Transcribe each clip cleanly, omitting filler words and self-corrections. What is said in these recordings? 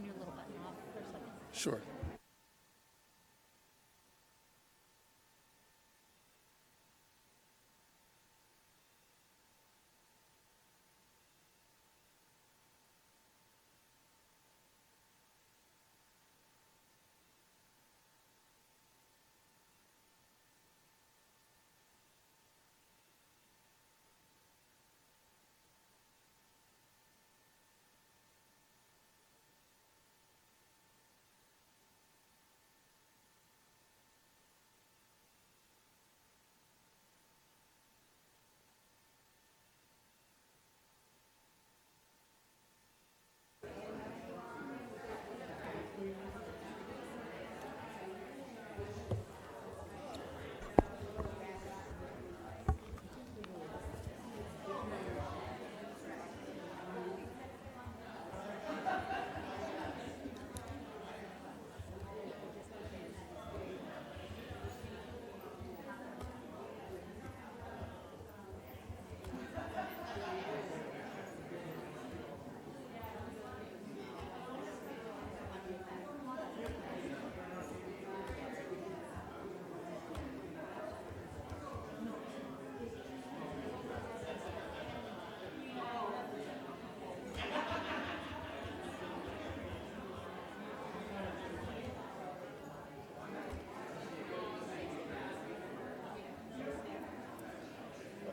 turn your little button off for a second? Sure.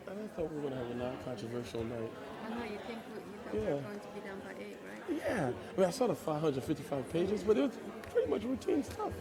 I thought we were going to have a non-controversial night. I know you think we were going to be done by 8, right? Yeah. I mean, I saw the 555 pages, but it was pretty much routine stuff.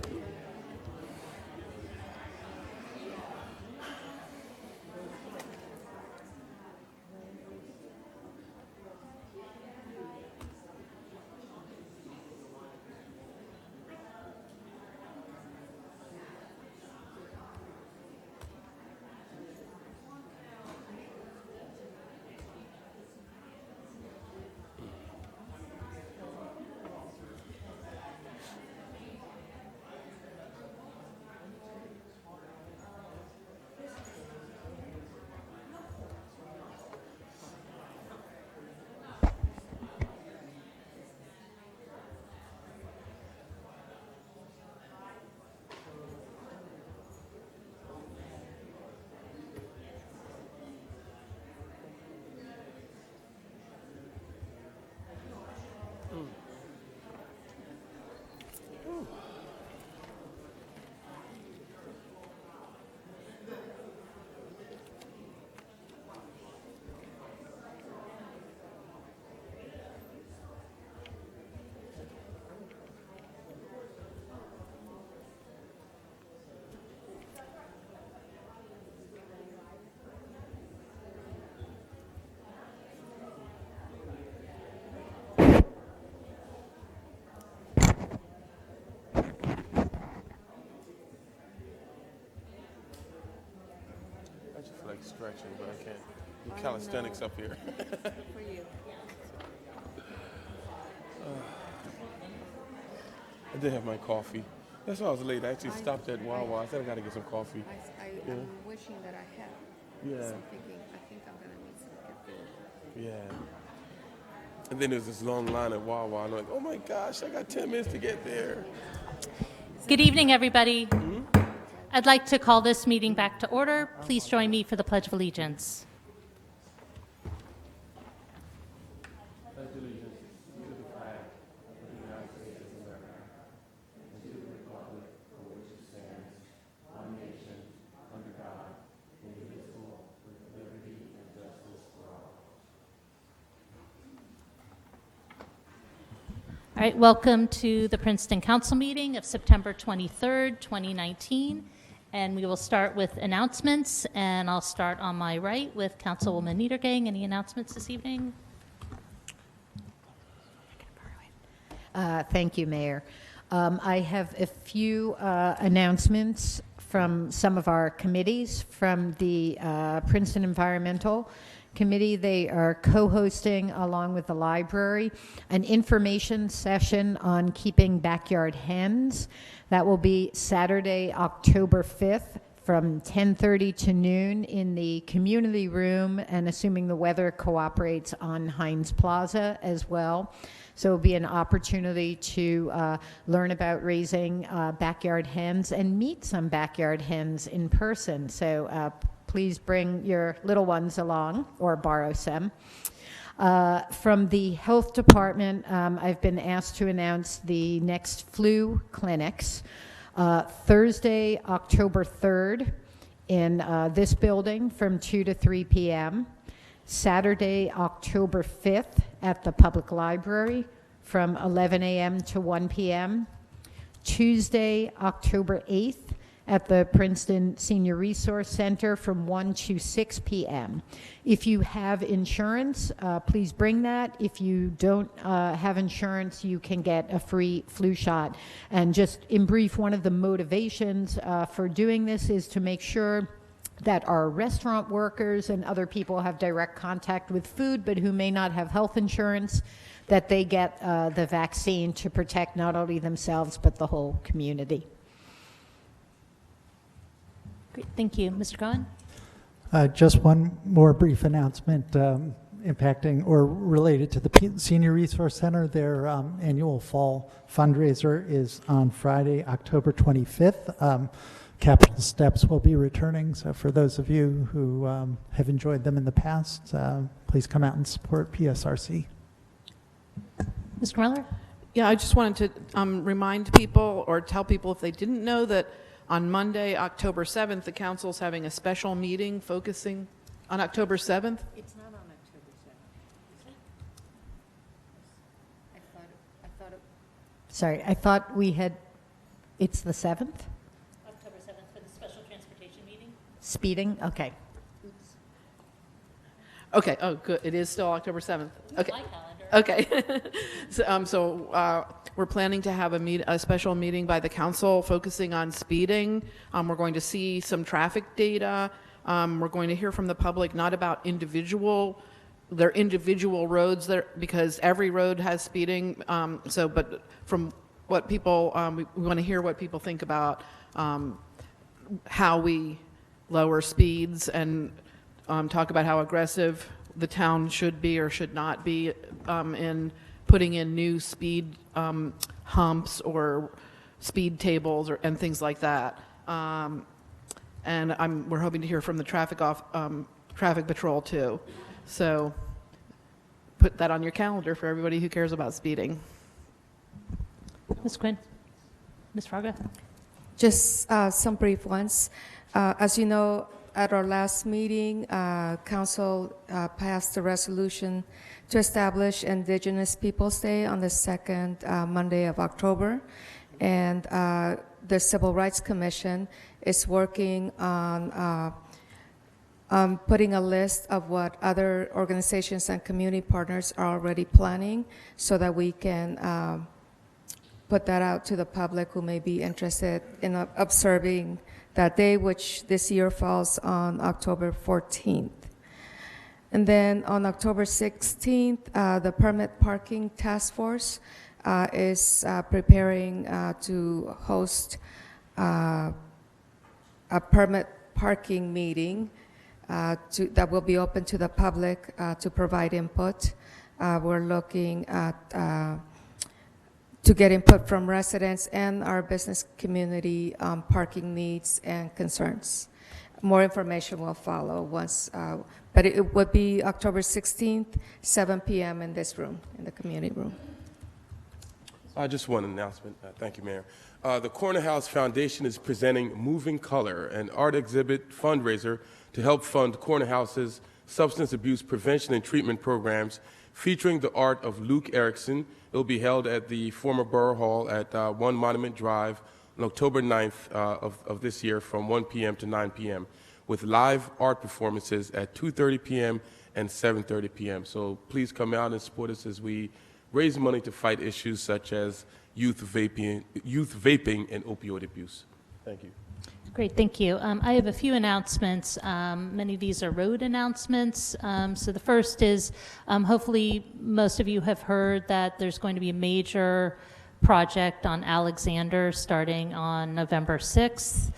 I just feel like stretching, but I can't. Do calisthenics up here. For you. I did have my coffee. That's why I was late. I actually stopped at Wawa. I said I got to get some coffee. I'm wishing that I had. Yeah. So I'm thinking, I think I'm going to need some caffeine. Yeah. And then there's this long line at Wawa. I'm like, oh my gosh, I got 10 minutes to get there. Good evening, everybody. I'd like to call this meeting back to order. Please join me for the Pledge of Allegiance. Pledge allegiance to the flag of the United States of America and to the republic for which it stands, one nation, under God, indivisible, with liberty and justice for all. All right, welcome to the Princeton Council meeting of September 23rd, 2019. And we will start with announcements, and I'll start on my right with Councilwoman Niedergang. Any announcements this evening? Thank you, Mayor. I have a few announcements from some of our committees. From the Princeton Environmental Committee, they are co-hosting, along with the library, an information session on keeping backyard hens. That will be Saturday, October 5th from 10:30 to noon in the community room, and assuming the weather cooperates, on Heinz Plaza as well. So it'll be an opportunity to learn about raising backyard hens and meet some backyard hens in person. So please bring your little ones along or borrow some. From the health department, I've been asked to announce the next flu clinics. Thursday, October 3rd, in this building from 2 to 3 p.m. Saturday, October 5th, at the Public Library from 11 a.m. to 1 p.m. Tuesday, October 8th, at the Princeton Senior Resource Center from 1 to 6 p.m. If you have insurance, please bring that. If you don't have insurance, you can get a free flu shot. And just in brief, one of the motivations for doing this is to make sure that our restaurant workers and other people have direct contact with food but who may not have health insurance, that they get the vaccine to protect not only themselves but the whole community. Great, thank you. Mr. Cohen? Just one more brief announcement impacting or related to the Senior Resource Center. Their annual fall fundraiser is on Friday, October 25th. Capital Steps will be returning, so for those of you who have enjoyed them in the past, please come out and support PSRC. Mr. Miller? Yeah, I just wanted to remind people or tell people if they didn't know that on Monday, October 7th, the council's having a special meeting focusing on October 7th. It's not on October 7th, is it? Sorry, I thought we had, it's the 7th? October 7th for the special transportation meeting. Speeding, okay. Okay, oh, good. It is still October 7th. Okay. My calendar. Okay. So we're planning to have a special meeting by the council focusing on speeding. We're going to see some traffic data. We're going to hear from the public, not about their individual roads there, because every road has speeding. But from what people, we want to hear what people think about how we lower speeds and talk about how aggressive the town should be or should not be in putting in new speed humps or speed tables and things like that. And we're hoping to hear from the traffic patrol too. So put that on your calendar for everybody who cares about speeding. Ms. Quinn? Ms. Fraga? Just some brief ones. As you know, at our last meeting, Council passed a resolution to establish Indigenous Peoples Day on the second Monday of October. And the Civil Rights Commission is working on putting a list of what other organizations and community partners are already planning so that we can put that out to the public who may be interested in observing that day, which this year falls on October 14th. And then on October 16th, the Permit Parking Task Force is preparing to host a permit parking meeting that will be open to the public to provide input. We're looking at to get input from residents and our business community on parking needs and concerns. More information will follow once, but it would be October 16th, 7 p.m. in this room, in the community room. Just one announcement. Thank you, Mayor. The Corner House Foundation is presenting Moving Color, an art exhibit fundraiser to help fund Corner House's substance abuse prevention and treatment programs, featuring the art of Luke Erickson. It will be held at the former Borough Hall at 1 Monument Drive on October 9th of this year from 1 p.m. to 9 p.m. with live art performances at 2:30 p.m. and 7:30 p.m. So please come out and support us as we raise money to fight issues such as youth vaping and opioid abuse. Thank you. Great, thank you. I have a few announcements. Many of these are road announcements. So the first is, hopefully most of you have heard that there's going to be a major project on Alexander starting on November 6th.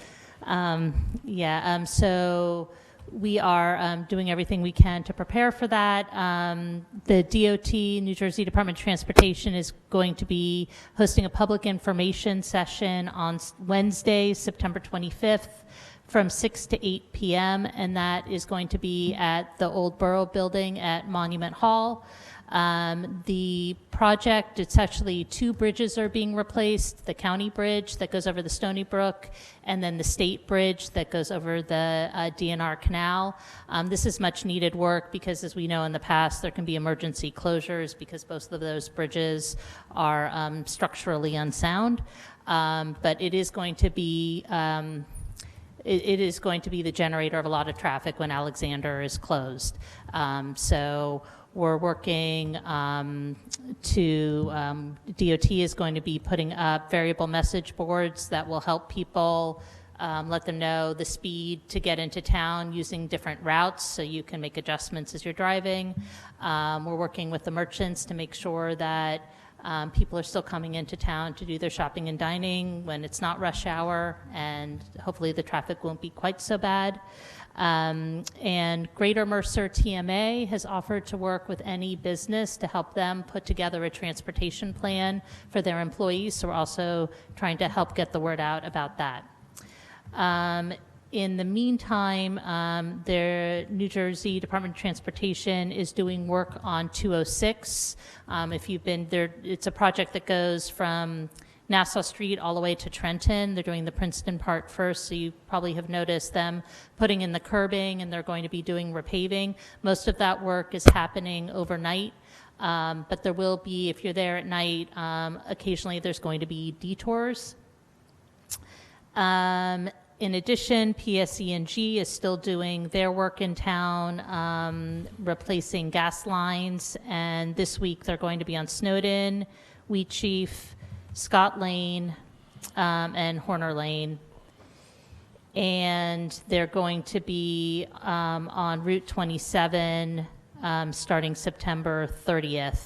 So we are doing everything we can to prepare for that. The DOT, New Jersey Department of Transportation, is going to be hosting a public information session on Wednesday, September 25th, from 6 to 8 p.m., and that is going to be at the Old Borough Building at Monument Hall. The project, it's actually 2 bridges are being replaced, the county bridge that goes over the Stony Brook, and then the state bridge that goes over the DNR Canal. This is much needed work because, as we know in the past, there can be emergency closures because both of those bridges are structurally unsound. But it is going to be it is going to be the generator of a lot of traffic when Alexander is closed. So we're working DOT is going to be putting up variable message boards that will help people let them know the speed to get into town using different routes so you can make adjustments as you're driving. We're working with the merchants to make sure that people are still coming into town to do their shopping and dining when it's not rush hour, and hopefully the traffic won't be quite so bad. And Greater Mercer TMA has offered to work with any business to help them put together a transportation plan for their employees, so we're also trying to help get the word out about that. In the meantime, the New Jersey Department of Transportation is doing work on 206. If you've been there, it's a project that goes from Nassau Street all the way to Trenton. They're doing the Princeton part first, so you probably have noticed them putting in the curbing, and they're going to be doing repaving. Most of that work is happening overnight, but there will be, if you're there at night, occasionally there's going to be detours. In addition, PSE&G is still doing their work in town, replacing gas lines, and this week they're going to be on Snowden, Wheat Chief, Scott Lane, and Horner Lane. And they're going to be on Route 27 starting September 30th.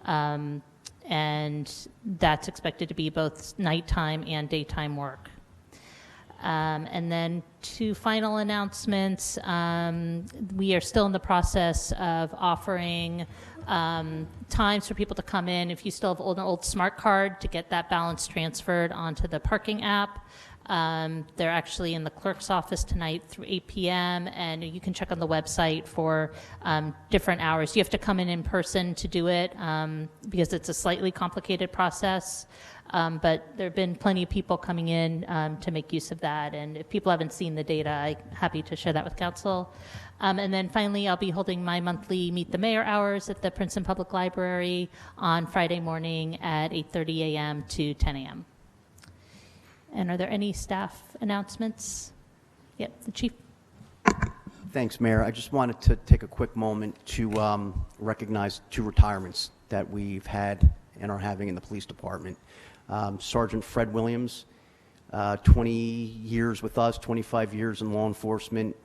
And that's expected to be both nighttime and daytime work. And then 2 final announcements. We are still in the process of offering times for people to come in. If you still have an old smart card, to get that balance transferred onto the parking app. They're actually in the clerk's office tonight through 8 p.m. and you can check on the website for different hours. You have to come in person to do it because it's a slightly complicated process. But there have been plenty of people coming in to make use of that. And if people haven't seen the data, I'm happy to share that with council. And then finally, I'll be holding my monthly Meet the Mayor hours at the Princeton Public Library on Friday morning at 8:30 a.m. to 10 a.m. And are there any staff announcements? Yep, the chief. Thanks, Mayor. I just wanted to take a quick moment to recognize 2 retirements that we've had and are having in the police department. Sergeant Fred Williams, 20 years with us, 25 years in law enforcement,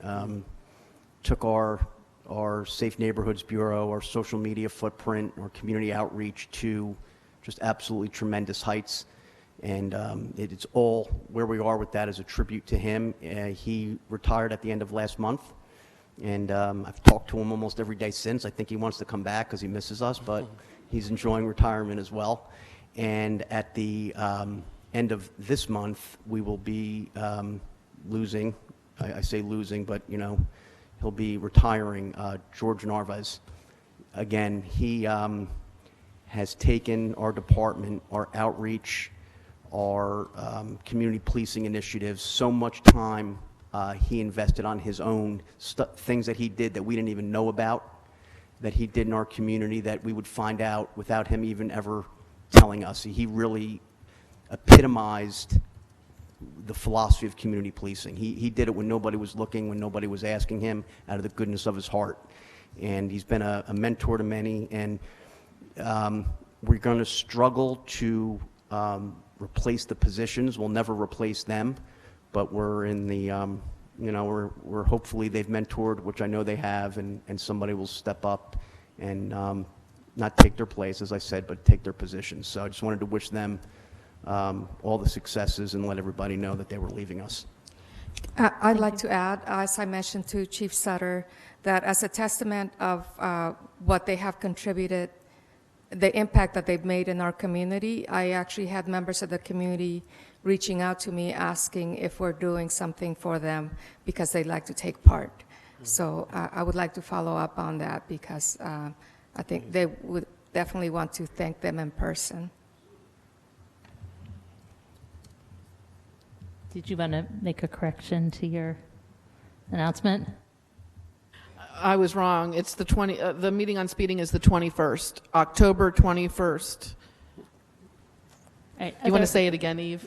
took our Safe Neighborhoods Bureau, our social media footprint, our community outreach to just absolutely tremendous heights. And it's all where we are with that is a tribute to him. He retired at the end of last month, and I've talked to him almost every day since. I think he wants to come back because he misses us, but he's enjoying retirement as well. And at the end of this month, we will be losing, I say losing, but you know, he'll be retiring, George Narvaez. Again, he has taken our department, our outreach, our community policing initiatives, so much time he invested on his own things that he did that we didn't even know about, that he did in our community that we would find out without him even ever telling us. He really epitomized the philosophy of community policing. He did it when nobody was looking, when nobody was asking him, out of the goodness of his heart. And he's been a mentor to many, and we're going to struggle to replace the positions. We'll never replace them, but we're in the, you know, we're hopefully they've mentored, which I know they have, and somebody will step up and not take their place, as I said, but take their positions. So I just wanted to wish them all the successes and let everybody know that they were leaving us. I'd like to add, as I mentioned to Chief Sutter, that as a testament of what they have contributed, the impact that they've made in our community, I actually had members of the community reaching out to me asking if we're doing something for them because they'd like to take part. So I would like to follow up on that because I think they would definitely want to thank them in person. Did you want to make a correction to your announcement? I was wrong. It's the meeting on speeding is the 21st, October 21st. All right, You want to say it again, Eve?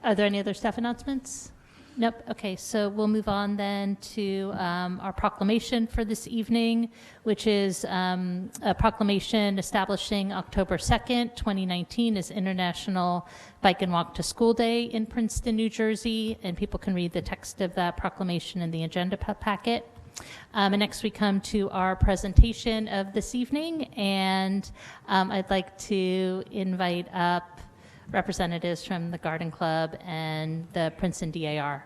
Are there any other staff announcements? Nope. Okay, so we'll move on then to our proclamation for this evening, which is a proclamation establishing October 2nd, 2019 as International Bike and Walk to School Day in Princeton, New Jersey, and people can read the text of that proclamation in the agenda packet. And next we come to our presentation of this evening, and I'd like to invite up representatives from the Garden Club and the Princeton DAR.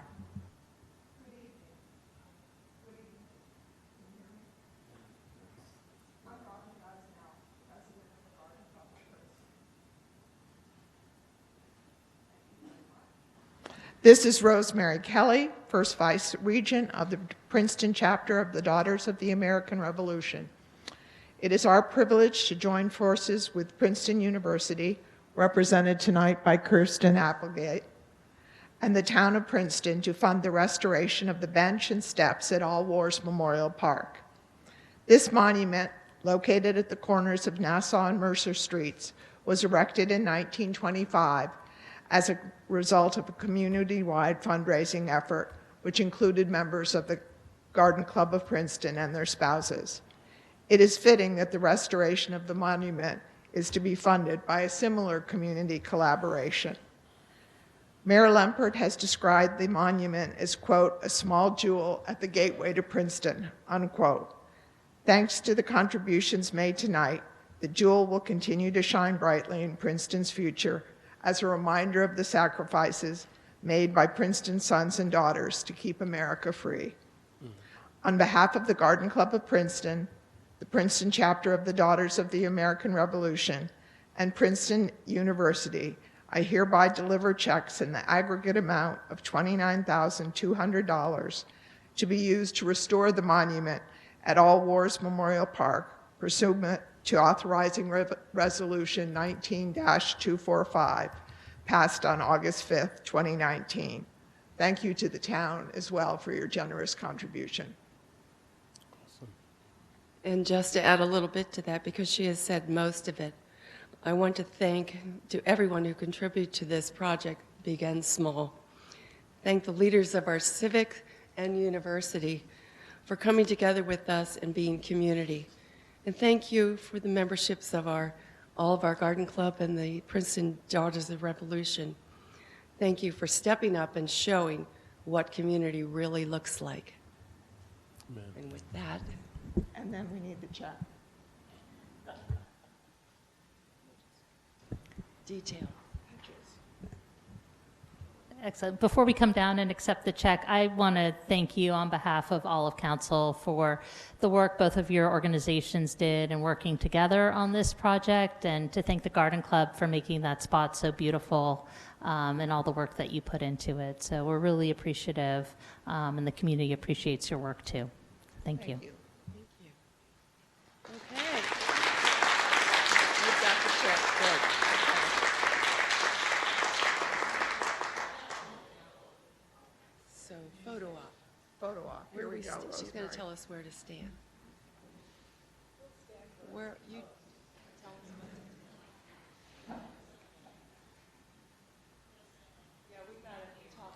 This is Rosemary Kelly, First Vice Regent of the Princeton chapter of the Daughters of the American Revolution. It is our privilege to join forces with Princeton University, represented tonight by Kirsten Applegate, and the town of Princeton to fund the restoration of the bench and steps at All Wars Memorial Park. This monument, located at the corners of Nassau and Mercer Streets, was erected in 1925 as a result of a community-wide fundraising effort, which included members of the Garden Club of Princeton and their spouses. It is fitting that the restoration of the monument is to be funded by a similar community collaboration. Mayor Lempert has described the monument as, quote, a small jewel at the gateway to Princeton, unquote. Thanks to the contributions made tonight, the jewel will continue to shine brightly in Princeton's future as a reminder of the sacrifices made by Princeton's sons and daughters to keep America free. On behalf of the Garden Club of Princeton, the Princeton chapter of the Daughters of the American Revolution, and Princeton University, I hereby deliver checks in the aggregate amount of $29,200 to be used to restore the monument at All Wars Memorial Park, pursuant to authorizing Resolution 19-245, passed on August 5th, 2019. Thank you to the town as well for your generous contribution. And just to add a little bit to that, because she has said most of it, I want to thank to everyone who contributed to this project, big and small. Thank the leaders of our civic and university for coming together with us and being community. And thank you for the memberships of all of our Garden Club and the Princeton Daughters of the Revolution. Thank you for stepping up and showing what community really looks like. Amen. And with that, And then we need the check. detail. Excellent. Before we come down and accept the check, I want to thank you on behalf of all of council for the work both of your organizations did in working together on this project, and to thank the Garden Club for making that spot so beautiful and all the work that you put into it. So we're really appreciative, and the community appreciates your work too. Thank you. Thank you. Okay. You've got the check. Good. So photo op. Photo op. Here we go. She's going Rosemary. to tell us where to stand. Where you tell us. Yeah, we got it. Talk.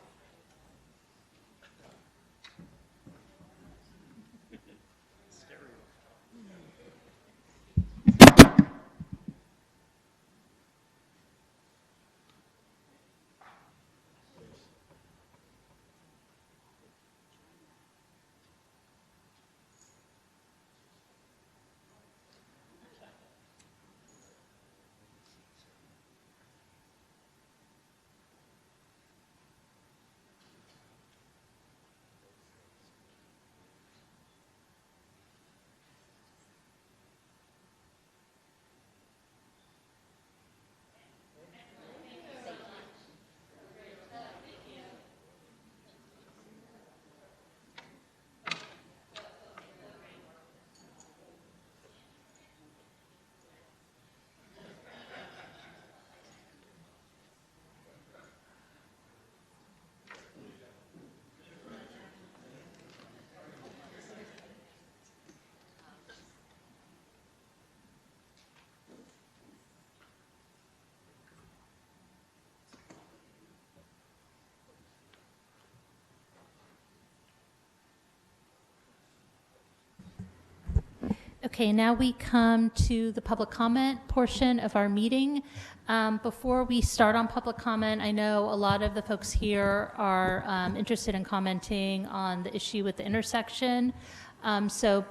Okay, now we come to the public comment portion of our meeting. Before we start on public comment, I know a lot of the folks here are interested in commenting on the issue with the intersection. So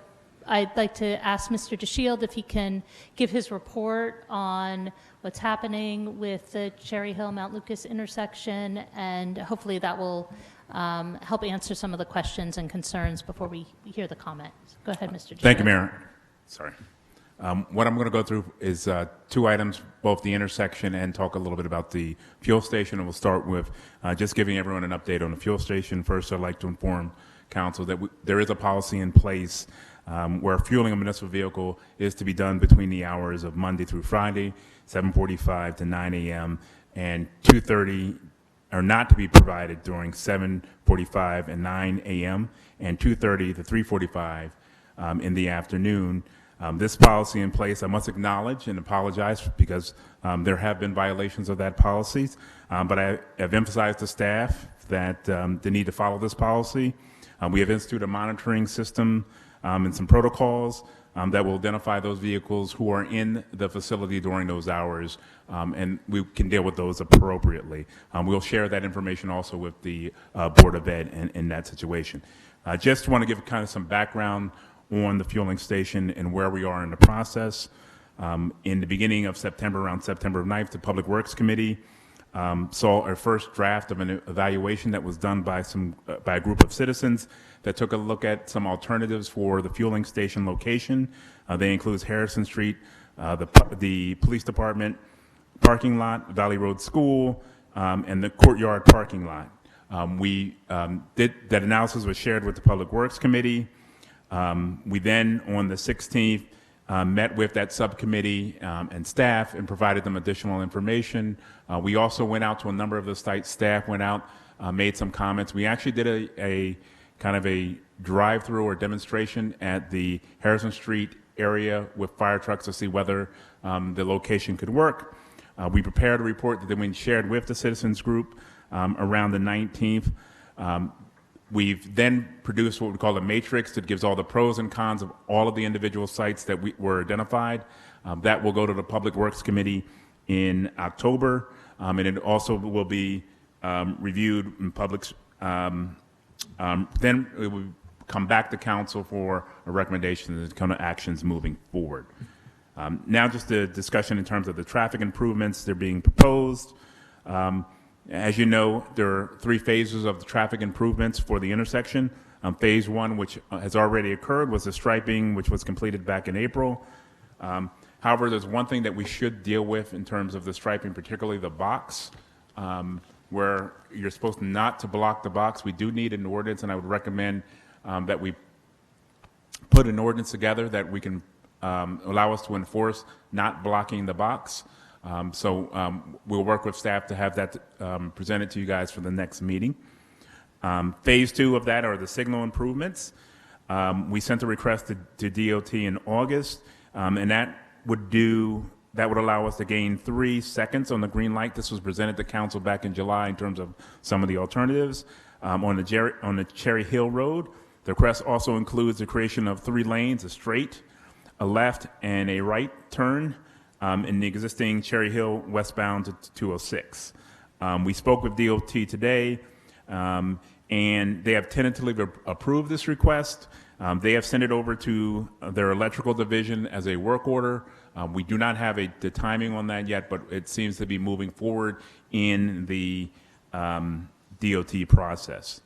I'd like to ask Mr. DeShield if he can give his report on what's happening with the Cherry Hill Mount Lucas intersection, and hopefully that will help answer some of the questions and concerns before we hear the comment. Go ahead, Mr. DeShield. Thank you, Mayor. Sorry. What I'm going to go through is two items, both the intersection and talk a little bit about the fuel station. And we'll start with just giving everyone an update on the fuel station. First, I'd like to inform Council that there is a policy in place where fueling a municipal vehicle is to be done between the hours of Monday through Friday, 7:45 to 9 a.m., and 2:30 are not to be provided during 7:45 and 9 a.m., and 2:30 to 3:45 in the afternoon. This policy in place, I must acknowledge and apologize because there have been violations of that policy, but I have emphasized to staff that the need to follow this policy. We have instituted a monitoring system and some protocols that will identify those vehicles who are in the facility during those hours, and we can deal with those appropriately. We'll share that information also with the Board of Ed in that situation. Just want to give kind of some background on the fueling station and where we are in the process. In the beginning of September, around September 9th, the Public Works Committee saw our first draft of an evaluation that was done by a group of citizens that took a look at some alternatives for the fueling station location. They include Harrison Street, the police department parking lot, Valley Road School, and the courtyard parking lot. That analysis was shared with the Public Works Committee. We then, on the 16th, met with that subcommittee and staff and provided them additional information. We also went out to a number of the site staff, went out, made some comments. We actually did a kind of a drive-through or demonstration at the Harrison Street area with fire trucks to see whether the location could work. We prepared a report that then we shared with the citizens group around the 19th. We've then produced what we call a matrix that gives all the pros and cons of all of the individual sites that were identified. That will go to the Public Works Committee in October, and it also will be reviewed in public. Then it will come back to Council for a recommendation and kind of actions moving forward. Now just a discussion in terms of the traffic improvements that are being proposed. As you know, there are three phases of the traffic improvements for the intersection. Phase one, which has already occurred, was the striping, which was completed back in April. However, there's one thing that we should deal with in terms of the striping, particularly the box, where you're supposed not to block the box. We do need an ordinance, and I would recommend that we put an ordinance together that we can allow us to enforce not blocking the box. We'll work with staff to have that presented to you guys for the next meeting. Phase two of that are the signal improvements. We sent a request to DOT in August, and that would allow us to gain 3 seconds on the green light. This was presented to Council back in July in terms of some of the alternatives. On the Cherry Hill Road, the request also includes the creation of 3 lanes, a straight, a left, and a right turn in the existing Cherry Hill westbound to 206. We spoke with DOT today, and they have tentatively approved this request. They have sent it over to their electrical division as a work order. We do not have the timing on that yet, but it seems to be moving forward in the DOT process.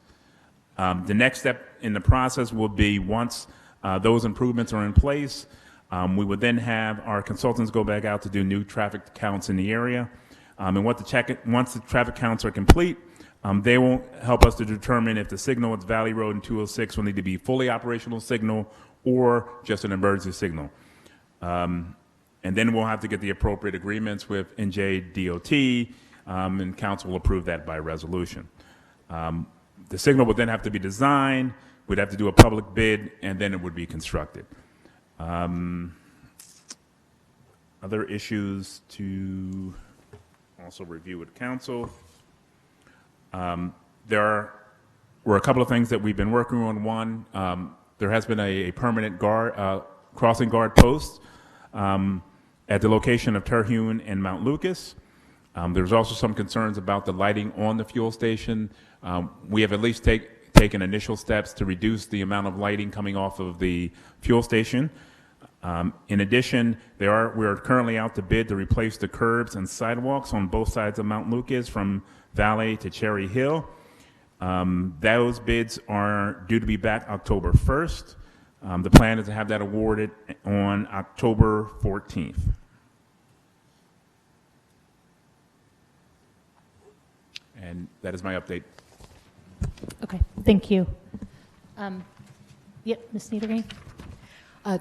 The next step in the process will be once those improvements are in place, we would then have our consultants go back out to do new traffic counts in the area. And once the traffic counts are complete, they will help us to determine if the signal at Valley Road and 206 will need to be fully operational signal or just an emergency signal. And then we'll have to get the appropriate agreements with NJDOT, and Council will approve that by resolution. The signal would then have to be designed, we'd have to do a public bid, and then it would be constructed. Other issues to also review with Council. There were a couple of things that we've been working on. One, there has been a permanent crossing guard posts at the location of Terhune and Mount Lucas. There's also some concerns about the lighting on the fuel station. We have at least taken initial steps to reduce the amount of lighting coming off of the fuel station. In addition, we are currently out to bid to replace the curbs and sidewalks on both sides of Mount Lucas from Valley to Cherry Hill. Those bids are due to be back October 1st. The plan is to have that awarded on October 14th. And that is my update. Okay, thank you. Yep, Ms. Niedergang?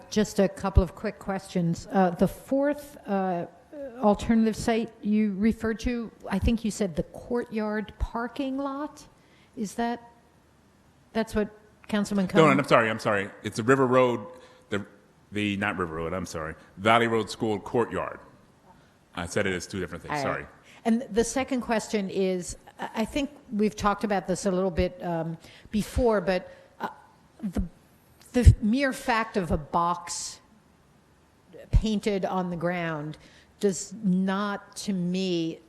Just a couple of quick questions. The fourth alternative site you referred to, I think you said the courtyard parking lot? That's what Councilman Cohen? No, I'm sorry. It's the River Road, not River Road, I'm sorry, Valley Road School courtyard. I said it as two different things, All right. sorry. And the second question is, I think we've talked about this a little bit before, but the mere fact of a box painted on the ground does not, to me,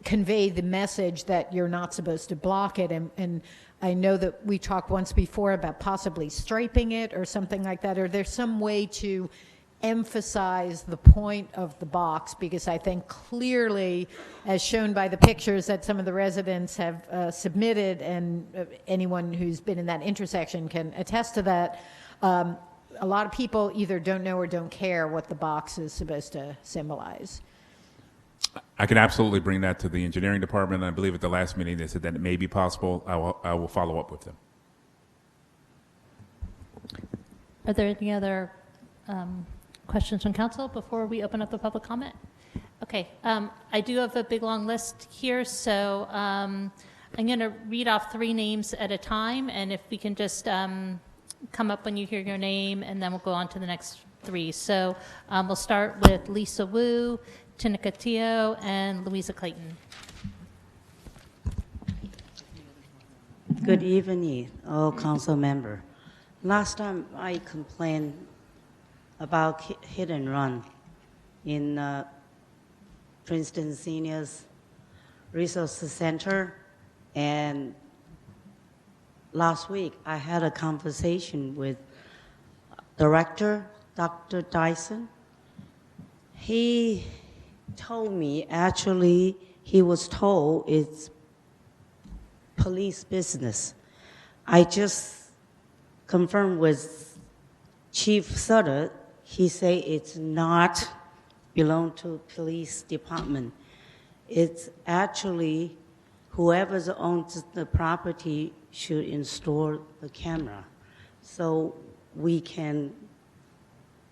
convey the message that you're not supposed to block it. And I know that we talked once before about possibly striping it or something like that. Or there's some way to emphasize the point of the box, because I think clearly, as shown by the pictures that some of the residents have submitted, and anyone who's been in that intersection can attest to that, a lot of people either don't know or don't care what the box is supposed to symbolize. I can absolutely bring that to the engineering department, and I believe at the last meeting they said that it may be possible. I will follow up with them. Are there any other questions from council before we open up the public comment? Okay, I do have a big long list here, so I'm going to read off 3 names at a time, and if we can just come up when you hear your name, and then we'll go on to the next 3. So we'll start with Lisa Wu, Tinica Teo, and Louisa Clayton. Good evening, all council member. Last time I complained about hit and run in Princeton Seniors Resource Center, and last week I had a conversation with Director Dr. Dyson. He told me, actually, he was told it's police business. I just confirmed with Chief Sutter. He say it's not belong to police department. It's actually whoever owns the property should install the camera. So we can,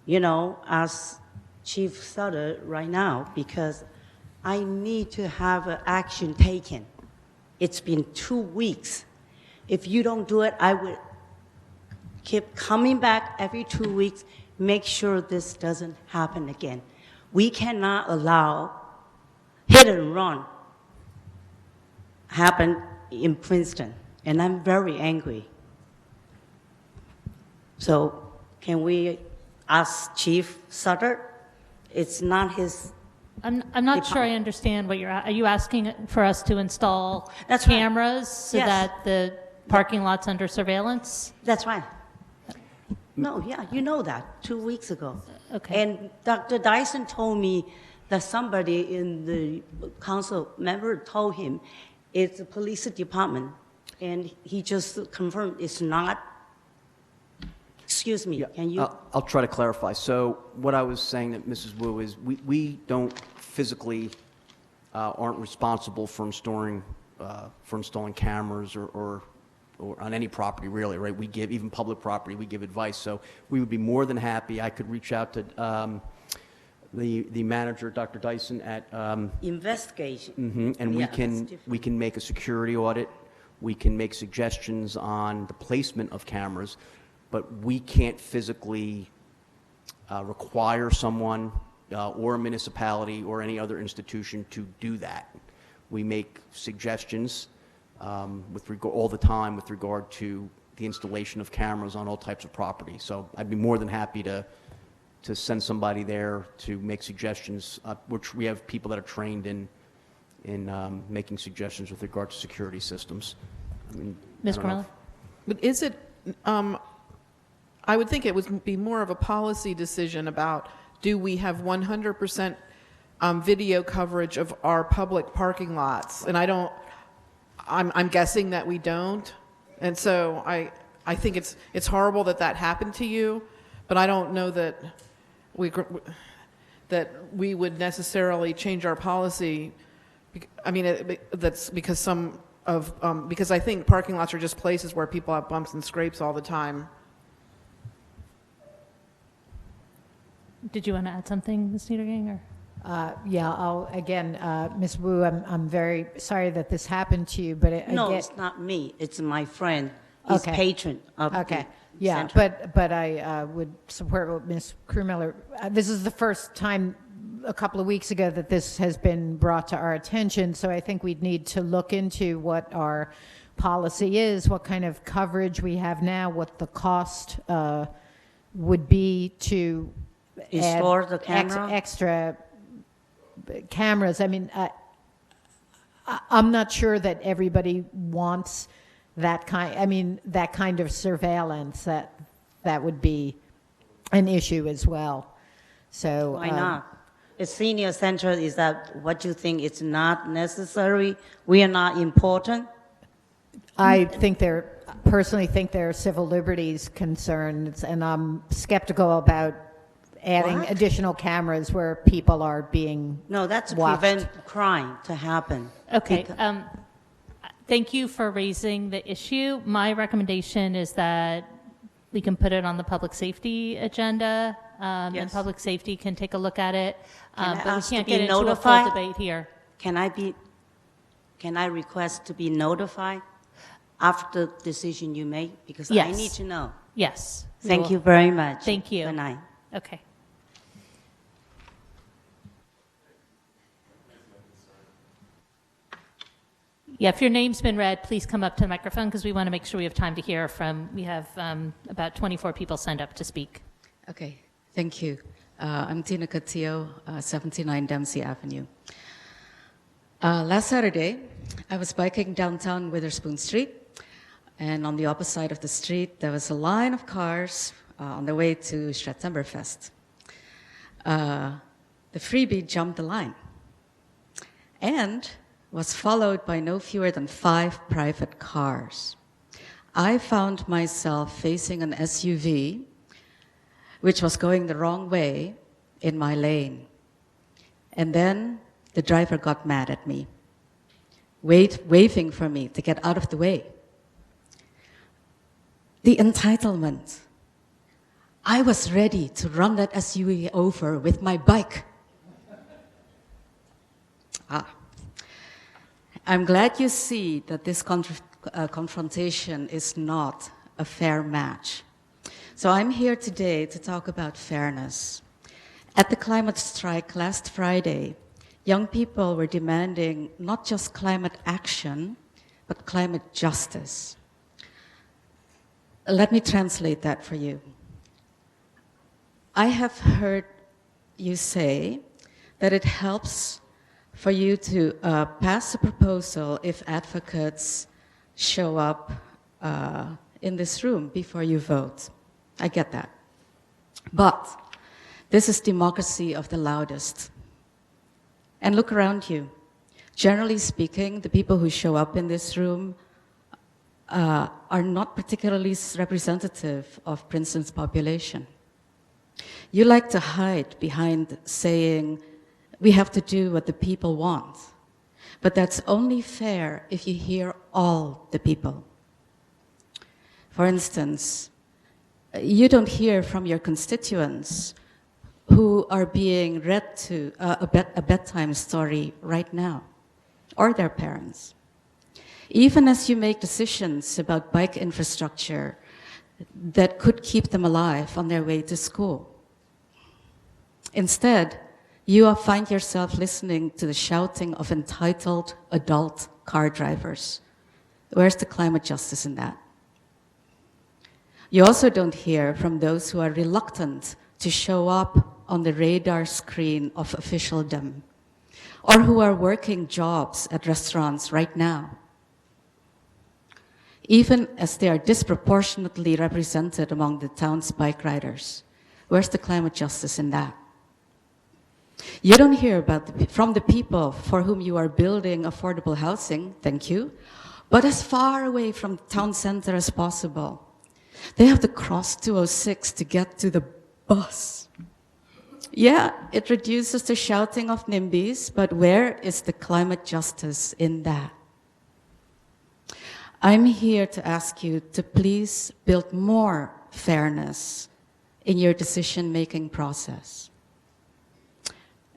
ask Chief Sutter right now, because I need to have an action taken. It's been 2 weeks. If you don't do it, I will keep coming back every 2 weeks, make sure this doesn't happen again. We cannot allow hit and run happen in Princeton, and I'm very angry. So can we ask Chief Sutter? It's not his. I'm not sure I understand what are you asking for us to install That's right. cameras so Yes. that the parking lot's under surveillance? That's right. No, yeah, you know that, 2 weeks ago. Okay. And Dr. Dyson told me that somebody in the council member told him it's a police department, and he just confirmed it's not. Excuse me, can you? I'll try to clarify. So what I was saying to Mrs. Wu is we don't physically aren't responsible for installing cameras or on any property, really, right? We give, even public property, we give advice. So we would be more than happy. I could reach out to the manager, Dr. Dyson, at Investigation. and Yeah, that's we can make a security audit. We can make suggestions on the placement of cameras, but we can't physically require someone or a municipality or any other institution to do that. We make suggestions all the time with regard to the installation of cameras on all types of property. So I'd be more than happy to send somebody there to make suggestions, which we have people that are trained in making suggestions with regard to security systems. I mean, Ms. I don't know Carmella? But is it, I would think it would be more of a policy decision about, do we have 100% video coverage of our public parking lots? And I'm guessing that we don't. And so I think it's horrible that that happened to you, but I don't know that we would necessarily change our policy. I mean, that's because because I think parking lots are just places where people have bumps and scrapes all the time. Did you want to add something, Ms. Niedergang? Or? Yeah, again, Ms. Wu, I'm very sorry that this happened to you, but No, it's not me. It's my friend. He's Okay. patron of Okay, the yeah, center. but I would support what Ms. Krumiller, this is the first time a couple of weeks ago that this has been brought to our attention, so I think we'd need to look into what our policy is, what kind of coverage we have now, what the cost would be to Install add the camera? extra cameras. I mean, I'm not sure that everybody wants that kind of surveillance. That would be an issue as well. So Why not? A senior center, is that what you think? It's not necessary? We are not important? I personally think there are civil liberties concerns, and I'm skeptical about adding What? additional cameras where people are being No, that's to watched. prevent crime to happen. Okay. Because- Thank you for raising the issue. My recommendation is that we can put it on the public safety agenda, and Yes. public safety can take a look at it. Can I But we ask to can't be get into a full notified? debate here. Can I request to be notified after the decision you make? Because I Yes. need to know. Yes. we Thank will. you very much. Thank you. Good night. Okay. Yeah, if your name's been read, please come up to the microphone because we want to make sure we have time to hear we have about 24 people signed up to speak. Okay, thank you. I'm Tina Castillo, 79 Dempsey Avenue. Last Saturday, I was biking downtown Witherspoon Street, and on the opposite side of the street, there was a line of cars on their way to Strattemberfest. The freebie jumped the line and was followed by no fewer than 5 private cars. I found myself facing an SUV which was going the wrong way in my lane. And then the driver got mad at me, waving for me to get out of the way. The entitlement. I was ready to run that SUV over with my bike. I'm glad you see that this confrontation is not a fair match. So I'm here today to talk about fairness. At the climate strike last Friday, young people were demanding not just climate action, but climate justice. Let me translate that for you. I have heard you say that it helps for you to pass a proposal if advocates show up in this room before you vote. I get that. But this is democracy of the loudest. And look around you. Generally speaking, the people who show up in this room are not particularly representative of Princeton's population. You like to hide behind saying, we have to do what the people want. But that's only fair if you hear all the people. For instance, you don't hear from your constituents who are being read to a bedtime story right now, or their parents. Even as you make decisions about bike infrastructure that could keep them alive on their way to school. Instead, you find yourself listening to the shouting of entitled adult car drivers. Where's the climate justice in that? You also don't hear from those who are reluctant to show up on the radar screen of officialdom, or who are working jobs at restaurants right now, even as they are disproportionately represented among the town's bike riders. Where's the climate justice in that? You don't hear from the people for whom you are building affordable housing, thank you, but as far away from town center as possible. They have to cross 206 to get to the bus. Yeah, it reduces the shouting of NIMBYs, but where is the climate justice in that? I'm here to ask you to please build more fairness in your decision-making process.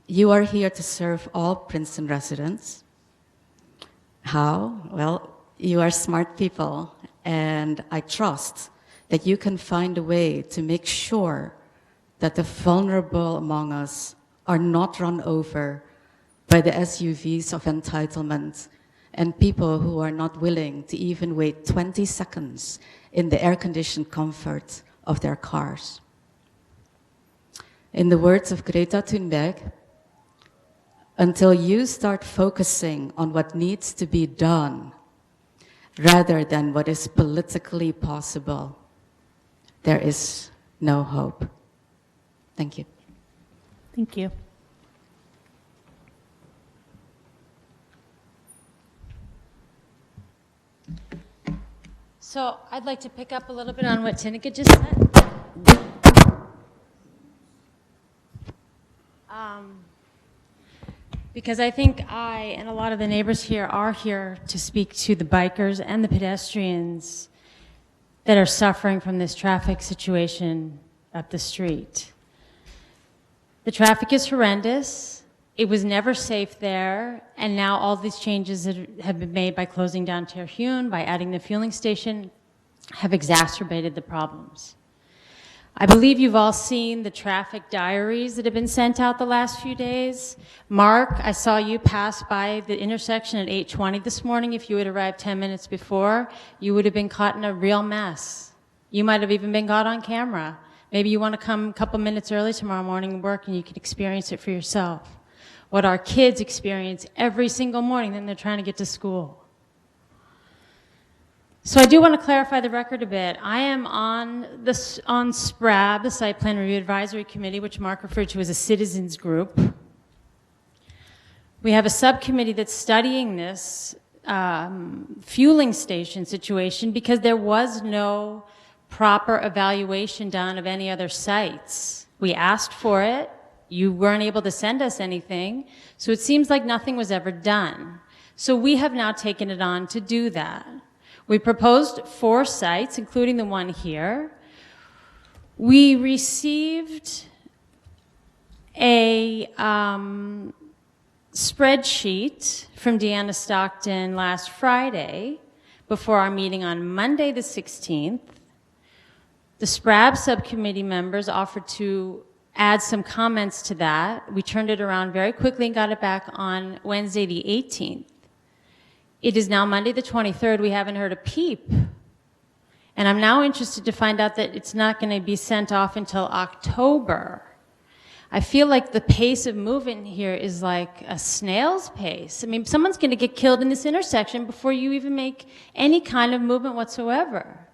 You are here to serve all Princeton residents. How? Well, you are smart people, and I trust that you can find a way to make sure that the vulnerable among us are not run over by the SUVs of entitlement and people who are not willing to even wait 20 seconds in the air-conditioned comfort of their cars. In the words of Greta Thunberg, until you start focusing on what needs to be done rather than what is politically possible, there is no hope. Thank you. Thank you. So I'd like to pick up a little bit on what Tineke just said. Because I think I and a lot of the neighbors here are here to speak to the bikers and the pedestrians that are suffering from this traffic situation up the street. The traffic is horrendous. It was never safe there, and now all these changes that have been made by closing down Terhune, by adding the fueling station, have exacerbated the problems. I believe you've all seen the traffic diaries that have been sent out the last few days. Mark, I saw you pass by the intersection at 8:20 this morning. If you had arrived 10 minutes before, you would have been caught in a real mess. You might have even been caught on camera. Maybe you want to come a couple minutes early tomorrow morning and work and you can experience it for yourself. What our kids experience every single morning when they're trying to get to school. So I do want to clarify the record a bit. I am on SPRAB, the Site Plan Review Advisory Committee, which Mark referred to as a citizens group. We have a subcommittee that's studying this fueling station situation because there was no proper evaluation done of any other sites. We asked for it. You weren't able to send us anything. So it seems like nothing was ever done. So we have now taken it on to do that. We proposed 4 sites, including the one here. We received a spreadsheet from Deanna Stockton last Friday before our meeting on Monday the 16th. The SPRAB subcommittee members offered to add some comments to that. We turned it around very quickly and got it back on Wednesday the 18th. It is now Monday the 23rd. We haven't heard a peep. And I'm now interested to find out that it's not going to be sent off until October. I feel like the pace of movement here is like a snail's pace. I mean, someone's going to get killed in this intersection before you even make any kind of movement whatsoever.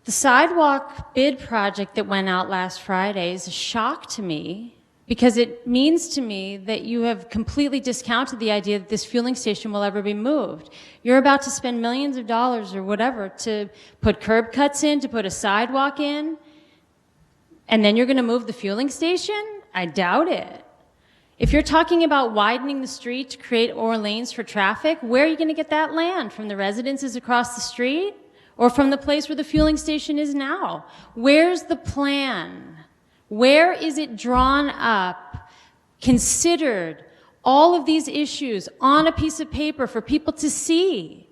The sidewalk bid project that went out last Friday is a shock to me because it means to me that you have completely discounted the idea that this fueling station will ever be moved. You're about to spend millions of dollars or whatever to put curb cuts in, to put a sidewalk in, and then you're going to move the fueling station? I doubt it. If you're talking about widening the street to create more lanes for traffic, where are you going to get that land? From the residences across the street? Or from the place where the fueling station is now? Where's the plan? Where is it drawn up, considered, all of these issues on a piece of paper for people to see?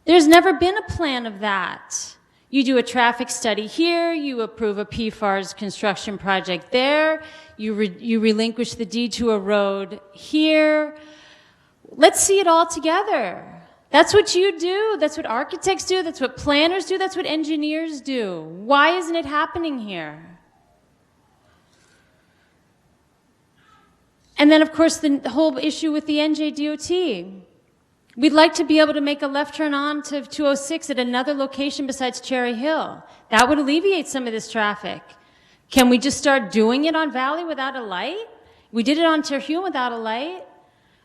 There's never been a plan of that. You do a traffic study here, you approve a PFARS construction project there, you relinquish the deed to a road here. Let's see it all together. That's what you do. That's what architects do. That's what planners do. That's what engineers do. Why isn't it happening here? And then, of course, the whole issue with the NJDOT. We'd like to be able to make a left turn on to 206 at another location besides Cherry Hill. That would alleviate some of this traffic. Can we just start doing it on Valley without a light? We did it on Terhune without a light.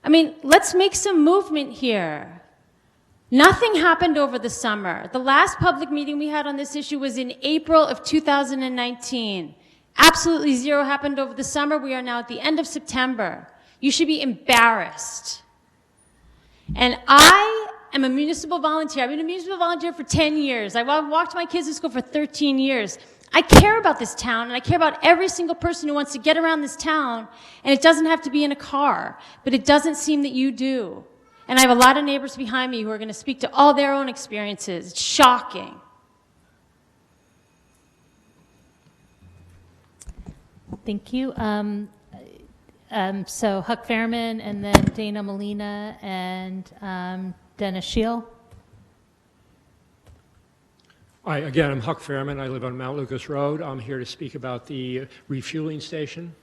I mean, let's make some movement here. Nothing happened over the summer. The last public meeting we had on this issue was in April of 2019. Absolutely zero happened over the summer. We are now at the end of September. You should be embarrassed. And I am a municipal volunteer. I've been a municipal volunteer for 10 years. I walked my kids to school for 13 years. I care about this town, and I care about every single person who wants to get around this town, and it doesn't have to be in a car, but it doesn't seem that you do. And I have a lot of neighbors behind me who are going to speak to all their own experiences. It's shocking. Thank you. So Huck Fairman, and then Dana Molina, and Dennis Scheel. Hi, again, I'm Huck Fairman. I live on Mount Lucas Road. I'm here to speak about the refueling station.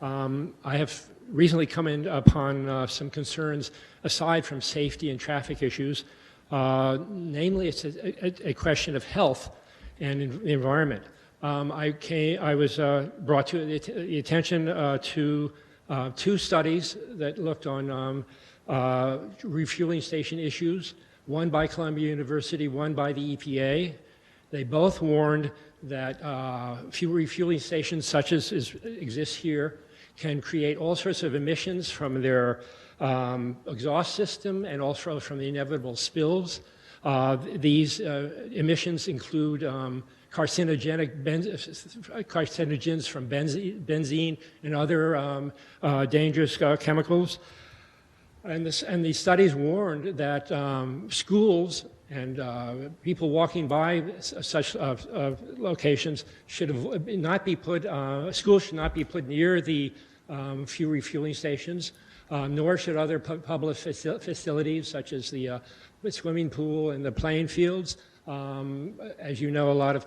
I have recently come in upon some concerns aside from safety and traffic issues. Namely, it's a question of health and the environment. I was brought to the attention to two studies that looked on refueling station issues, one by Columbia University, one by the EPA. They both warned that refueling stations such as exists here can create all sorts of emissions from their exhaust system and also from the inevitable spills. These emissions include carcinogens from benzene and other dangerous chemicals. And these studies warned that schools and people walking by such locations should not be put, schools should not be put near the fuel refueling stations, nor should other public facilities such as the swimming pool and the playing fields. As you know, a lot of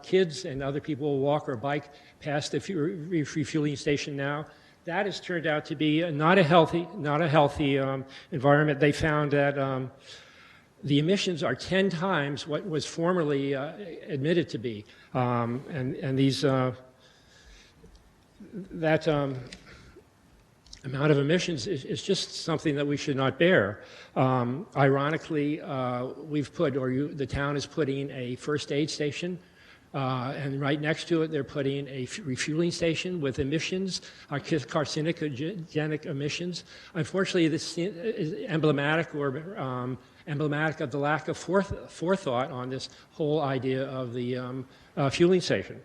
kids and other people will walk or bike past the refueling station now. That has turned out to be not a healthy environment. They found that the emissions are 10 times what was formerly admitted to be, and these that amount of emissions is just something that we should not bear. Ironically, the town is putting a first aid station, and right next to it they're putting a refueling station with emissions, carcinogenic emissions. Unfortunately, this is emblematic of the lack of forethought on this whole idea of the fueling station.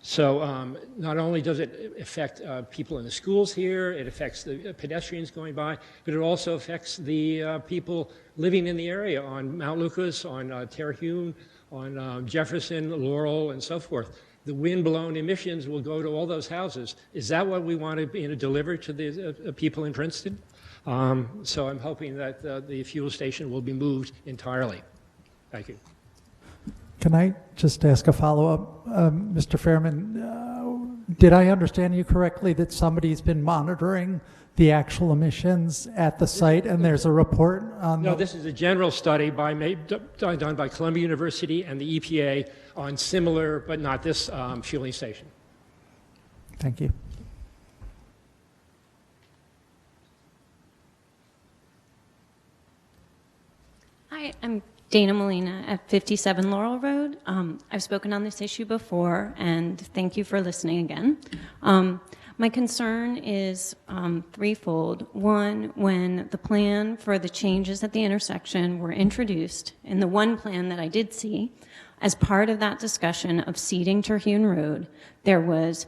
So not only does it affect people in the schools here, it affects the pedestrians going by, but it also affects the people living in the area on Mount Lucas, on Terhune, on Jefferson, Laurel, and so forth. The wind-blown emissions will go to all those houses. Is that what we want to deliver to the people in Princeton? So I'm hoping that the fuel station will be moved entirely. Thank you. Can I just ask a follow-up? Mr. Fairman, did I understand you correctly that somebody's been monitoring the actual emissions at the site and there's a report on No, this is a general study done by Columbia University and the EPA on similar, but not this fueling station. Thank you. Hi, I'm Dana Molina at 57 Laurel Road. I've spoken on this issue before, and thank you for listening again. My concern is threefold. One, when the plan for the changes at the intersection were introduced, in the one plan that I did see, as part of that discussion of seeding Terhune Road, there was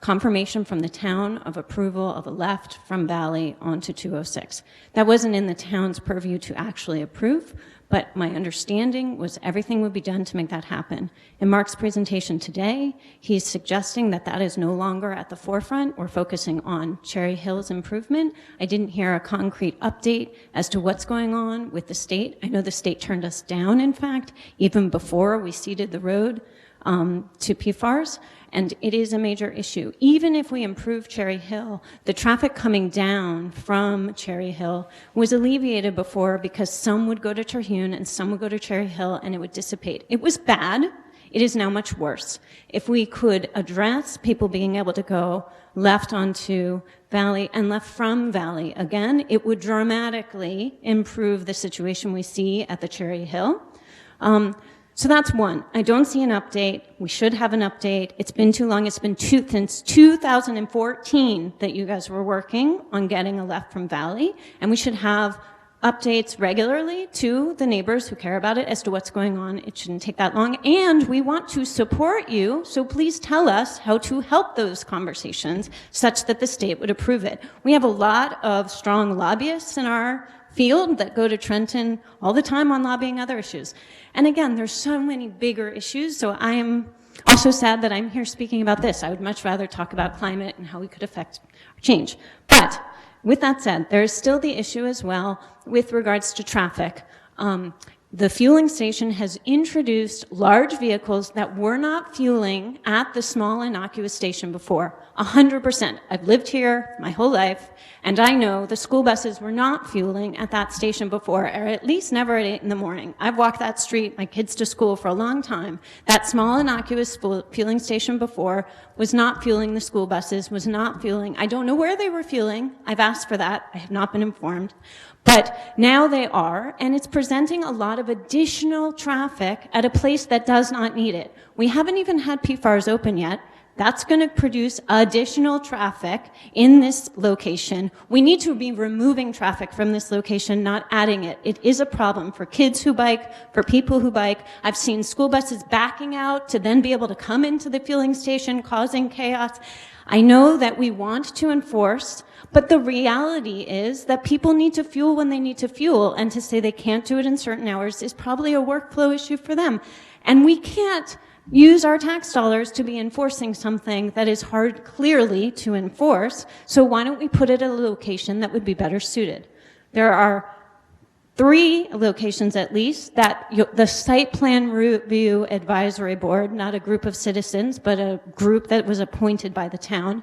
confirmation from the town of approval of a left from Valley onto 206. That wasn't in the town's purview to actually approve, but my understanding was everything would be done to make that happen. In Mark's presentation today, he's suggesting that that is no longer at the forefront. We're focusing on Cherry Hill's improvement. I didn't hear a concrete update as to what's going on with the state. I know the state turned us down, in fact, even before we ceded the road to PFARS, and it is a major issue. Even if we improve Cherry Hill, the traffic coming down from Cherry Hill was alleviated before because some would go to Terhune and some would go to Cherry Hill and it would dissipate. It was bad. It is now much worse. If we could address people being able to go left onto Valley and left from Valley again, it would dramatically improve the situation we see at the Cherry Hill. So that's one. I don't see an update. We should have an update. It's been too long. It's been since 2014 that you guys were working on getting a left from Valley, and we should have updates regularly to the neighbors who care about it as to what's going on. It shouldn't take that long, and we want to support you, so please tell us how to help those conversations such that the state would approve it. We have a lot of strong lobbyists in our field that go to Trenton all the time on lobbying other issues. And again, there's so many bigger issues, so I am also sad that I'm here speaking about this. I would much rather talk about climate and how we could affect change. But with that said, there is still the issue as well with regards to traffic. The fueling station has introduced large vehicles that were not fueling at the small innocuous station before. 100%. I've lived here my whole life, and I know the school buses were not fueling at that station before, or at least never at 8 in the morning. I've walked that street, my kids to school for a long time. That small innocuous fueling station before was not fueling the school buses, was not fueling. I don't know where they were fueling. I've asked for that. I have not been informed. But now they are, and it's presenting a lot of additional traffic at a place that does not need it. We haven't even had PFARS open yet. That's going to produce additional traffic in this location. We need to be removing traffic from this location, not adding it. It is a problem for kids who bike, for people who bike. I've seen school buses backing out to then be able to come into the fueling station, causing chaos. I know that we want to enforce, but the reality is that people need to fuel when they need to fuel, and to say they can't do it in certain hours is probably a workflow issue for them. And we can't use our tax dollars to be enforcing something that is hard, clearly, to enforce. So why don't we put it at a location that would be better suited? There are 3 locations at least that the Site Plan Review Advisory Board, not a group of citizens, but a group that was appointed by the town,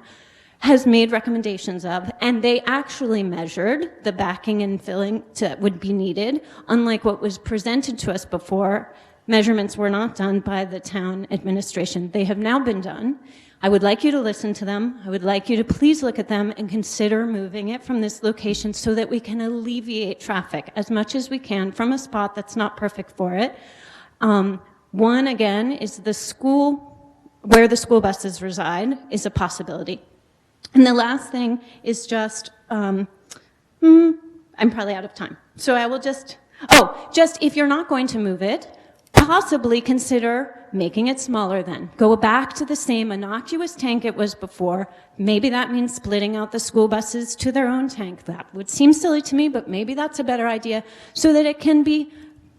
has made recommendations of, and they actually measured the backing and filling that would be needed. Unlike what was presented to us before, measurements were not done by the town administration. They have now been done. I would like you to listen to them. I would like you to please look at them and consider moving it from this location so that we can alleviate traffic as much as we can from a spot that's not perfect for it. One, again, is the school, where the school buses reside, is a possibility. And the last thing is just, I'm probably out of time. So I will just if you're not going to move it, possibly consider making it smaller then. Go back to the same innocuous tank it was before. Maybe that means splitting out the school buses to their own tank. That would seem silly to me, but maybe that's a better idea, so that it can be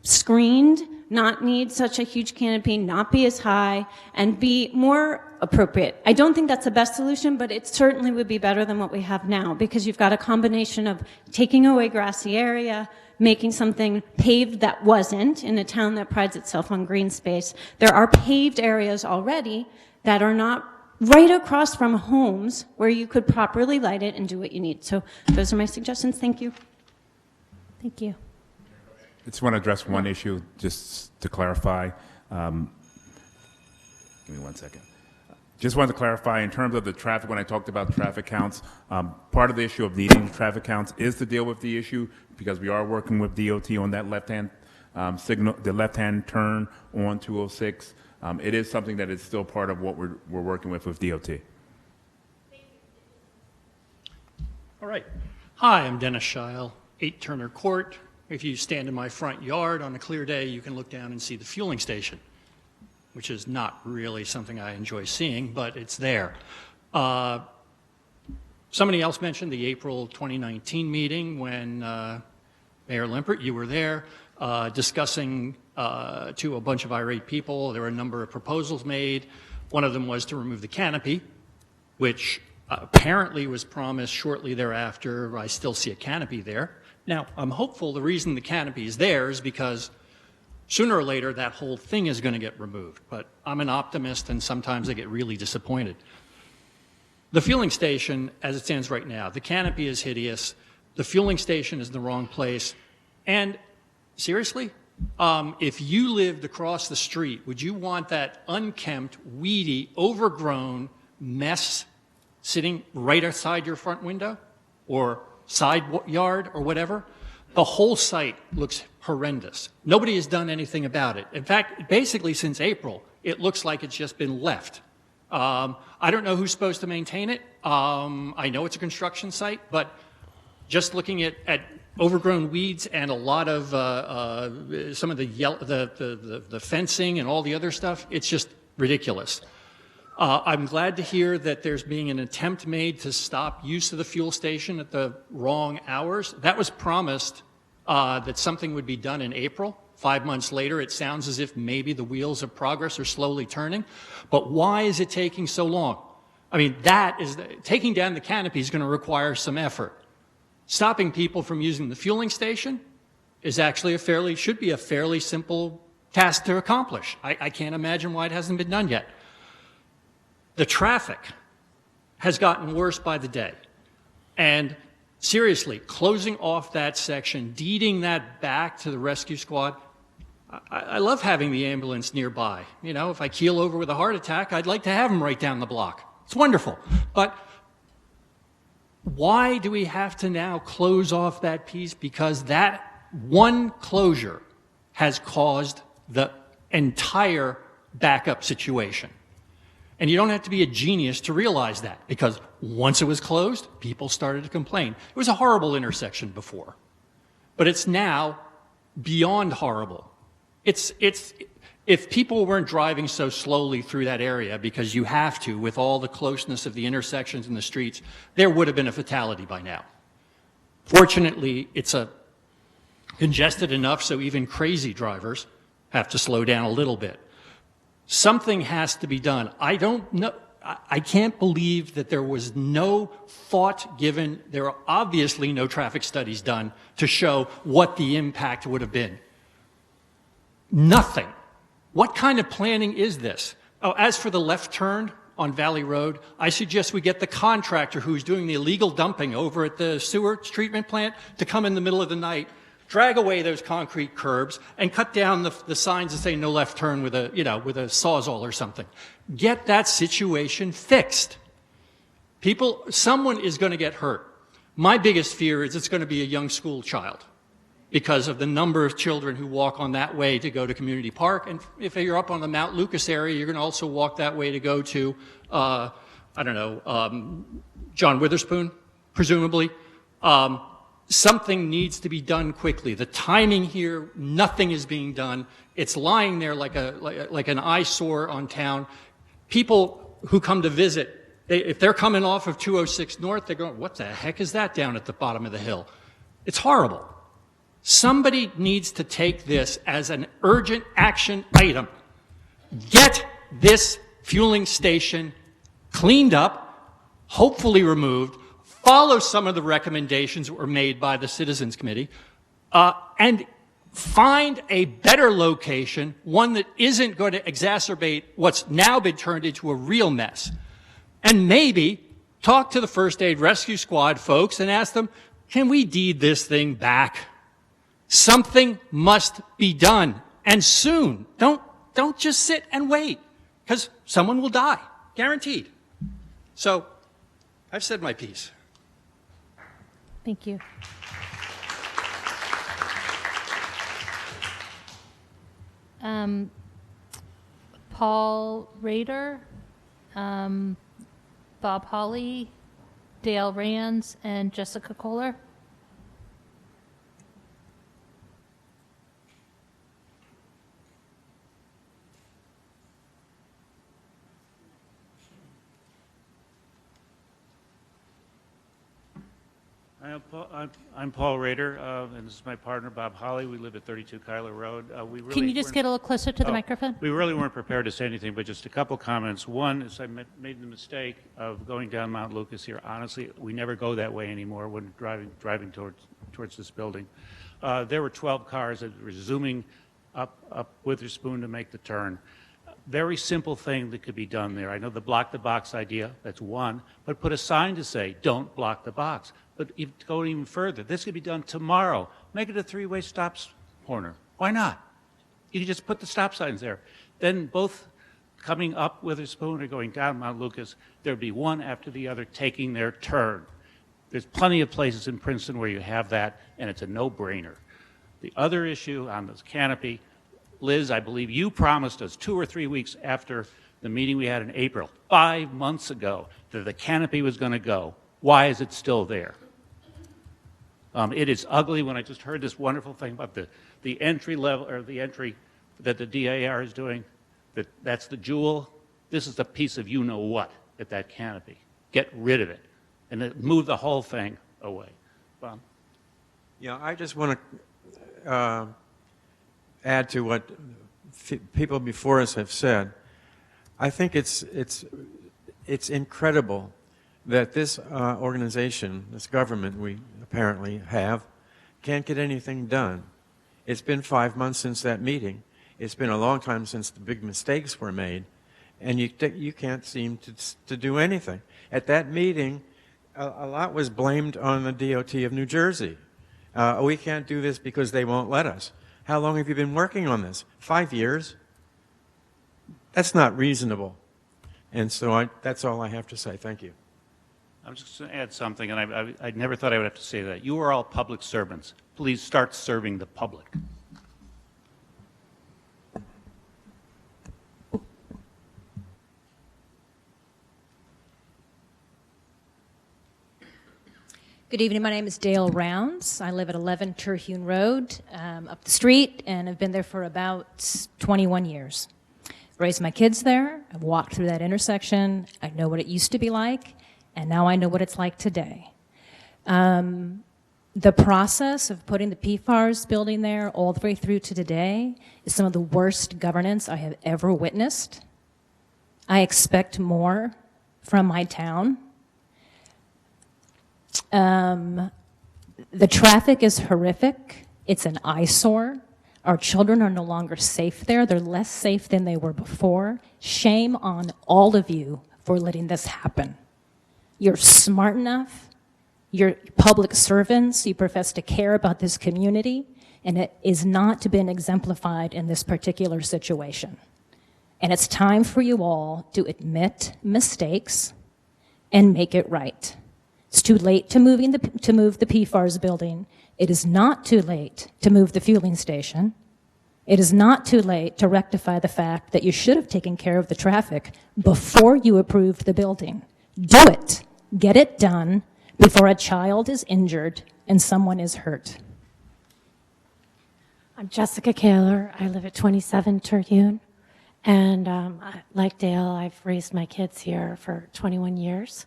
screened, not need such a huge canopy, not be as high, and be more appropriate. I don't think that's the best solution, but it certainly would be better than what we have now, because you've got a combination of taking away grassy area, making something paved that wasn't, in a town that prides itself on green space. There are paved areas already that are not right across from homes where you could properly light it and do what you need. So those are my suggestions. Thank you. Thank you. I just want to address one issue, just to clarify. Give me 1 second. Just wanted to clarify, in terms of the traffic, when I talked about traffic counts, part of the issue of needing traffic counts is to deal with the issue, because we are working with DOT on that left-hand signal, the left-hand turn on 206. It is something that is still part of what we're working with DOT. All right. Hi, I'm Dennis Scheil, 8 Turner Court. If you stand in my front yard on a clear day, you can look down and see the fueling station, which is not really something I enjoy seeing, but it's there. Somebody else mentioned the April 2019 meeting when Mayor Limpert, you were there, discussing to a bunch of irate people. There were a number of proposals made. One of them was to remove the canopy, which apparently was promised shortly thereafter. I still see a canopy there. Now, I'm hopeful the reason the canopy is there is because sooner or later that whole thing is going to get removed. But I'm an optimist, and sometimes I get really disappointed. The fueling station, as it stands right now, the canopy is hideous. The fueling station is in the wrong place. And seriously, if you lived across the street, would you want that unkempt, weedy, overgrown mess sitting right outside your front window or side yard or whatever? The whole site looks horrendous. Nobody has done anything about it. In fact, basically since April, it looks like it's just been left. I don't know who's supposed to maintain it. I know it's a construction site, but just looking at overgrown weeds and a lot of some of the fencing and all the other stuff, it's just ridiculous. I'm glad to hear that there's being an attempt made to stop use of the fuel station at the wrong hours. That was promised that something would be done in April. 5 months later, it sounds as if maybe the wheels of progress are slowly turning. But why is it taking so long? I mean, taking down the canopy is going to require some effort. Stopping people from using the fueling station is actually should be a fairly simple task to accomplish. I can't imagine why it hasn't been done yet. The traffic has gotten worse by the day. And seriously, closing off that section, deeding that back to the rescue squad, I love having the ambulance nearby. You know, if I keel over with a heart attack, I'd like to have them right down the block. It's wonderful. But why do we have to now close off that piece? Because that one closure has caused the entire backup situation. And you don't have to be a genius to realize that, because once it was closed, people started to complain. It was a horrible intersection before, but it's now beyond horrible. If people weren't driving so slowly through that area, because you have to with all the closeness of the intersections and the streets, there would have been a fatality by now. Fortunately, it's congested enough so even crazy drivers have to slow down a little bit. Something has to be done. I don't know. I can't believe that there was no thought given. There are obviously no traffic studies done to show what the impact would have been. Nothing. What kind of planning is this? Oh, as for the left turn on Valley Road, I suggest we get the contractor who's doing the illegal dumping over at the sewer treatment plant to come in the middle of the night, drag away those concrete curbs, and cut down the signs that say no left turn with a Sawzall or something. Get that situation fixed. Someone is going to get hurt. My biggest fear is it's going to be a young school child, because of the number of children who walk on that way to go to Community Park. And if you're up on the Mount Lucas area, you're going to also walk that way to go to, John Witherspoon, presumably. Something needs to be done quickly. The timing here, nothing is being done. It's lying there like an eyesore on town. People who come to visit, if they're coming off of 206 North, they're going, what the heck is that down at the bottom of the hill? It's horrible. Somebody needs to take this as an urgent action item. Get this fueling station cleaned up, hopefully removed, follow some of the recommendations that were made by the Citizens Committee, and find a better location, one that isn't going to exacerbate what's now been turned into a real mess. And maybe talk to the First Aid Rescue Squad folks and ask them, can we deed this thing back? Something must be done, and soon. Don't just sit and wait, because someone will die, guaranteed. So, I've said my piece. Thank you. Paul Rader, Bob Hawley, Dale Rands, and Jessica Kohler. I'm Paul Rader, and this is my partner, Bob Holly. We live at 32 Kyler Road. We really Can you just weren't- get a little closer to the Oh, microphone? We really weren't prepared to say anything, but just a couple comments. One is I made the mistake of going down Mount Lucas here. Honestly, we never go that way anymore when driving towards this building. There were 12 cars that were zooming up Witherspoon to make the turn. Very simple thing that could be done there. I know the block the box idea, that's one, but put a sign to say, don't block the box. But if go even further, this could be done tomorrow. Make it a three-way stops corner. Why not? You can just put the stop signs there. Then both coming up Witherspoon or going down Mount Lucas, there would be one after the other taking their turn. There's plenty of places in Princeton where you have that, and it's a no-brainer. The other issue on this canopy, Liz, I believe you promised us 2 or 3 weeks after the meeting we had in April, 5 months ago, that the canopy was going to go. Why is it still there? It is ugly. When I just heard this wonderful thing about the entry level, or the entry that the DAR is doing, that's the jewel. This is a piece of you-know-what at that canopy. Get rid of it and then move the whole thing away. Bob? Yeah, I just want to add to what people before us have said. I think it's incredible that this organization, this government we apparently have, can't get anything done. It's been 5 months since that meeting. It's been a long time since the big mistakes were made, and you can't seem to do anything. At that meeting, a lot was blamed on the DOT of New Jersey. We can't do this because they won't let us. How long have you been working on this? 5 years? That's not reasonable. And so that's all I have to say. Thank you. I'm just going to add something, and I never thought I would have to say that. You are all public servants. Please start serving the public. Good evening. My name is Dale Rounds. I live at 11 Terhune Road, up the street, and I've been there for about 21 years. Raised my kids there. I've walked through that intersection. I know what it used to be like, and now I know what it's like today. The process of putting the PFARS building there all the way through to today is some of the worst governance I have ever witnessed. I expect more from my town. The traffic is horrific. It's an eyesore. Our children are no longer safe there. They're less safe than they were before. Shame on all of you for letting this happen. You're smart enough. You're public servants. You profess to care about this community, and it is not to be exemplified in this particular situation. And it's time for you all to admit mistakes and make it right. It's too late to move the PFARS building. It is not too late to move the fueling station. It is not too late to rectify the fact that you should have taken care of the traffic before you approved the building. Do it. Get it done before a child is injured and someone is hurt. I'm Jessica Kaler. I live at 27 Terhune. And like Dale, I've raised my kids here for 21 years.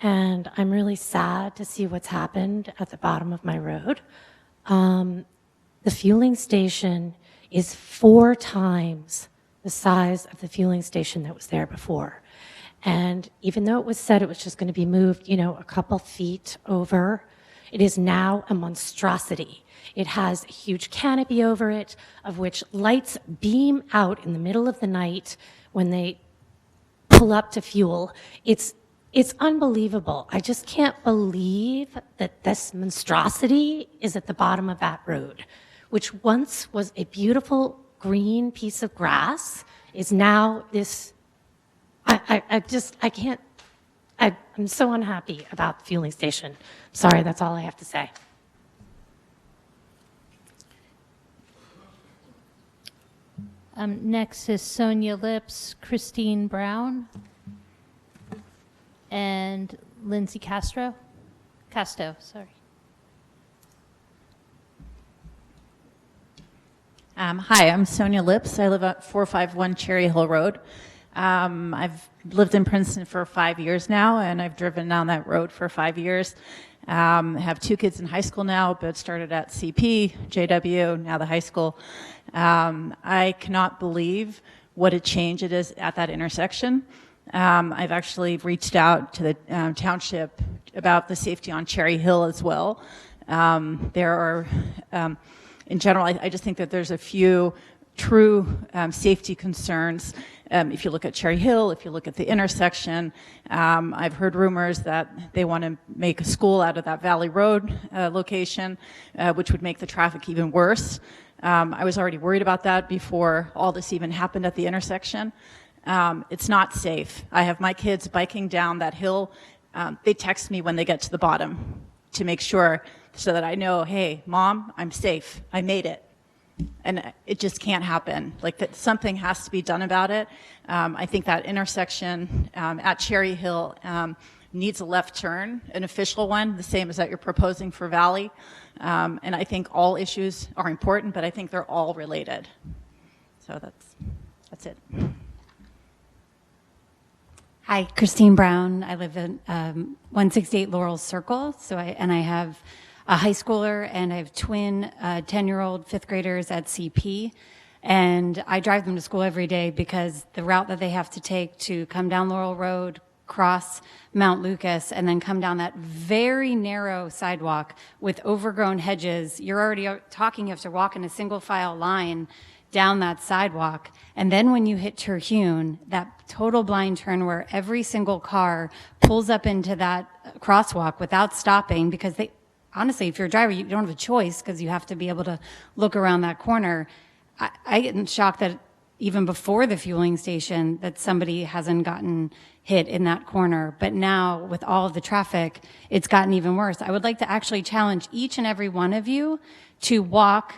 And I'm really sad to see what's happened at the bottom of my road. The fueling station is 4 times the size of the fueling station that was there before. And even though it was said it was just going to be moved, a couple feet over, it is now a monstrosity. It has a huge canopy over it, of which lights beam out in the middle of the night when they pull up to fuel. It's unbelievable. I just can't believe that this monstrosity is at the bottom of that road, which once was a beautiful green piece of grass, is now this. I'm so unhappy about the fueling station. Sorry, that's all I have to say. Next is Sonia Lips, Christine Brown, and Lindsay Casto, sorry. Hi, I'm Sonia Lips. I live at 451 Cherry Hill Road. I've lived in Princeton for 5 years now, and I've driven down that road for 5 years. Have 2 kids in high school now, but started at CP, JW, now the high school. I cannot believe what a change it is at that intersection. I've actually reached out to the township about the safety on Cherry Hill as well. There are, in general, I just think that there's a few true safety concerns. If you look at Cherry Hill, if you look at the intersection, I've heard rumors that they want to make a school out of that Valley Road location, which would make the traffic even worse. I was already worried about that before all this even happened at the intersection. It's not safe. I have my kids biking down that hill. They text me when they get to the bottom to make sure so that I know, hey, Mom, I'm safe. I made it. And it just can't happen. Like that, something has to be done about it. I think that intersection at Cherry Hill needs a left turn, an official one, the same as that you're proposing for Valley. And I think all issues are important, but I think they're all related. So that's it. Hi, Christine Brown. I live in 168 Laurel Circle. I have a high schooler and I have twin 10-year-old fifth graders at CP. And I drive them to school every day because the route that they have to take to come down Laurel Road, cross Mount Lucas, and then come down that very narrow sidewalk with overgrown hedges, you're already talking, you have to walk in a single file line down that sidewalk. And then when you hit Terhune, that total blind turn where every single car pulls up into that crosswalk without stopping because they, honestly, if you're a driver, you don't have a choice because you have to be able to look around that corner. I get shocked that even before the fueling station that somebody hasn't gotten hit in that corner. But now with all of the traffic, it's gotten even worse. I would like to actually challenge each and every one of you to walk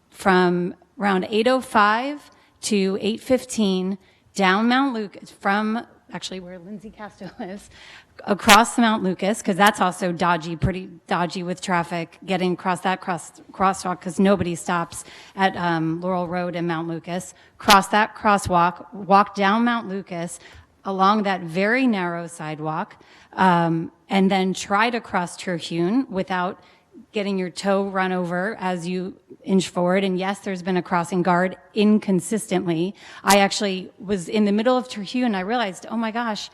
from around 8:05 to 8:15 down Mount Lucas from actually where Lindsay Casto lives, across Mount Lucas, because that's also dodgy, pretty dodgy with traffic, getting across that crosswalk because nobody stops at Laurel Road and Mount Lucas. Cross that crosswalk, walk down Mount Lucas along that very narrow sidewalk, and then try to cross Terhune without getting your toe run over as you inch forward. And yes, there's been a crossing guard inconsistently. I actually was in the middle of Terhune and I realized, oh my gosh,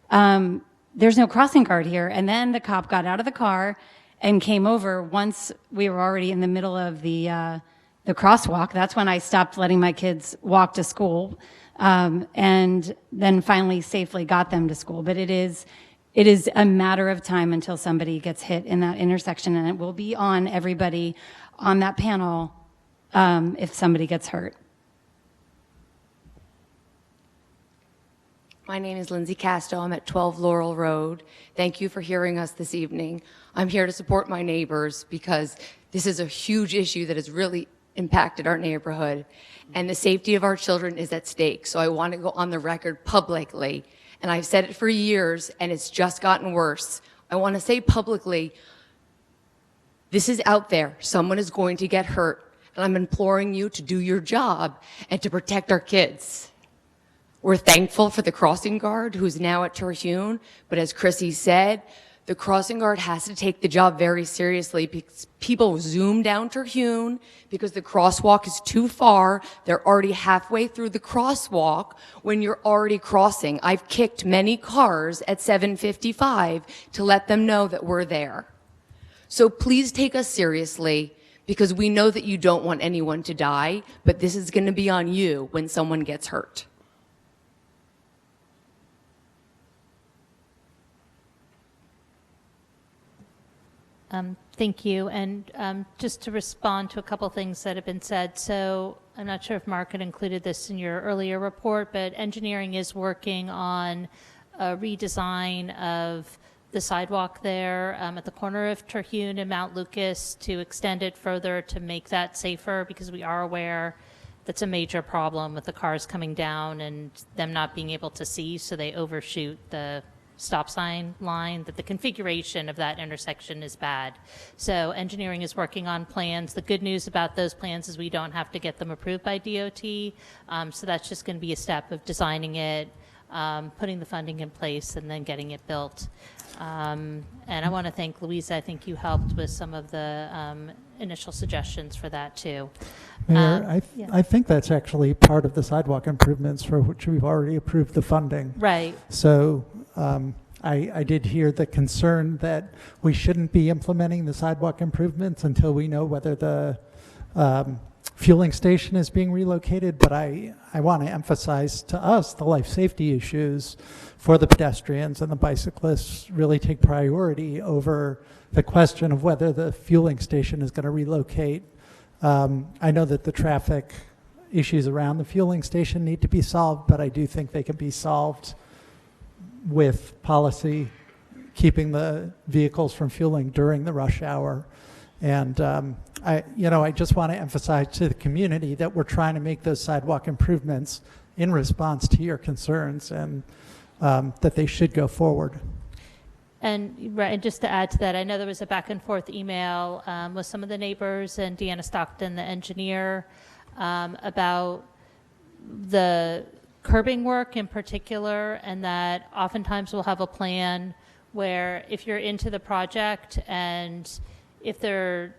there's no crossing guard here. And then the cop got out of the car and came over once we were already in the middle of the crosswalk. That's when I stopped letting my kids walk to school, and then finally safely got them to school. But it is a matter of time until somebody gets hit in that intersection, and it will be on everybody on that panel if somebody gets hurt. My name is Lindsay Casto. I'm at 12 Laurel Road. Thank you for hearing us this evening. I'm here to support my neighbors because this is a huge issue that has really impacted our neighborhood, and the safety of our children is at stake. So I want to go on the record publicly, and I've said it for years, and it's just gotten worse. I want to say publicly, this is out there. Someone is going to get hurt, and I'm imploring you to do your job and to protect our kids. We're thankful for the crossing guard who's now at Terhune, but as Chrissy said, the crossing guard has to take the job very seriously because people zoom down Terhune because the crosswalk is too far. They're already halfway through the crosswalk when you're already crossing. I've kicked many cars at 7:55 to let them know that we're there. So please take us seriously because we know that you don't want anyone to die, but this is going to be on you when someone gets hurt. Thank you. And just to respond to a couple things that have been said. So I'm not sure if Mark had included this in your earlier report, but engineering is working on a redesign of the sidewalk there at the corner of Terhune and Mount Lucas to extend it further to make that safer, because we are aware that's a major problem with the cars coming down and them not being able to see, so they overshoot the stop sign line, that the configuration of that intersection is bad. So engineering is working on plans. The good news about those plans is we don't have to get them approved by DOT. So that's just going to be a step of designing it putting the funding in place and then getting it built. And I want to thank Louisa. I think you helped with some of the initial suggestions for that too. Mayor, I think that's actually part of the sidewalk improvements for which we've already approved the funding. Right. So I did hear the concern that we shouldn't be implementing the sidewalk improvements until we know whether the fueling station is being relocated, but I want to emphasize to us the life safety issues for the pedestrians and the bicyclists really take priority over the question of whether the fueling station is going to relocate. I know that the traffic issues around the fueling station need to be solved, but I do think they can be solved with policy keeping the vehicles from fueling during the rush hour. And I just want to emphasize to the community that we're trying to make those sidewalk improvements in response to your concerns, and that they should go forward. And just to add to that, I know there was a back and forth email with some of the neighbors and Deanna Stockton, the engineer, about the curbing work in particular, and that oftentimes we'll have a plan where if you're into the project and if the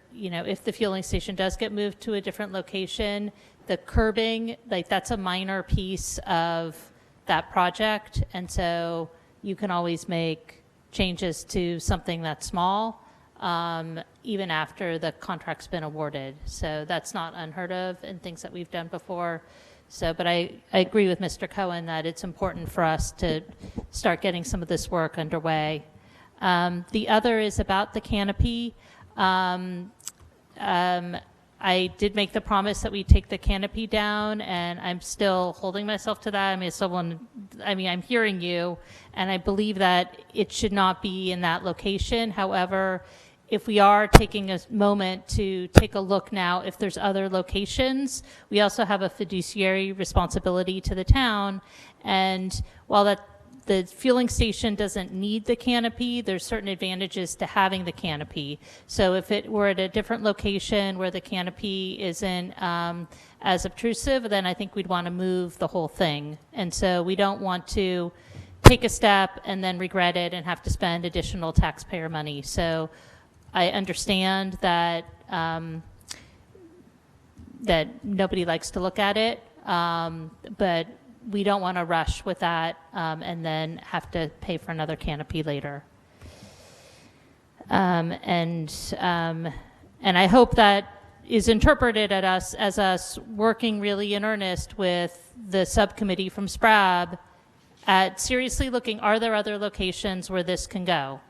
fueling station does get moved to a different location, the curbing, that's a minor piece of that project. And so you can always make changes to something that's small, even after the contract's been awarded. So that's not unheard of in things that we've done before. So, but I agree with Mr. Cohen that it's important for us to start getting some of this work underway. The other is about the canopy. I did make the promise that we take the canopy down, and I'm still holding myself to that. I'm hearing you, and I believe that it should not be in that location. However, if we are taking a moment to take a look now, if there's other locations, we also have a fiduciary responsibility to the town. And while the fueling station doesn't need the canopy, there's certain advantages to having the canopy. So if it were at a different location where the canopy isn't as obtrusive, then I think we'd want to move the whole thing. And so we don't want to take a step and then regret it and have to spend additional taxpayer money. So I understand that that nobody likes to look at it, but we don't want to rush with that and then have to pay for another canopy later. And I hope that is interpreted as us working really in earnest with the subcommittee from SPRAB at seriously looking, are there other locations where this can go?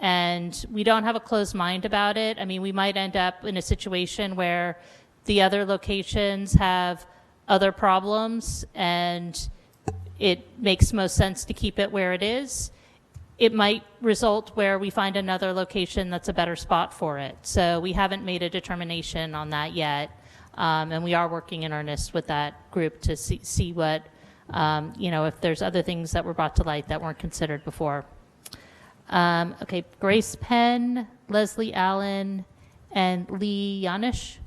And we don't have a closed mind about it. I mean, we might end up in a situation where the other locations have other problems and it makes most sense to keep it where it is. It might result where we find another location that's a better spot for it. So we haven't made a determination on that yet. And we are working in earnest with that group to see what, if there's other things that were brought to light that weren't considered before. Okay, Grace Penn, Leslie Allen, and Lee Yanish.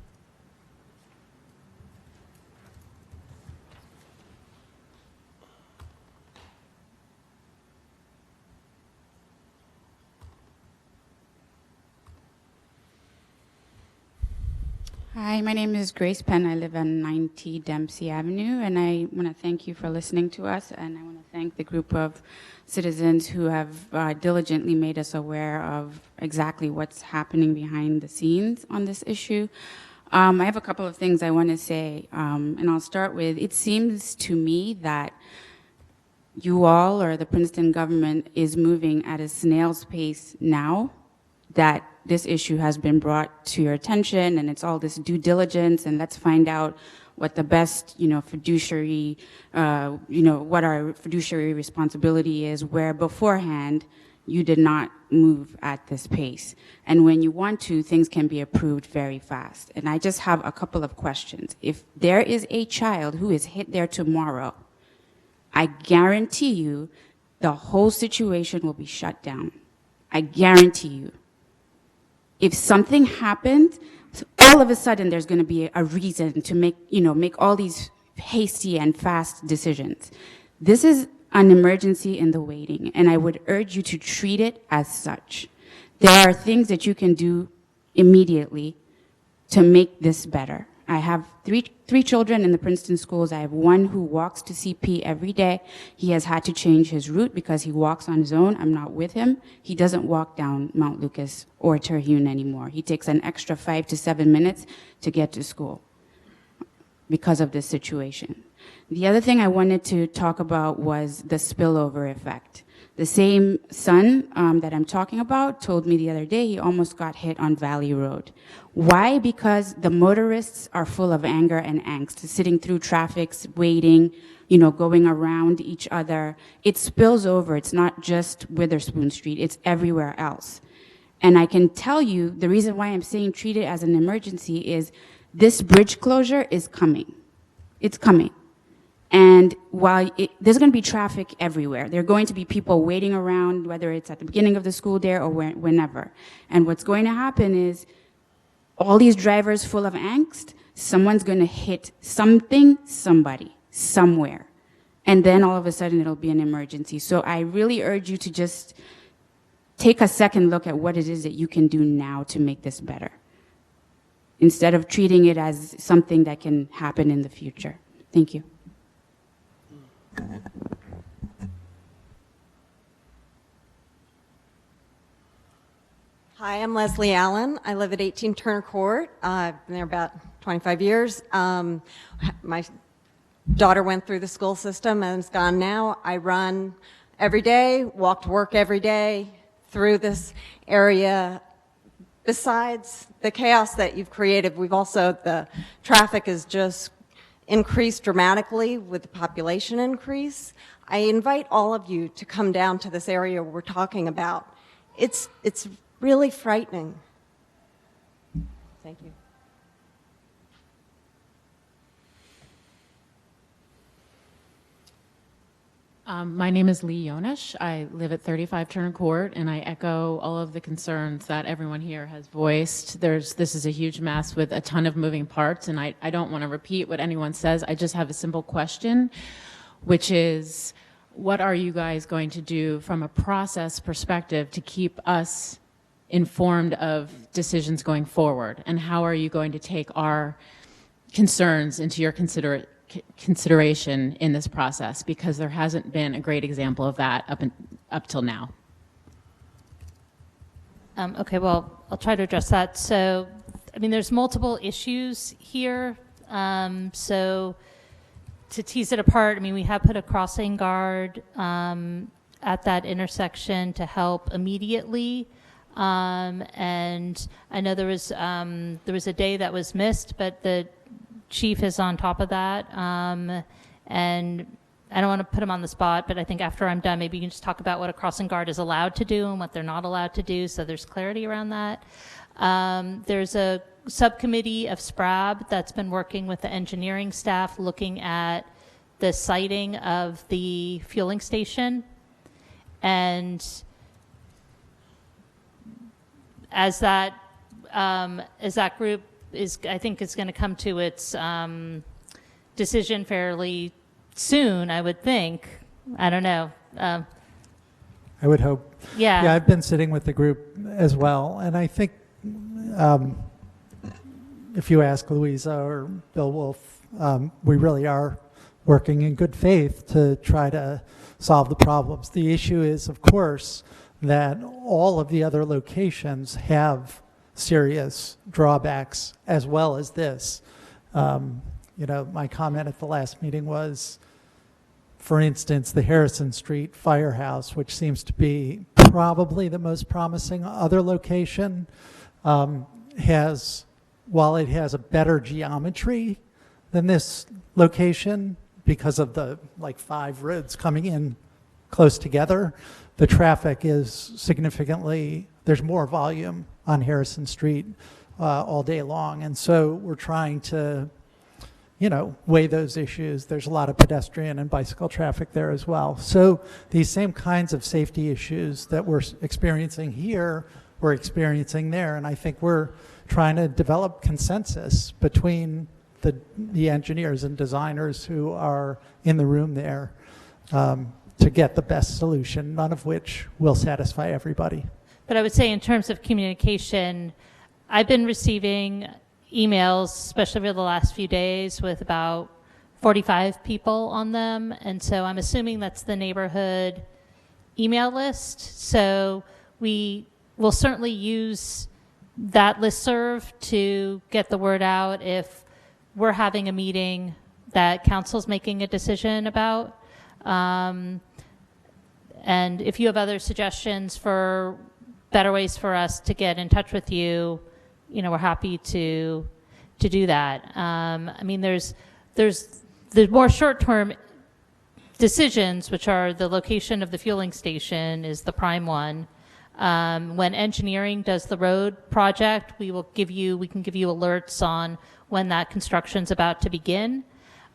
Hi, my name is Grace Penn. I live on 90 Dempsey Avenue, and I want to thank you for listening to us, and I want to thank the group of citizens who have diligently made us aware of exactly what's happening behind the scenes on this issue. I have a couple of things I want to say, and I'll start with, it seems to me that you all, or the Princeton government, is moving at a snail's pace now that this issue has been brought to your attention, and it's all this due diligence, and let's find out what the best, fiduciary, what our fiduciary responsibility is, where beforehand you did not move at this pace. And when you want to, things can be approved very fast. And I just have a couple of questions. If there is a child who is hit there tomorrow, I guarantee you the whole situation will be shut down. I guarantee you. If something happened, all of a sudden there's going to be a reason to make all these hasty and fast decisions. This is an emergency in the waiting, and I would urge you to treat it as such. There are things that you can do immediately to make this better. I have three children in the Princeton schools. I have one who walks to CP every day. He has had to change his route because he walks on his own. I'm not with him. He doesn't walk down Mount Lucas or Terhune anymore. He takes an extra 5 to 7 minutes to get to school because of this situation. The other thing I wanted to talk about was the spillover effect. The same son that I'm talking about told me the other day he almost got hit on Valley Road. Why? Because the motorists are full of anger and angst, sitting through traffic, waiting, going around each other. It spills over. It's not just Witherspoon Street. It's everywhere else. And I can tell you the reason why I'm saying treat it as an emergency is this bridge closure is coming. It's coming. And while there's going to be traffic everywhere, there are going to be people waiting around, whether it's at the beginning of the school day or whenever. And what's going to happen is all these drivers full of angst, someone's going to hit something, somebody, somewhere. And then all of a sudden it'll be an emergency. So I really urge you to just take a second look at what it is that you can do now to make this better, instead of treating it as something that can happen in the future. Thank you. Hi, I'm Leslie Allen. I live at 18 Turner Court. I've been there about 25 years. My daughter went through the school system and is gone now. I run every day, walk to work every day through this area. Besides the chaos that you've created, the traffic is just increased dramatically with the population increase. I invite all of you to come down to this area we're talking about. It's really frightening. Thank you. My name is Lee Yonish. I live at 35 Turner Court, and I echo all of the concerns that everyone here has voiced. This is a huge mess with a ton of moving parts, and I don't want to repeat what anyone says. I just have a simple question, which is, what are you guys going to do from a process perspective to keep us informed of decisions going forward? And how are you going to take our concerns into your consideration in this process, because there hasn't been a great example of that up till now? Okay, well, I'll try to address that. So, there's multiple issues here. So to tease it apart, we have put a crossing guard at that intersection to help immediately. And I know there was a day that was missed, but the chief is on top of that, and I don't want to put him on the spot, but I think after I'm done, maybe you can just talk about what a crossing guard is allowed to do and what they're not allowed to do, so there's clarity around that. There's a subcommittee of SPRAB that's been working with the engineering staff looking at the siting of the fueling station, and as that group I think it's going to come to its decision fairly soon, I would think. I don't know. I would hope. Yeah. I've been sitting with the group as well, and I think if you ask Louisa or Bill Wolf, we really are working in good faith to try to solve the problems. The issue is, of course, that all of the other locations have serious drawbacks as well as this. My comment at the last meeting was, for instance, the Harrison Street Firehouse, which seems to be probably the most promising other location, while it has a better geometry than this location because of the 5 roads coming in close together, the traffic is significantly, there's more volume on Harrison Street all day long. And so we're trying to, weigh those issues. There's a lot of pedestrian and bicycle traffic there as well. So these same kinds of safety issues that we're experiencing here, we're experiencing there. And I think we're trying to develop consensus between the engineers and designers who are in the room there. to get the best solution, none of which will satisfy everybody. But I would say in terms of communication, I've been receiving emails, especially over the last few days, with about 45 people on them. And so I'm assuming that's the neighborhood email list. So we will certainly use that listserv to get the word out if we're having a meeting that council's making a decision about. And if you have other suggestions for better ways for us to get in touch with you, we're happy to do that. I mean, there's the more short-term decisions, which are the location of the fueling station is the prime one. When engineering does the road project, we can give you alerts on when that construction's about to begin.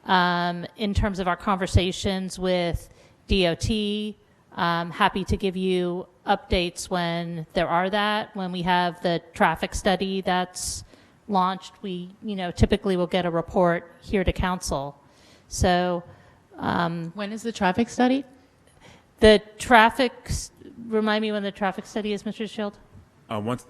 In terms of our conversations with DOT, happy to give you updates when there are that. When we have the traffic study that's launched, we typically will get a report here to council. So when is the traffic study? The traffic, remind me when the traffic study is, Mr. Shield? Once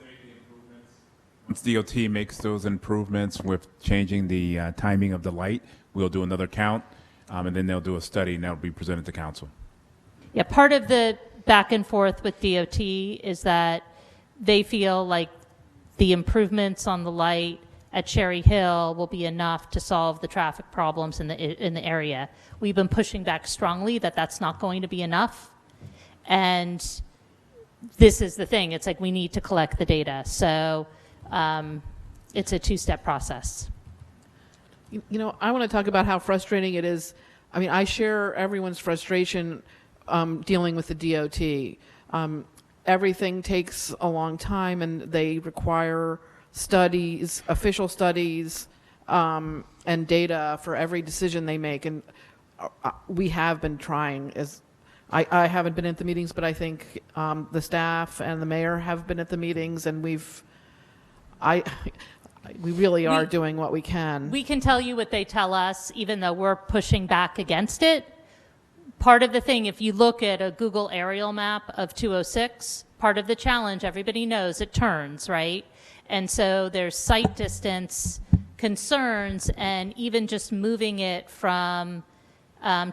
DOT makes those improvements with changing the timing of the light, we'll do another count, and then they'll do a study, and that'll be presented to council. Yeah, part of the back and forth with DOT is that they feel like the improvements on the light at Cherry Hill will be enough to solve the traffic problems in the area. We've been pushing back strongly that that's not going to be enough. And this is the thing. It's like we need to collect the data. So it's a two-step process. I want to talk about how frustrating it is. I mean, I share everyone's frustration dealing with the DOT. Everything takes a long time, and they require studies, official studies, and data for every decision they make. And we have been trying. I haven't been at the meetings, but I think the staff and the mayor have been at the meetings, and we really are doing what we can. We can tell you what they tell us, even though we're pushing back against it. Part of the thing, if you look at a Google aerial map of 206, part of the challenge, everybody knows it turns, right? And so there's sight distance concerns, and even just moving it from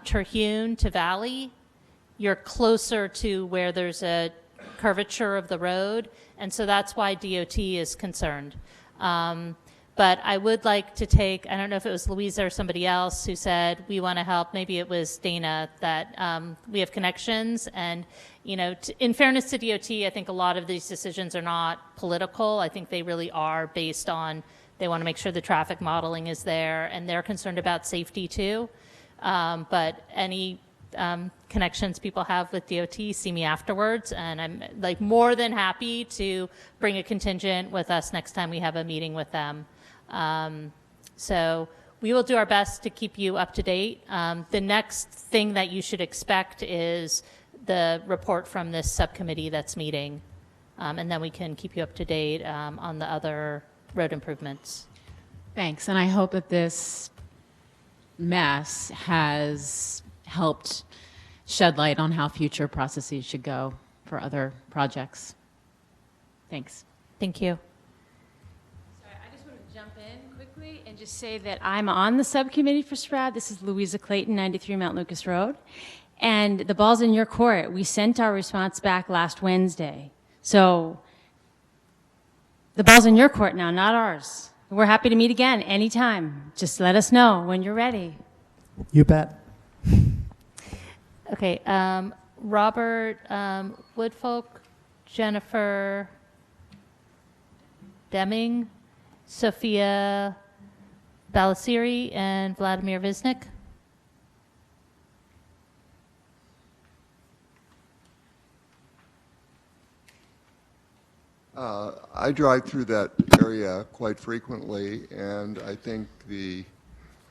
Terhune to Valley, you're closer to where there's a curvature of the road, and so that's why DOT is concerned. But I would like to take, I don't know if it was Louisa or somebody else who said, we want to help, maybe it was Dana, that we have connections. And, in fairness to DOT, I think a lot of these decisions are not political. I think they really are based on, they want to make sure the traffic modeling is there, and they're concerned about safety too. But any connections people have with DOT, see me afterwards, and I'm more than happy to bring a contingent with us next time we have a meeting with them. So we will do our best to keep you up to date. The next thing that you should expect is the report from this subcommittee that's meeting, and then we can keep you up to date on the other road improvements. Thanks, and I hope that this mess has helped shed light on how future processes should go for other projects. Thanks. Thank you. I just want to jump in quickly and just say that I'm on the subcommittee for SPRAD. This is Louisa Clayton, 93 Mount Lucas Road. And the ball's in your court. We sent our response back last Wednesday. So the ball's in your court now, not ours. We're happy to meet again anytime. Just let us know when you're ready. You bet. Okay, Robert Woodfolk, Jennifer Deming, Sophia Balasiri, and Vladimir Visnik. I drive through that area quite frequently, and I think the...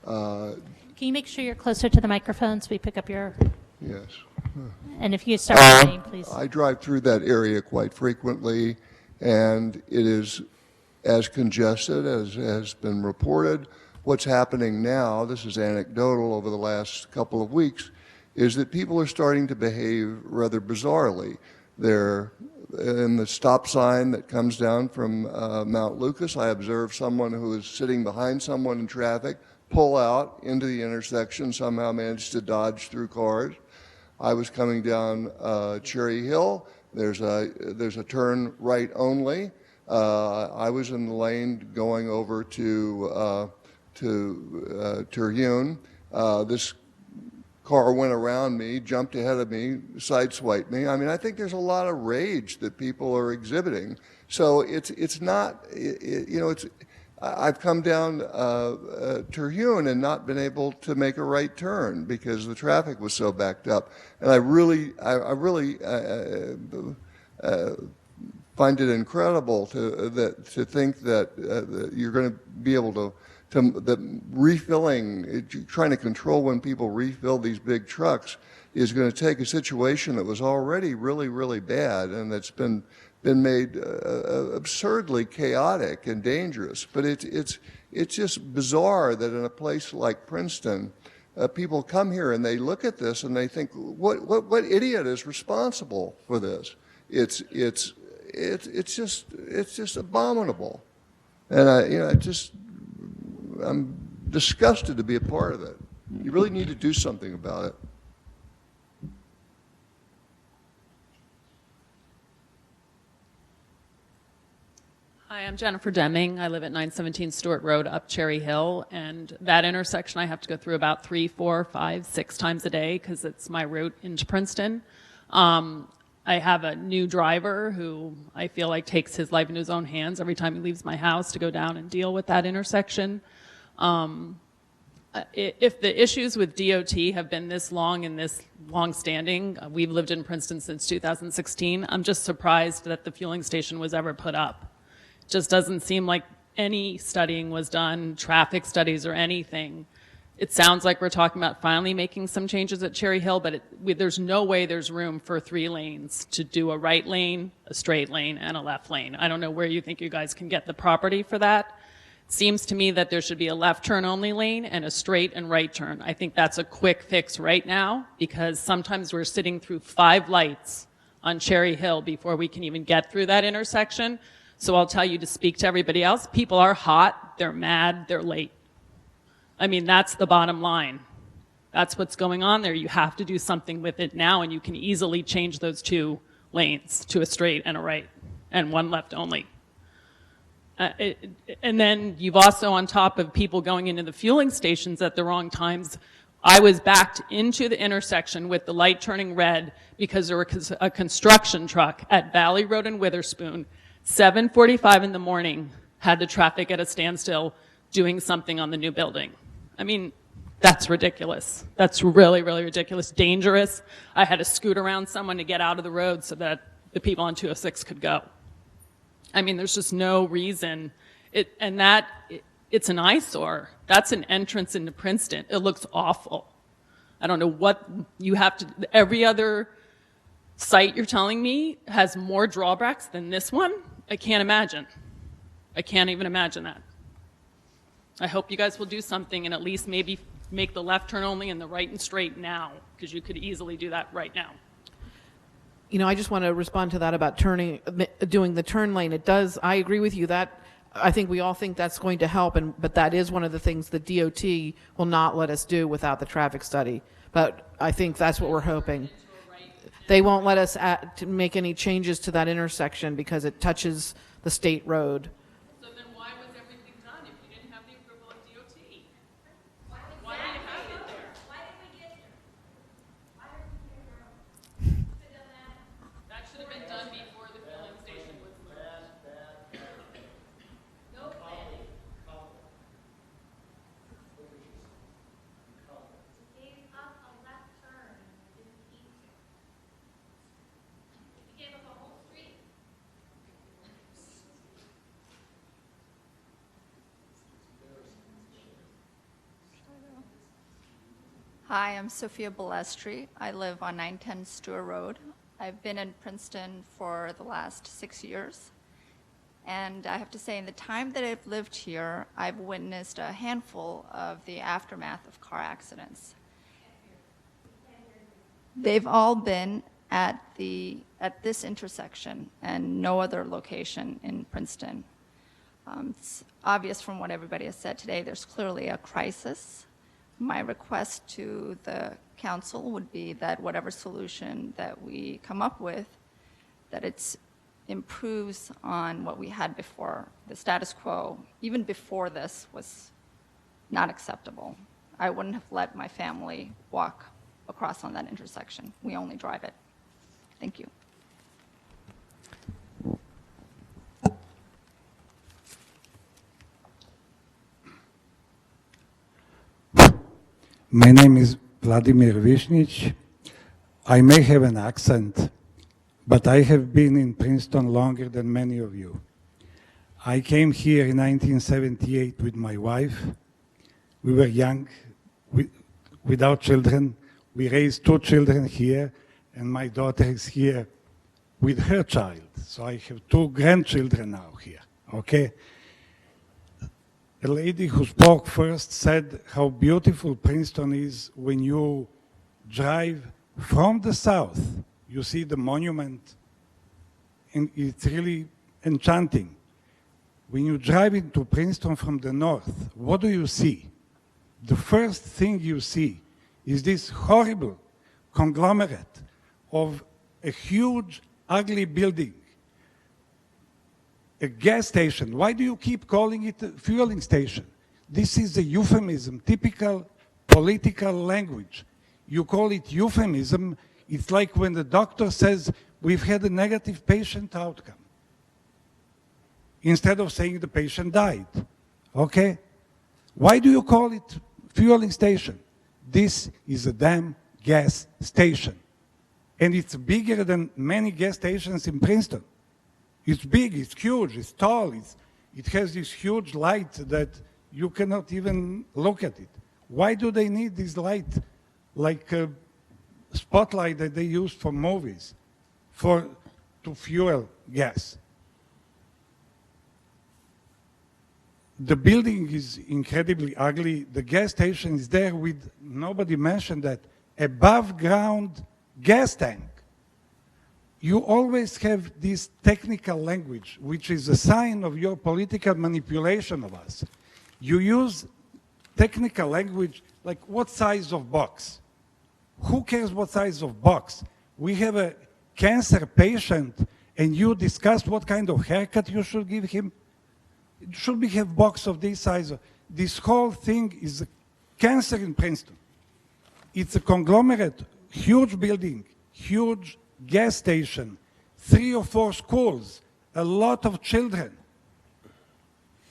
Can you make sure you're closer to the microphone so we pick up your... Yes. And if you start with your name, please. I drive through that area quite frequently, and it is as congested as has been reported. What's happening now, this is anecdotal over the last couple of weeks, is that people are starting to behave rather bizarrely. They're in the stop sign that comes down from Mount Lucas. I observed someone who was sitting behind someone in traffic pull out into the intersection, somehow managed to dodge through cars. I was coming down Cherry Hill. There's a turn right only. I was in the lane going over to Terhune. This car went around me, jumped ahead of me, sideswiped me. I mean, I think there's a lot of rage that people are exhibiting. So it's not, you know, I've come down Terhune and not been able to make a right turn because the traffic was so backed up. And I really find it incredible to think that you're going to be able to that refilling, trying to control when people refill these big trucks is going to take a situation that was already really bad and that's been made absurdly chaotic and dangerous. But it's just bizarre that in a place like Princeton, people come here and they look at this and they think, what idiot is responsible for this? It's just abominable, and I'm disgusted to be a part of it. You really need to do something about it. Hi, I'm Jennifer Deming. I live at 917 Stewart Road up Cherry Hill, and that intersection I have to go through about 3, 4, 5, 6 times a day because it's my route into Princeton. I have a new driver who I feel like takes his life into his own hands every time he leaves my house to go down and deal with that intersection. If the issues with DOT have been this long and this long-standing, we've lived in Princeton since 2016, I'm just surprised that the fueling station was ever put up. It just doesn't seem like any studying was done, traffic studies or anything. It sounds like we're talking about finally making some changes at Cherry Hill, but there's no way there's room for 3 lanes to do a right lane, a straight lane, and a left lane. I don't know where you think you guys can get the property for that. It seems to me that there should be a left turn only lane and a straight and right turn. I think that's a quick fix right now because sometimes we're sitting through 5 lights on Cherry Hill before we can even get through that intersection. So I'll tell you to speak to everybody else. People are hot, they're mad, they're late. I mean, that's the bottom line. That's what's going on there. You have to do something with it now, and you can easily change those 2 lanes to a straight and a right, and 1 left only. And then you've also, on top of people going into the fueling stations at the wrong times, I was backed into the intersection with the light turning red because there was a construction truck at Valley Road and Witherspoon, 7:45 in the morning, had the traffic at a standstill doing something on the new building. I mean, that's ridiculous. That's really ridiculous, dangerous. I had to scoot around someone to get out of the road so that the people on 206 could go. I mean, there's just no reason. It's an eyesore. That's an entrance into Princeton. It looks awful. I don't know what you have to, every other site you're telling me has more drawbacks than this one. I can't imagine. I can't even imagine that. I hope you guys will do something and at least maybe make the left turn only and the right and straight now, because you could easily do that right now. You know, I just want to respond to that about doing the turn lane. It does, I agree with you that I think we all think that's going to help, but that is one of the things the DOT will not let us do without the traffic study. But I think that's what we're hoping. They won't let us to make any changes to that intersection because it touches the state road. So then why was everything done if you didn't have the approval of DOT? Why do you have it there? Why did we get here? Why did we get here? That should have been done before the filling station was moved. No planning. Gave up a left turn and didn't keep to. You gave up a whole street. Hi, I'm Sophia Balestri. I live on 910 Stewart Road. I've been in Princeton for the last 6 years. And I have to say, in the time that I've lived here, I've witnessed a handful of the aftermath of car accidents. They've all been at this intersection and no other location in Princeton. It's obvious from what everybody has said today, there's clearly a crisis. My request to the council would be that whatever solution that we come up with, that it improves on what we had before. The status quo, even before this, was not acceptable. I wouldn't have let my family walk across on that intersection. We only drive it. Thank you. My name is Vladimir Višnjić. I may have an accent, but I have been in Princeton longer than many of you. I came here in 1978 with my wife. We were young, without children. We raised 2 children here, and my daughter is here with her child. So I have 2 grandchildren now here, okay? A lady who spoke first said how beautiful Princeton is when you drive from the south. You see the monument, and it's really enchanting. When you drive into Princeton from the north, what do you see? The first thing you see is this horrible conglomerate of a huge, ugly building. A gas station. Why do you keep calling it a fueling station? This is a euphemism, typical political language. You call it euphemism, it's like when the doctor says, we've had a negative patient outcome, instead of saying the patient died, okay? Why do you call it fueling station? This is a damn gas station. And it's bigger than many gas stations in Princeton. It's big, it's huge, it's tall, it has this huge light that you cannot even look at it. Why do they need this light, like a spotlight that they use for movies, to fuel gas? The building is incredibly ugly. The gas station is there with, nobody mentioned that, above ground gas tank. You always have this technical language, which is a sign of your political manipulation of us. You use technical language like what size of box? Who cares what size of box? We have a cancer patient and you discuss what kind of haircut you should give him. Should we have box of this size? This whole thing is a cancer in Princeton. It's a conglomerate, huge building, huge gas station, 3 or 4 schools, a lot of children,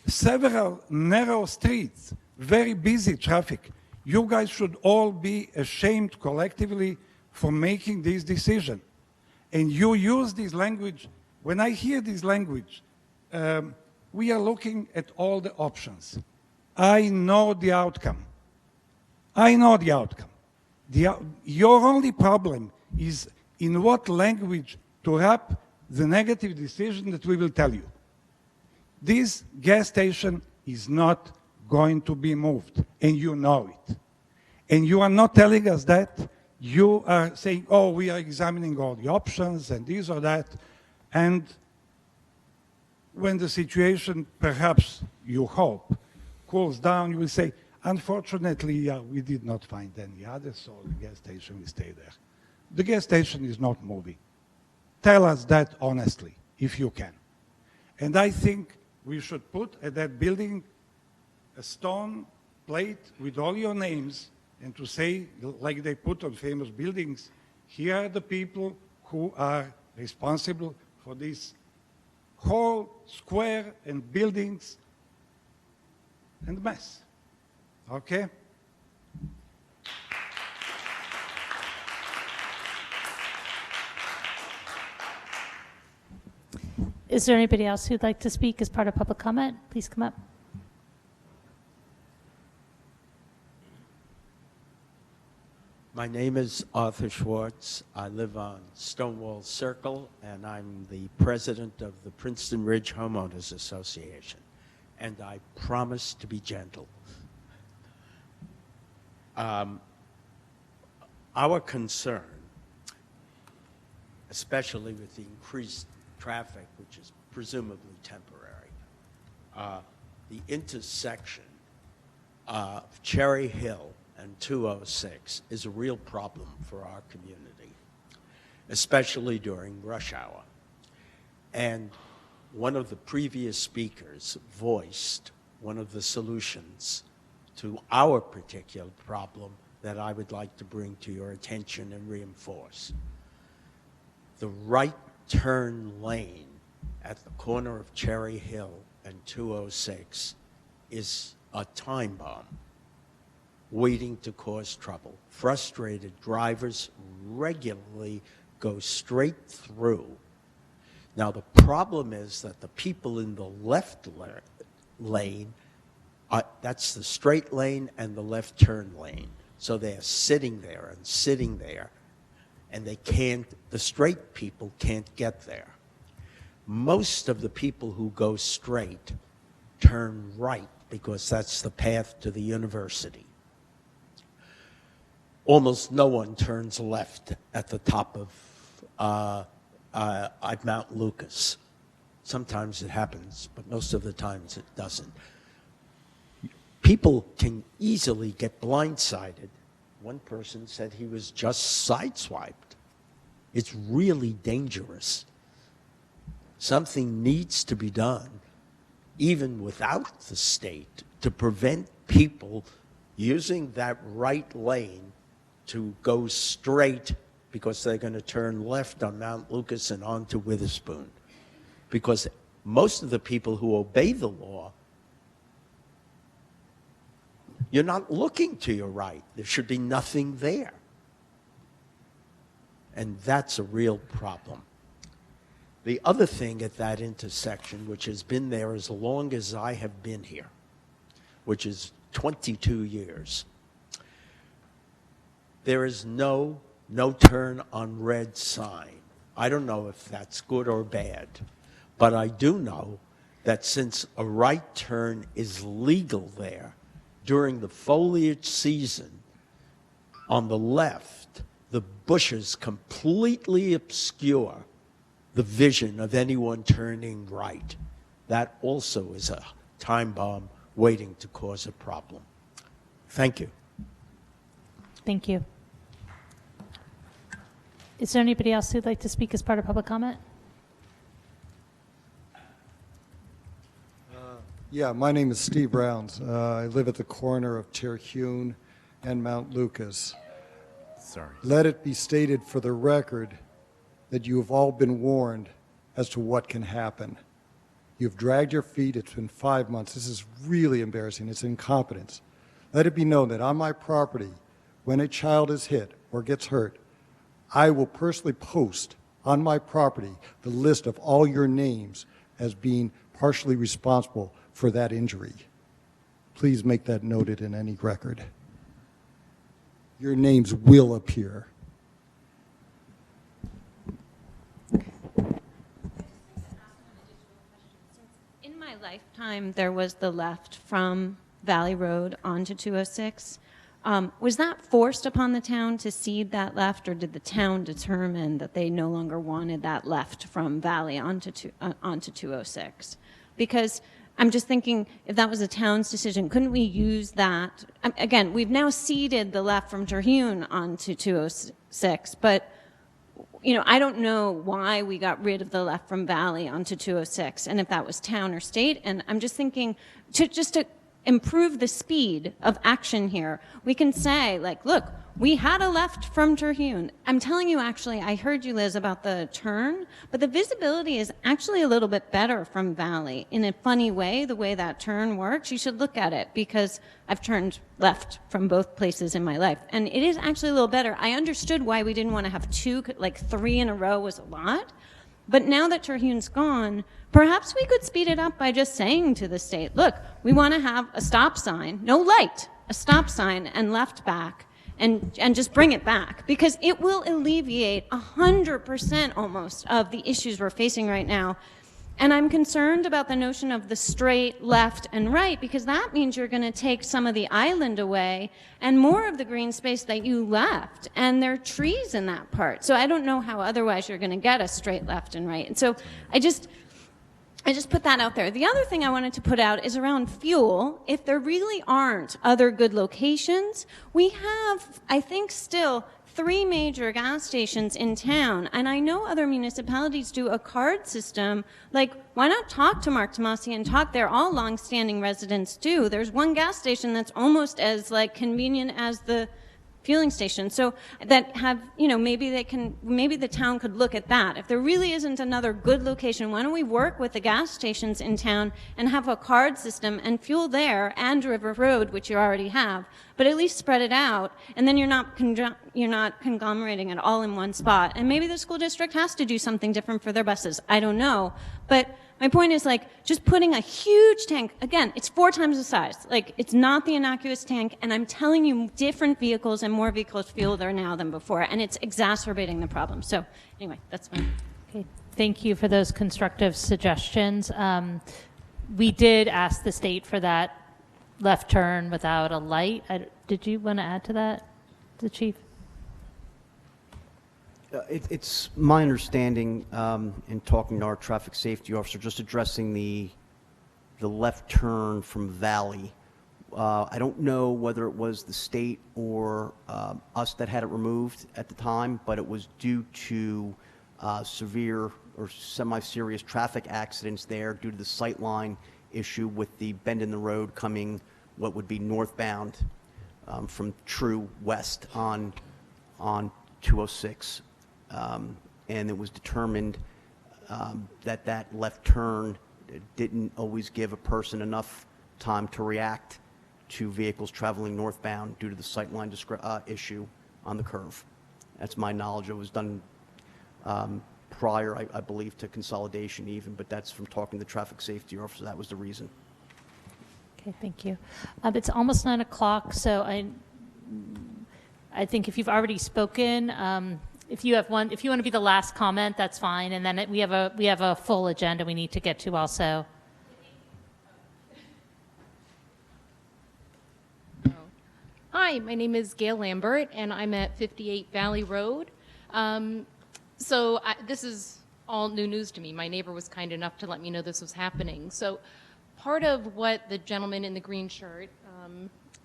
several narrow streets, very busy traffic. You guys should all be ashamed collectively for making this decision. And you use this language. When I hear this language, we are looking at all the options. I know the outcome. I know the outcome. Your only problem is in what language to wrap the negative decision that we will tell you. This gas station is not going to be moved, and you know it. And you are not telling us that. You are saying, oh, we are examining all the options and this or that. And when the situation, perhaps you hope, cools down, you will say, unfortunately, we did not find any other, so the gas station will stay there. The gas station is not moving. Tell us that honestly, if you can. And I think we should put at that building a stone plate with all your names and to say, like they put on famous buildings, here are the people who are responsible for this whole square and buildings and mess. Okay? Is there anybody else who'd like to speak as part of public comment? Please come up. My name is Arthur Schwartz. I live on Stonewall Circle, and I'm the president of the Princeton Ridge Homeowners Association. And I promise to be gentle. Our concern especially with the increased traffic, which is presumably temporary. The intersection of Cherry Hill and 206 is a real problem for our community, especially during rush hour. And one of the previous speakers voiced one of the solutions to our particular problem that I would like to bring to your attention and reinforce. The right turn lane at the corner of Cherry Hill and 206 is a time bomb waiting to cause trouble. Frustrated drivers regularly go straight through. Now, the problem is that the people in the left lane, that's the straight lane and the left turn lane. So they're sitting there, and they can't, the straight people can't get there. Most of the people who go straight turn right because that's the path to the university. Almost no one turns left at the top of at Mount Lucas. Sometimes it happens, but most of the times it doesn't. People can easily get blindsided. One person said he was just sideswiped. It's really dangerous. Something needs to be done, even without the state, to prevent people using that right lane to go straight because they're going to turn left on Mount Lucas and onto Witherspoon. Because most of the people who obey the law, you're not looking to your right. There should be nothing there. And that's a real problem. The other thing at that intersection, which has been there as long as I have been here, which is 22 years, there is no turn on red sign. I don't know if that's good or bad, but I do know that since a right turn is legal there, during the foliage season, on the left, the bushes completely obscure the vision of anyone turning right. That also is a time bomb waiting to cause a problem. Thank you. Thank you. Is there anybody else who'd like to speak as part of public comment? Yeah, my name is Steve Browns. I live at the corner of Terhune and Mount Lucas. Sorry. Let it be stated for the record that you have all been warned as to what can happen. You've dragged your feet. It's been 5 months. This is really embarrassing. It's incompetence. Let it be known that on my property, when a child is hit or gets hurt, I will personally post on my property the list of all your names as being partially responsible for that injury. Please make that noted in any record. Your names will appear. In my lifetime, there was the left from Valley Road onto 206. Was that forced upon the town to cede that left, or did the town determine that they no longer wanted that left from Valley onto 206? Because I'm just thinking, if that was a town's decision, couldn't we use that? Again, we've now ceded the left from Terhune onto 206, but I don't know why we got rid of the left from Valley onto 206, and if that was town or state. And I'm just thinking, to improve the speed of action here, we can say, like, look, we had a left from Terhune. I'm telling you, actually, I heard you, Liz, about the turn, but the visibility is actually a little bit better from Valley in a funny way, the way that turn works. You should look at it, because I've turned left from both places in my life, and it is actually a little better. I understood why we didn't want to have two, like 3 in a row was a lot. But now that Terhune's gone, perhaps we could speed it up by just saying to the state, look, we want to have a stop sign, no light, a stop sign and left back, and just bring it back, because it will alleviate 100% almost of the issues we're facing right now. And I'm concerned about the notion of the straight left and right, because that means you're going to take some of the island away and more of the green space that you left. And there are trees in that part. So I don't know how otherwise you're going to get a straight left and right. And so I just put that out there. The other thing I wanted to put out is around fuel. If there really aren't other good locations, we have, I think, still 3 major gas stations in town, and I know other municipalities do a card system. Like, why not talk to Mark Tomasi and talk there? All long-standing residents do. There's one gas station that's almost as like convenient as the fueling station. So that have, maybe the town could look at that. If there really isn't another good location, why don't we work with the gas stations in town and have a card system and fuel there and River Road, which you already have, but at least spread it out, and then you're not conglomerating it all in one spot. And maybe the school district has to do something different for their buses. I don't know. But my point is, like, just putting a huge tank, again, it's 4 times the size. Like, it's not the innocuous tank, and I'm telling you, different vehicles and more vehicles fuel there now than before, and it's exacerbating the problem. So anyway, that's my... Okay, thank you for those constructive suggestions. We did ask the state for that left turn without a light. Did you want to add to that, the chief? It's my understanding, in talking to our traffic safety officer, just addressing the left turn from Valley. I don't know whether it was the state or us that had it removed at the time, but it was due to severe or semi-serious traffic accidents there due to the sightline issue with the bend in the road coming what would be northbound from True West on 206. And it was determined that left turn didn't always give a person enough time to react to vehicles traveling northbound due to the sightline issue on the curve. That's my knowledge. It was done prior, I believe, to consolidation even, but that's from talking to the traffic safety officer. That was the reason. Okay, thank you. It's almost 9 o'clock, so I think if you've already spoken, if you want to be the last comment, that's fine. And then we have a full agenda we need to get to also. Hi, my name is Gail Lambert, and I'm at 58 Valley Road. This is all new news to me. My neighbor was kind enough to let me know this was happening. So part of what the gentleman in the green shirt,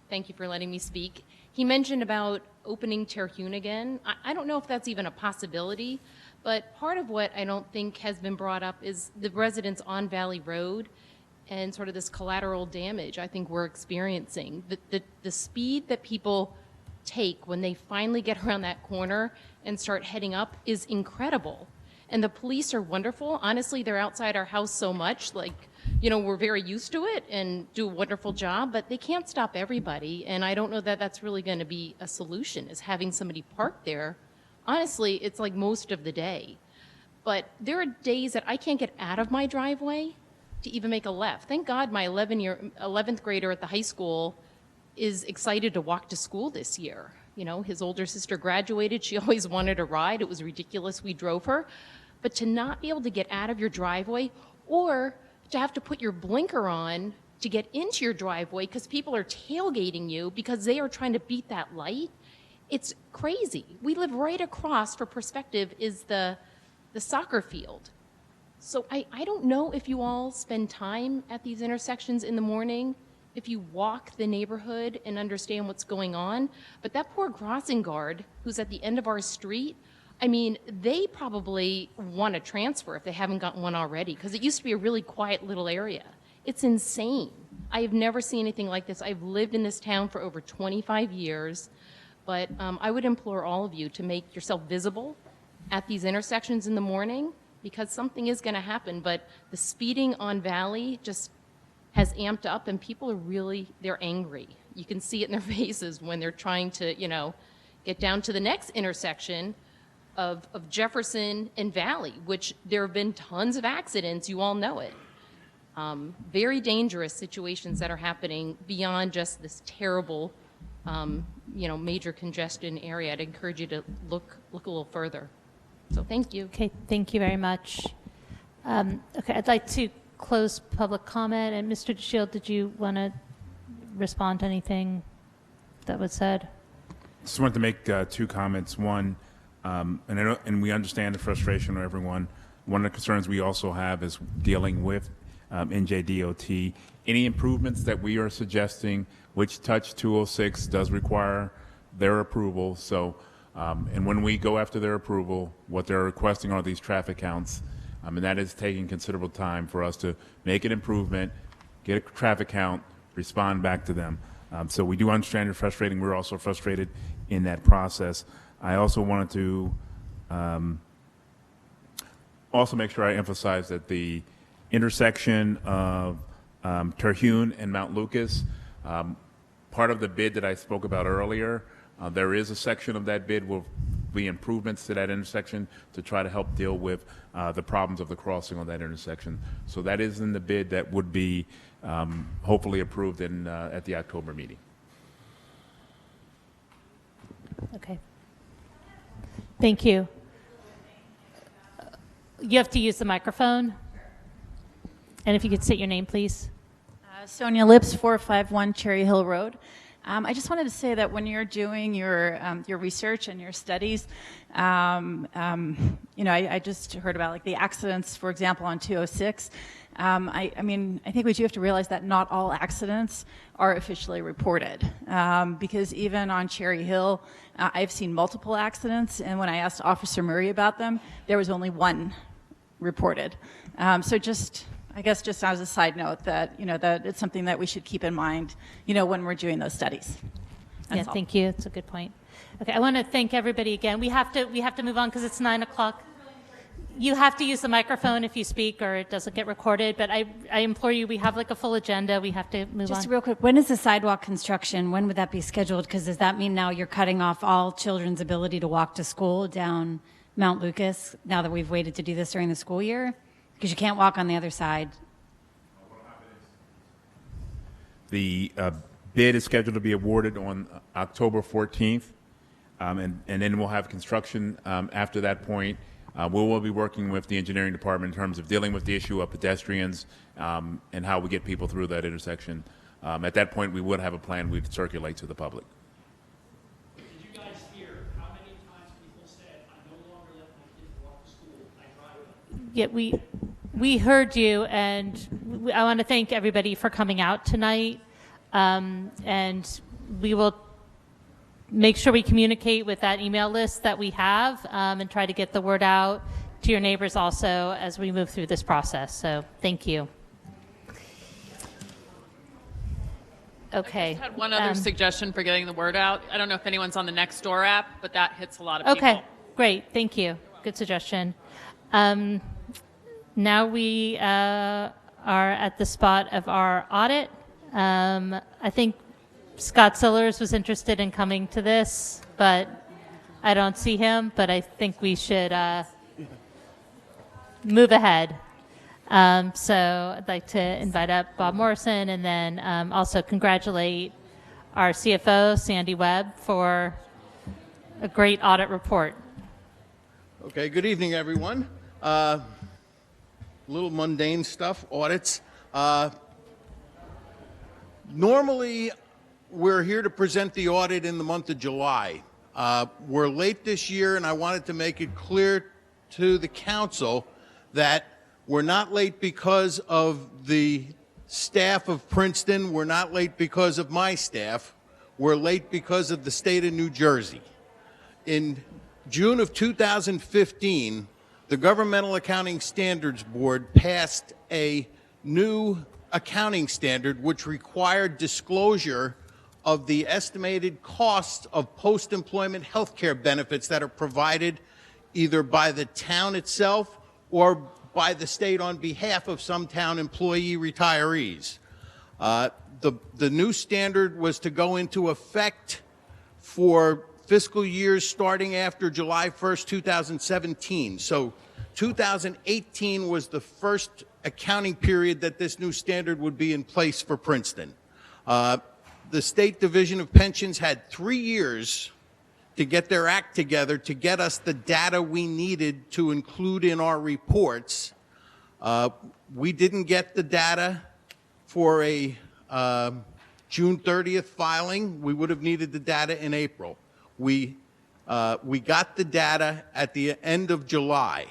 thank you for letting me speak, he mentioned about opening Terhune again. I don't know if that's even a possibility, but part of what I don't think has been brought up is the residents on Valley Road and sort of this collateral damage I think we're experiencing. The speed that people take when they finally get around that corner and start heading up is incredible. And the police are wonderful. Honestly, they're outside our house so much, like, we're very used to it and do a wonderful job, but they can't stop everybody. And I don't know that that's really going to be a solution, is having somebody parked there. Honestly, it's like most of the day. But there are days that I can't get out of my driveway to even make a left. Thank God my 11th grader at the high school is excited to walk to school this year. His older sister graduated. She always wanted a ride. It was ridiculous. We drove her. But to not be able to get out of your driveway, or to have to put your blinker on to get into your driveway because people are tailgating you because they are trying to beat that light, it's crazy. We live right across, for perspective, is the soccer field. So I don't know if you all spend time at these intersections in the morning, if you walk the neighborhood and understand what's going on, but that poor crossing guard who's at the end of our street, I mean, they probably want to transfer if they haven't gotten one already, because it used to be a really quiet little area. It's insane. I have never seen anything like this. I've lived in this town for over 25 years, but I would implore all of you to make yourself visible at these intersections in the morning, because something is going to happen. But the speeding on Valley just has amped up, and people are they're angry. You can see it in their faces when they're trying to, get down to the next intersection of Jefferson and Valley, which there have been tons of accidents. You all know it. Very dangerous situations that are happening beyond just this terrible, major congestion area. I'd encourage you to look a little further. So thank you. Okay, thank you very much. Okay, I'd like to close public comment. And Mr. DeShield, did you want to respond to anything that was said? Just wanted to make two comments. One, and we understand the frustration of everyone. One of the concerns we also have is dealing with NJDOT. Any improvements that we are suggesting, which touch 206, does require their approval. So, and when we go after their approval, what they're requesting are these traffic counts. And that is taking considerable time for us to make an improvement, get a traffic count, respond back to them. So we do understand you're frustrating. We're also frustrated in that process. I also wanted to also make sure I emphasize that the intersection of Terhune and Mount Lucas, part of the bid that I spoke about earlier, there is a section of that bid will be improvements to that intersection to try to help deal with the problems of the crossing on that intersection. So that is in the bid that would be hopefully approved in, at the October meeting. Okay. Thank you. You have to use the microphone. And if you could state your name, please. Sonia Lips, 451 Cherry Hill Road. I just wanted to say that when you're doing your research and your studies, you know, I just heard about like the accidents, for example, on 206. I mean, I think we do have to realize that not all accidents are officially reported, because even on Cherry Hill, I've seen multiple accidents, and when I asked Officer Murray about them, there was only one reported. So just, I guess just as a side note that, you know, that it's something that we should keep in mind, you know, when we're doing those studies. That's all. Thank you. It's a good point. Okay, I want to thank everybody again. We have to move on because it's 9 o'clock. You have to use the microphone if you speak or it doesn't get recorded, but I implore you, we have like a full agenda. We have to move on. Just real quick, when is the sidewalk construction? When would that be scheduled? Because does that mean now you're cutting off all children's ability to walk to school down Mount Lucas now that we've waited to do this during the school year? Because you can't walk on the other side. The bid is scheduled to be awarded on October 14th, and then we'll have construction after that point. We will be working with the engineering department in terms of dealing with the issue of pedestrians and how we get people through that intersection. At that point, we would have a plan we'd circulate to the public. Did you guys hear how many times people said, I no longer let my kids walk to school, I drive them? Yeah, we heard you, and I want to thank everybody for coming out tonight. And we will make sure we communicate with that email list that we have and try to get the word out to your neighbors also as we move through this process. So thank you. Okay. I just had one other suggestion for getting the word out. I don't know if anyone's on the Nextdoor app, but that hits a lot of people. Okay, great. Thank you. Good suggestion. Now we are at the spot of our audit. I think Scott Sillers was interested in coming to this, but I don't see him, but I think we should move ahead. So I'd like to invite up Bob Morrison and then also congratulate our CFO, Sandy Webb, for a great audit report. Okay, good evening, everyone. Little mundane stuff, audits. Normally, we're here to present the audit in the month of July. We're late this year, and I wanted to make it clear to the council that we're not late because of the staff of Princeton. We're not late because of my staff. We're late because of the state of New Jersey. In June of 2015, the Governmental Accounting Standards Board passed a new accounting standard which required disclosure of the estimated costs of post-employment health care benefits that are provided either by the town itself or by the state on behalf of some town employee retirees. The new standard was to go into effect for fiscal years starting after July 1st, 2017. So 2018 was the first accounting period that this new standard would be in place for Princeton. The State Division of Pensions had 3 years to get their act together to get us the data we needed to include in our reports. We didn't get the data for a June 30th filing. We would have needed the data in April. We got the data at the end of July.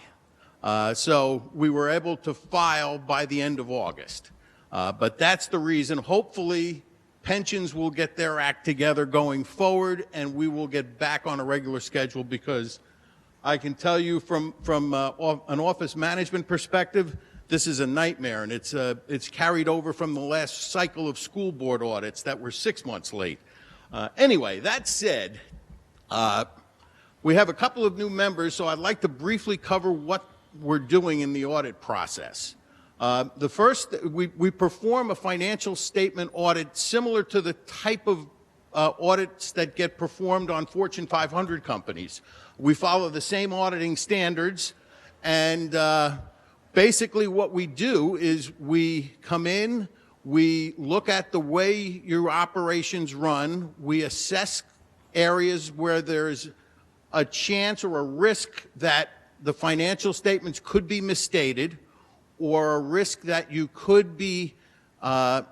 So we were able to file by the end of August. But that's the reason. Hopefully, pensions will get their act together going forward, and we will get back on a regular schedule, because I can tell you from an office management perspective, this is a nightmare, and it's carried over from the last cycle of school board audits that were 6 months late. Anyway, that said, we have a couple of new members, so I'd like to briefly cover what we're doing in the audit process. The first, we perform a financial statement audit similar to the type of audits that get performed on Fortune 500 companies. We follow the same auditing standards, and basically what we do is we come in, we look at the way your operations run, we assess areas where there's a chance or a risk that the financial statements could be misstated, or a risk that you could be out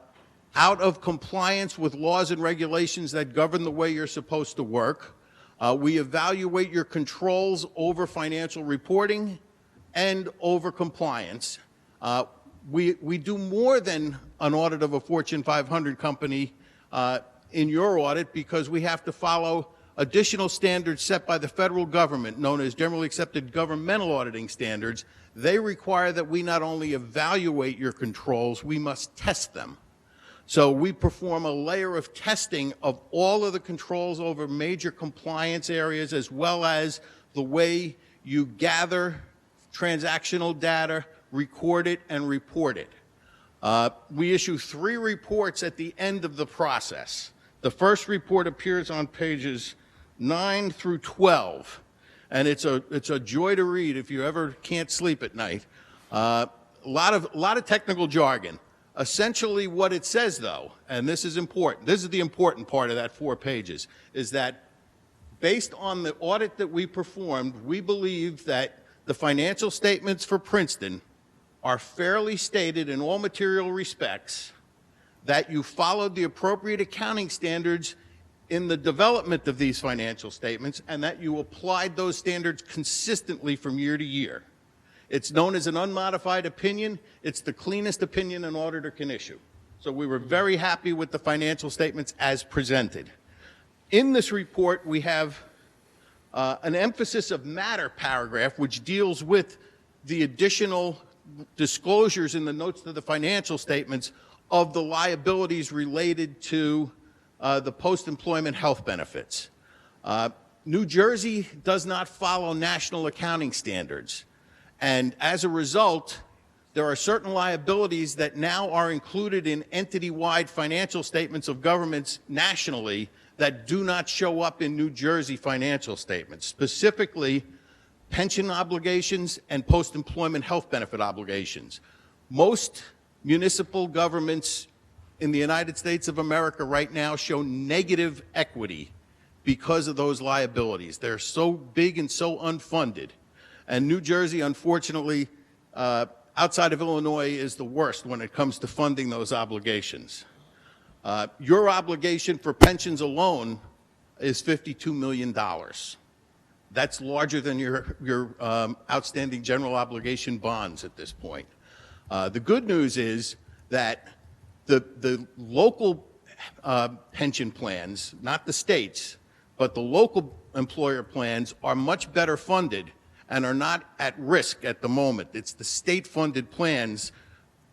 of compliance with laws and regulations that govern the way you're supposed to work. We evaluate your controls over financial reporting and over compliance. We do more than an audit of a Fortune 500 company in your audit, because we have to follow additional standards set by the federal government, known as generally accepted governmental auditing standards. They require that we not only evaluate your controls, we must test them. So we perform a layer of testing of all of the controls over major compliance areas, as well as the way you gather transactional data, record it, and report it. We issue 3 reports at the end of the process. The first report appears on pages 9 through 12. And it's a joy to read if you ever can't sleep at night. A lot of technical jargon. Essentially what it says, though, and this is important, this is the important part of that 4 pages, is that based on the audit that we performed, we believe that the financial statements for Princeton are fairly stated in all material respects, that you followed the appropriate accounting standards in the development of these financial statements, and that you applied those standards consistently from year to year. It's known as an unmodified opinion. It's the cleanest opinion an auditor can issue. So we were very happy with the financial statements as presented. In this report, we have an emphasis of matter paragraph, which deals with the additional disclosures in the notes to the financial statements of the liabilities related to the post-employment health benefits. New Jersey does not follow national accounting standards. And as a result, there are certain liabilities that now are included in entity-wide financial statements of governments nationally that do not show up in New Jersey financial statements, specifically pension obligations and post-employment health benefit obligations. Most municipal governments in the United States of America right now show negative equity because of those liabilities. They're so big and so unfunded. And New Jersey, unfortunately, outside of Illinois, is the worst when it comes to funding those obligations. Your obligation for pensions alone is $52 million. That's larger than your outstanding general obligation bonds at this point. The good news is that the local pension plans, not the states, but the local employer plans are much better funded and are not at risk at the moment. It's the state-funded plans,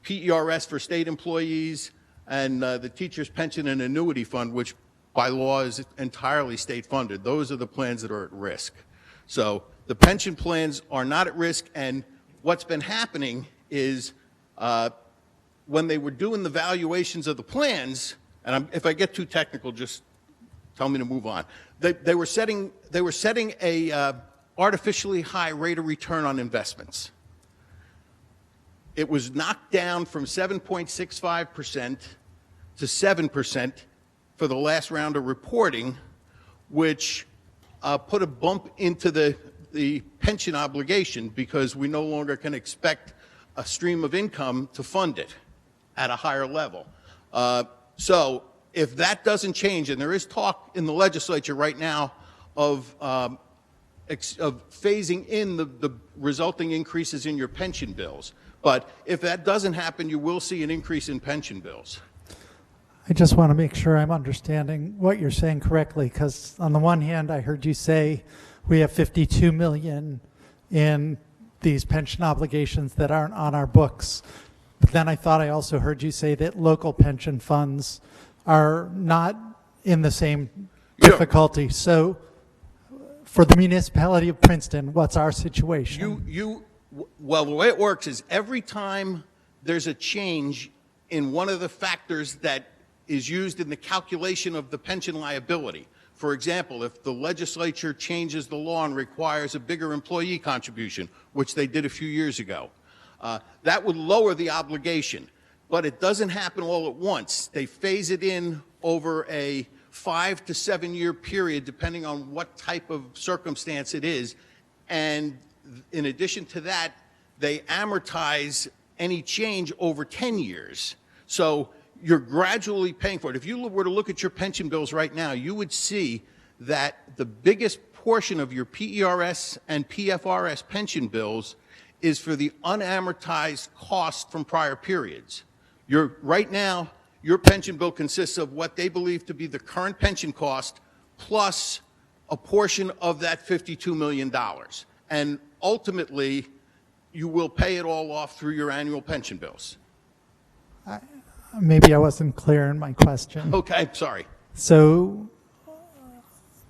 PERS for state employees, and the Teachers' Pension and Annuity Fund, which by law is entirely state-funded. Those are the plans that are at risk. So the pension plans are not at risk, and what's been happening is when they were doing the valuations of the plans, and if I get too technical, just tell me to move on. They were setting a artificially high rate of return on investments. It was knocked down from 7.65% to 7% for the last round of reporting, which put a bump into the pension obligation, because we no longer can expect a stream of income to fund it at a higher level. So if that doesn't change, and there is talk in the legislature right now of phasing in the resulting increases in your pension bills. But if that doesn't happen, you will see an increase in pension bills. I just want to make sure I'm understanding what you're saying correctly, because on the one hand, I heard you say we have 52 million in these pension obligations that aren't on our books. But then I thought I also heard you say that local pension funds are not in the same difficulty. So for the municipality of Princeton, what's our situation? Well, the way it works is every time there's a change in one of the factors that is used in the calculation of the pension liability. For example, if the legislature changes the law and requires a bigger employee contribution, which they did a few years ago, that would lower the obligation. But it doesn't happen all at once. They phase it in over a 5 to 7 year period, depending on what type of circumstance it is. And in addition to that, they amortize any change over 10 years. So you're gradually paying for it. If you were to look at your pension bills right now, you would see that the biggest portion of your PERS and PFRS pension bills is for the unamortized cost from prior periods. Right now, your pension bill consists of what they believe to be the current pension cost plus a portion of that $52 million. And ultimately, you will pay it all off through your annual pension bills. Maybe I wasn't clear in my question. Okay, sorry. So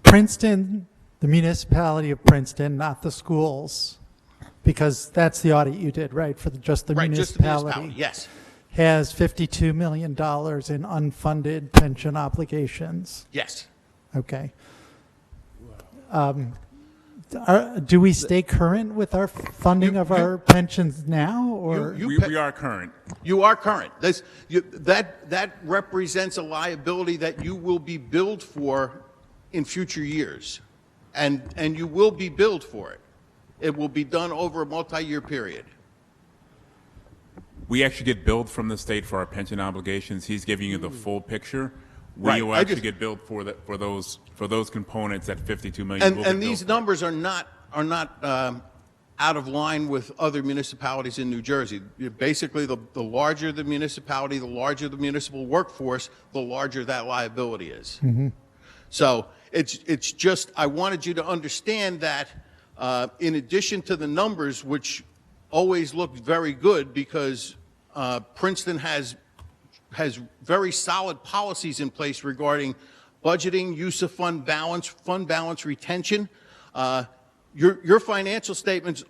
Princeton, the municipality of Princeton, not the schools, because that's the audit you did, right, for just the municipality. Just the municipality, yes. Has $52 million in unfunded pension obligations. Yes. Okay. Do we stay current with our funding of our pensions now, or we are current? You are current. That represents a liability that you will be billed for in future years, and you will be billed for it. It will be done over a multi-year period. We actually get billed from the state for our pension obligations. He's giving you the full picture. We Right. will actually get billed for those components at $52 million. And these numbers are not out of line with other municipalities in New Jersey. Basically, the larger the municipality, the larger the municipal workforce, the larger that liability is. Mm-hmm. So it's just, I wanted you to understand that in addition to the numbers, which always looked very good because Princeton has very solid policies in place regarding budgeting, use of fund balance retention. Your financial statements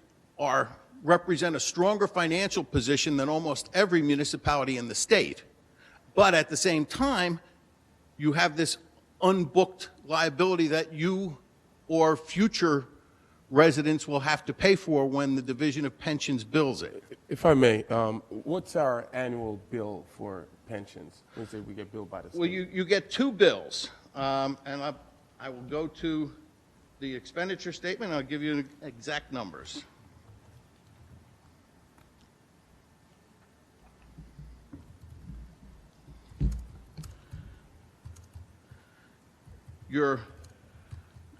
represent a stronger financial position than almost every municipality in the state. But at the same time, you have this unbooked liability that you or future residents will have to pay for when the Division of Pensions bills it. If I may, what's our annual bill for pensions? When we get billed by the state? Well, you get two bills, and I will go to the expenditure statement, and I'll give you exact numbers.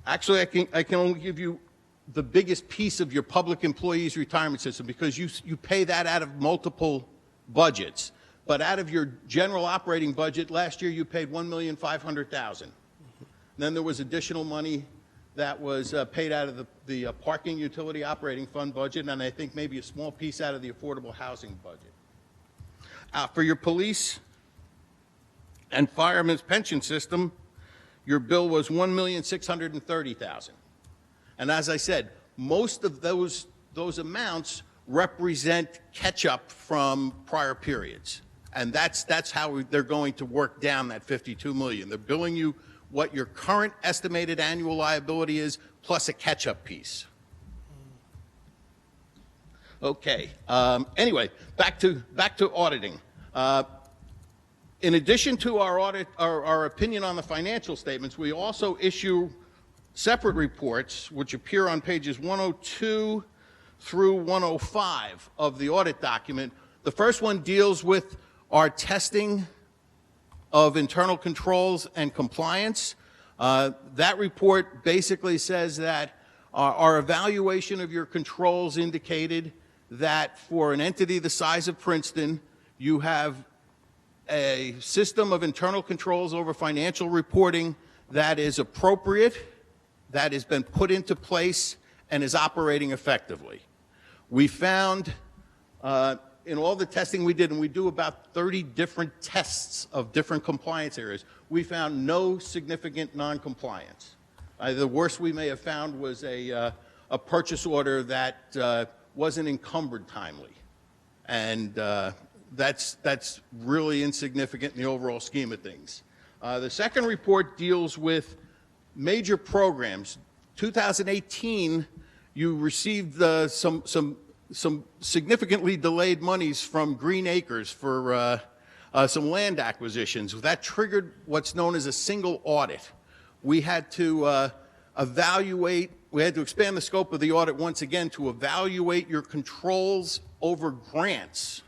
Actually, I can only give you the biggest piece of your public employees retirement system because you pay that out of multiple budgets. But out of your general operating budget, last year you paid $1,500,000. Then there was additional money that was paid out of the parking utility operating fund budget, and I think maybe a small piece out of the affordable housing budget. For your police and firemen's pension system, your bill was $1,630,000. And as I said, most of those amounts represent catch-up from prior periods. And that's how they're going to work down that $52 million. They're billing you what your current estimated annual liability is, plus a catch-up piece. Okay. Anyway, back to auditing. In addition to our opinion on the financial statements, we also issue separate reports, which appear on pages 102 through 105 of the audit document. The first one deals with our testing of internal controls and compliance. That report basically says that our evaluation of your controls indicated that for an entity the size of Princeton, you have a system of internal controls over financial reporting that is appropriate, that has been put into place, and is operating effectively. We found in all the testing we did, and we do about 30 different tests of different compliance areas, we found no significant non-compliance. The worst we may have found was a purchase order that wasn't encumbered timely. And that's really insignificant in the overall scheme of things. The second report deals with major programs. 2018, you received some significantly delayed monies from Green Acres for some land acquisitions. That triggered what's known as a single audit. We had to we had to expand the scope of the audit once again to evaluate your controls over grants,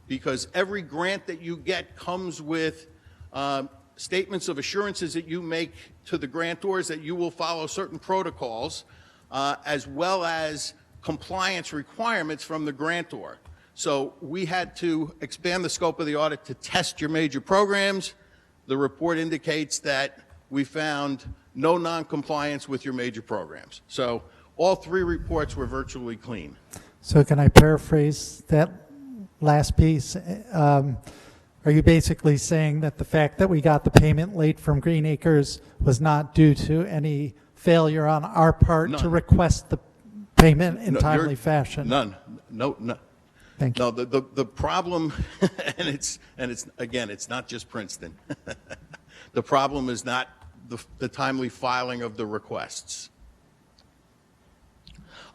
because every grant that you get comes with statements of assurances that you make to the grantors that you will follow certain protocols, as well as compliance requirements from the grantor. So we had to expand the scope of the audit to test your major programs. The report indicates that we found no non-compliance with your major programs. So all three reports were virtually clean. So can I paraphrase that last piece? Are you basically saying that the fact that we got the payment late from Green Acres was not due to any failure on our part to request the payment in timely fashion? None. No. Thank you. No, the problem, and it's again, it's not just Princeton. The problem is not the timely filing of the requests.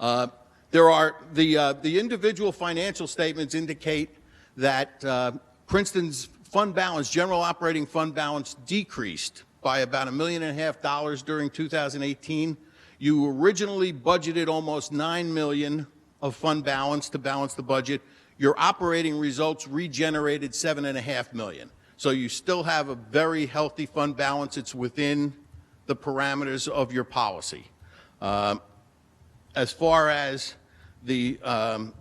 There are the individual financial statements indicate that Princeton's fund balance, general operating fund balance, decreased by about $1.5 million during 2018. You originally budgeted almost $9 million of fund balance to balance the budget. Your operating results regenerated $7.5 million. So you still have a very healthy fund balance. It's within the parameters of your policy. As far as the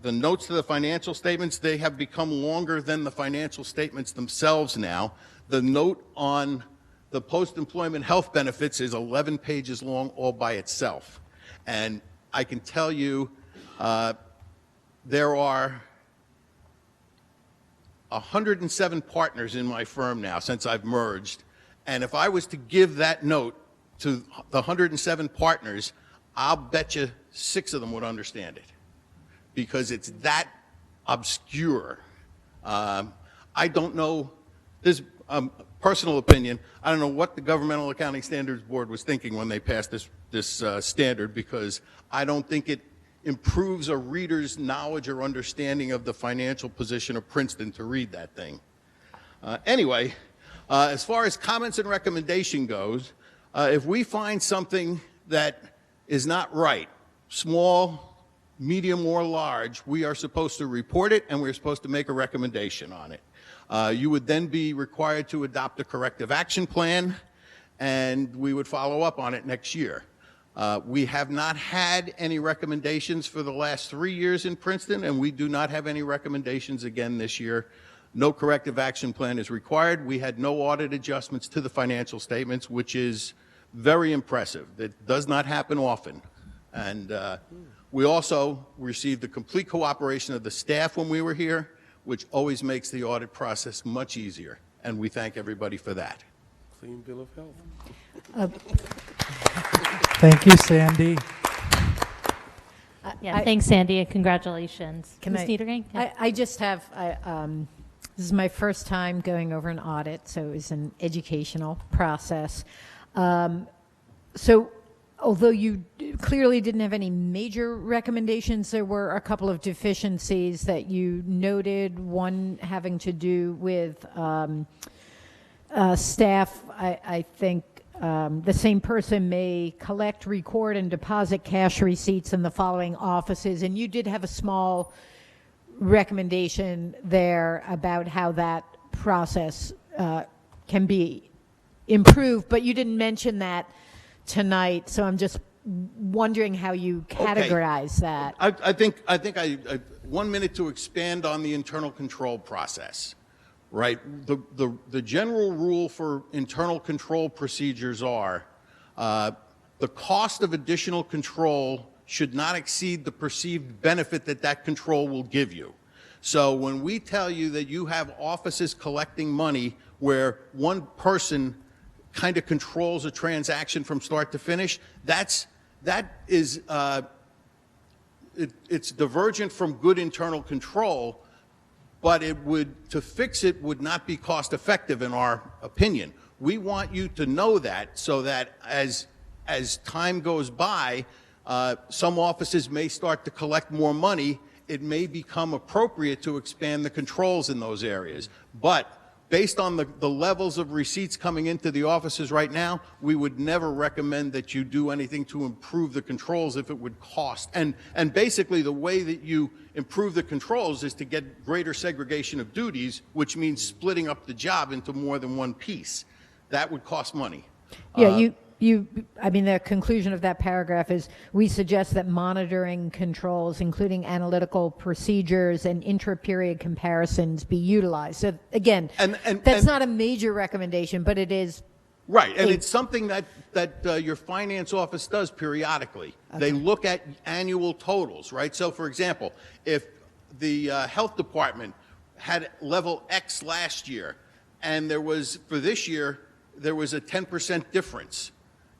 notes to the financial statements, they have become longer than the financial statements themselves now. The note on the post-employment health benefits is 11 pages long all by itself. And I can tell you there are 107 partners in my firm now since I've merged. And if I was to give that note to the 107 partners, I'll bet you 6 of them would understand it, because it's that obscure. I don't know, this personal opinion, I don't know what the Governmental Accounting Standards Board was thinking when they passed this standard, because I don't think it improves a reader's knowledge or understanding of the financial position of Princeton to read that thing. Anyway, as far as comments and recommendation goes, if we find something that is not right, small, medium, or large, we are supposed to report it, and we're supposed to make a recommendation on it. You would then be required to adopt a corrective action plan, and we would follow up on it next year. We have not had any recommendations for the last 3 years in Princeton, and we do not have any recommendations again this year. No corrective action plan is required. We had no audit adjustments to the financial statements, which is very impressive. That does not happen often. And we also received the complete cooperation of the staff when we were here, which always makes the audit process much easier. And we thank everybody for that. Clean bill of health. Thank you, Sandy. Thanks, Sandy, and congratulations. Can Ms. I, Niedergang? Yeah. I just have, this is my first time going over an audit, so it was an educational process. So although you clearly didn't have any major recommendations, there were a couple of deficiencies that you noted, one having to do with staff, I think, the same person may collect, record, and deposit cash receipts in the following offices. And you did have a small recommendation there about how that process can be improved, but you didn't mention that tonight. So I'm just wondering how you categorize that. I think I 1 minute to expand on the internal control process. Right. The general rule for internal control procedures are the cost of additional control should not exceed the perceived benefit that that control will give you. So when we tell you that you have offices collecting money where one person kind of controls a transaction from start to finish, that is it's divergent from good internal control. But to fix it would not be cost effective in our opinion. We want you to know that so that as time goes by, some offices may start to collect more money. It may become appropriate to expand the controls in those areas. But based on the levels of receipts coming into the offices right now, we would never recommend that you do anything to improve the controls if it would cost. And basically the way that you improve the controls is to get greater segregation of duties, which means splitting up the job into more than one piece. That would cost money. Yeah, I mean, the conclusion of that paragraph is, we suggest that monitoring controls, including analytical procedures and intra-period comparisons, be utilized. So again, that's not a major recommendation, but it is. Right, and it's something that your finance office does periodically. Okay. They look at annual totals, right? So for example, if the health department had level X last year, and for this year, there was a 10% difference,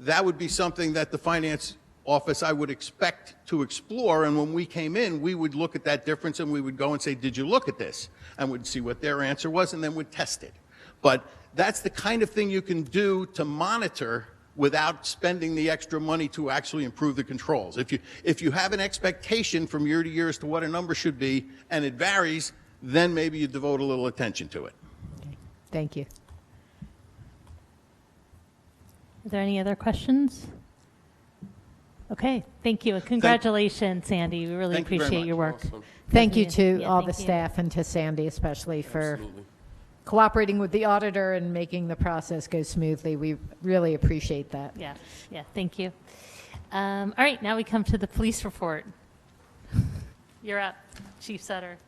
that would be something that the finance office I would expect to explore. And when we came in, we would look at that difference and we would go and say, did you look at this? And we'd see what their answer was and then we'd test it. But that's the kind of thing you can do to monitor without spending the extra money to actually improve the controls. If you have an expectation from year to year as to what a number should be and it varies, then maybe you devote a little attention to it. Okay. Thank you. Are there any other questions? Okay, thank you. And congratulations, Sandy. We really appreciate your work. Awesome. Thank you to all the staff and to Sandy especially for cooperating with the auditor and making the process go smoothly. We really appreciate that. Yeah, thank you. All right, now we come to the police report. You're up, Chief Sutter.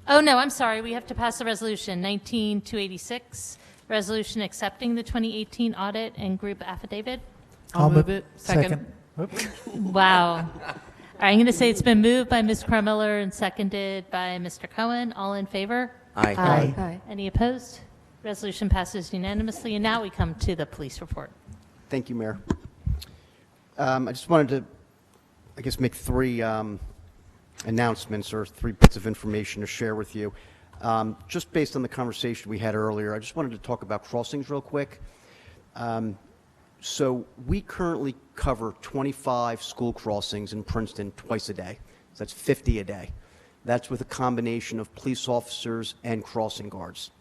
Oh, no, I'm sorry. We have to pass the resolution 19286. Resolution accepting the 2018 audit and group affidavit. I'll move it. Second. Wow. All right, I'm going to say it's been moved by Ms. Kremiller and seconded by Mr. Cohen. All in favor? Aye. Aye. Any opposed? Resolution passes unanimously. And now we come to the police report. Thank you, Mayor. I just wanted to, I guess, make three announcements or 3 bits of information to share with you. Just based on the conversation we had earlier, I just wanted to talk about crossings real quick. So we currently cover 25 school crossings in Princeton twice a day. So that's 50 a day. That's with a combination of police officers and crossing guards.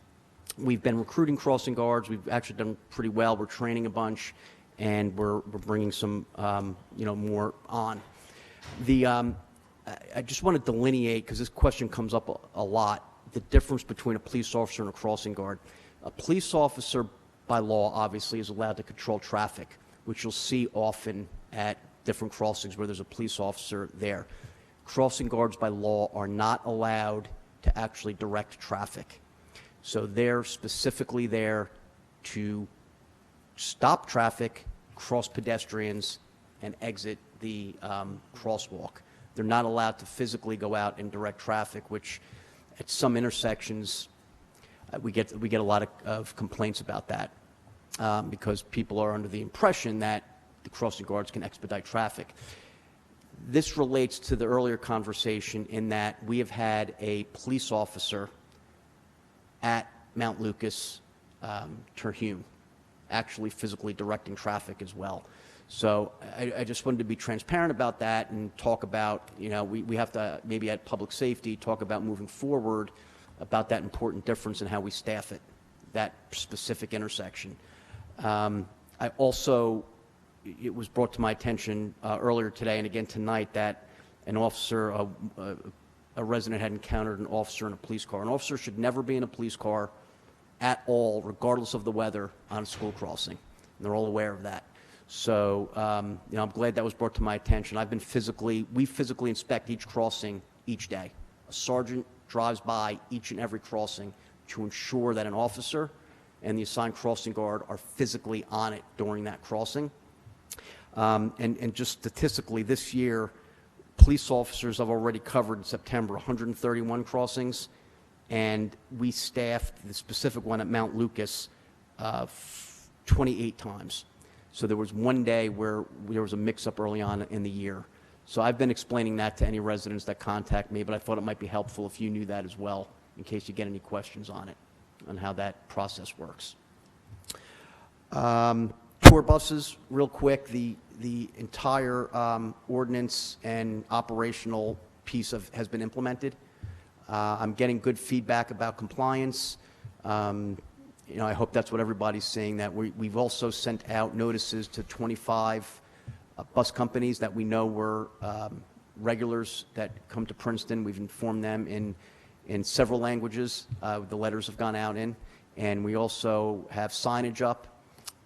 We've been recruiting crossing guards. We've actually done pretty well. We're training a bunch, and we're bringing some, more on. I just want to delineate, because this question comes up a lot, the difference between a police officer and a crossing guard. A police officer, by law, obviously, is allowed to control traffic, which you'll see often at different crossings where there's a police officer there. Crossing guards, by law, are not allowed to actually direct traffic. So they're specifically there to stop traffic, cross pedestrians, and exit the crosswalk. They're not allowed to physically go out and direct traffic, which at some intersections, we get a lot of complaints about that because people are under the impression that the crossing guards can expedite traffic. This relates to the earlier conversation in that we have had a police officer at Mount Lucas, Terhune, actually physically directing traffic as well. So I just wanted to be transparent about that and talk about, we have to maybe at public safety talk about moving forward about that important difference in how we staff it, that specific intersection. I also, it was brought to my attention earlier today and again tonight that an officer, a resident had encountered an officer in a police car. An officer should never be in a police car at all, regardless of the weather, on a school crossing. And they're all aware of that. So, you know, I'm glad that was brought to my attention. We physically inspect each crossing each day. A sergeant drives by each and every crossing to ensure that an officer and the assigned crossing guard are physically on it during that crossing. And just statistically, this year, police officers have already covered in September 131 crossings, and we staffed the specific one at Mount Lucas 28 times. So there was one day where there was a mix-up early on in the year. So I've been explaining that to any residents that contact me, but I thought it might be helpful if you knew that as well, in case you get any questions on it, on how that process works. Tour buses, real quick, the entire ordinance and operational piece has been implemented. I'm getting good feedback about compliance. You know, I hope that's what everybody's saying, that we've also sent out notices to 25 bus companies that we know were regulars that come to Princeton. We've informed them in several languages. The letters have gone out in. And we also have signage up.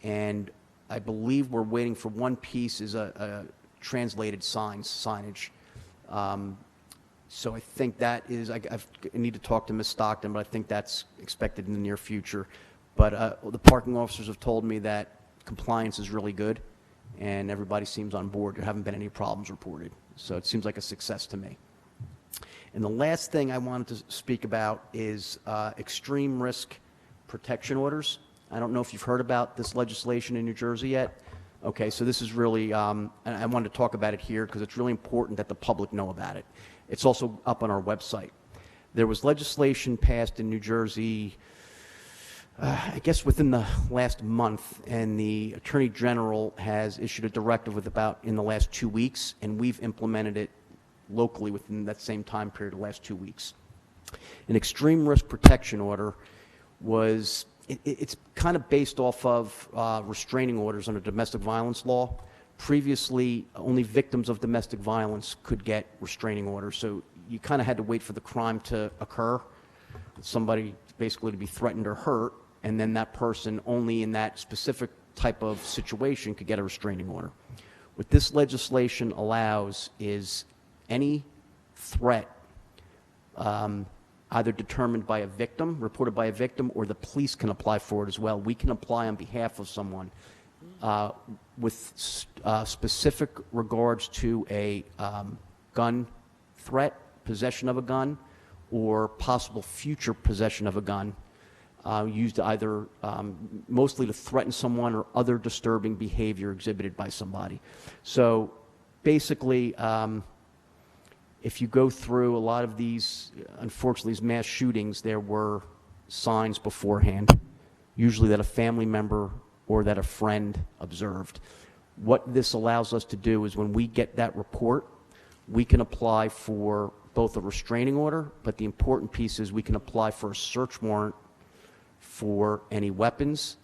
And I believe we're waiting for one piece is a translated signage. So I think that is, I need to talk to Ms. Stockton, but I think that's expected in the near future. But the parking officers have told me that compliance is really good, and everybody seems on board. There haven't been any problems reported. So it seems like a success to me. And the last thing I wanted to speak about is extreme risk protection orders. I don't know if you've heard about this legislation in New Jersey yet. Okay, so this is really, and I wanted to talk about it here because it's really important that the public know about it. It's also up on our website. There was legislation passed in New Jersey, I guess within the last month, and the Attorney General has issued a directive in the last 2 weeks, and we've implemented it locally within that same time period, the last 2 weeks. An extreme risk protection order was, it's kind of based off of restraining orders under domestic violence law. Previously, only victims of domestic violence could get restraining orders, so you kind of had to wait for the crime to occur, somebody basically to be threatened or hurt, and then that person only in that specific type of situation could get a restraining order. What this legislation allows is any threat either determined by a victim, reported by a victim, or the police can apply for it as well. We can apply on behalf of someone with specific regards to a gun threat, possession of a gun, or possible future possession of a gun, used either mostly to threaten someone or other disturbing behavior exhibited by somebody. So basically, if you go through a lot of these, unfortunately, these mass shootings, there were signs beforehand, usually that a family member or that a friend observed. What this allows us to do is when we get that report, we can apply for both a restraining order, but the important piece is we can apply for a search warrant for any weapons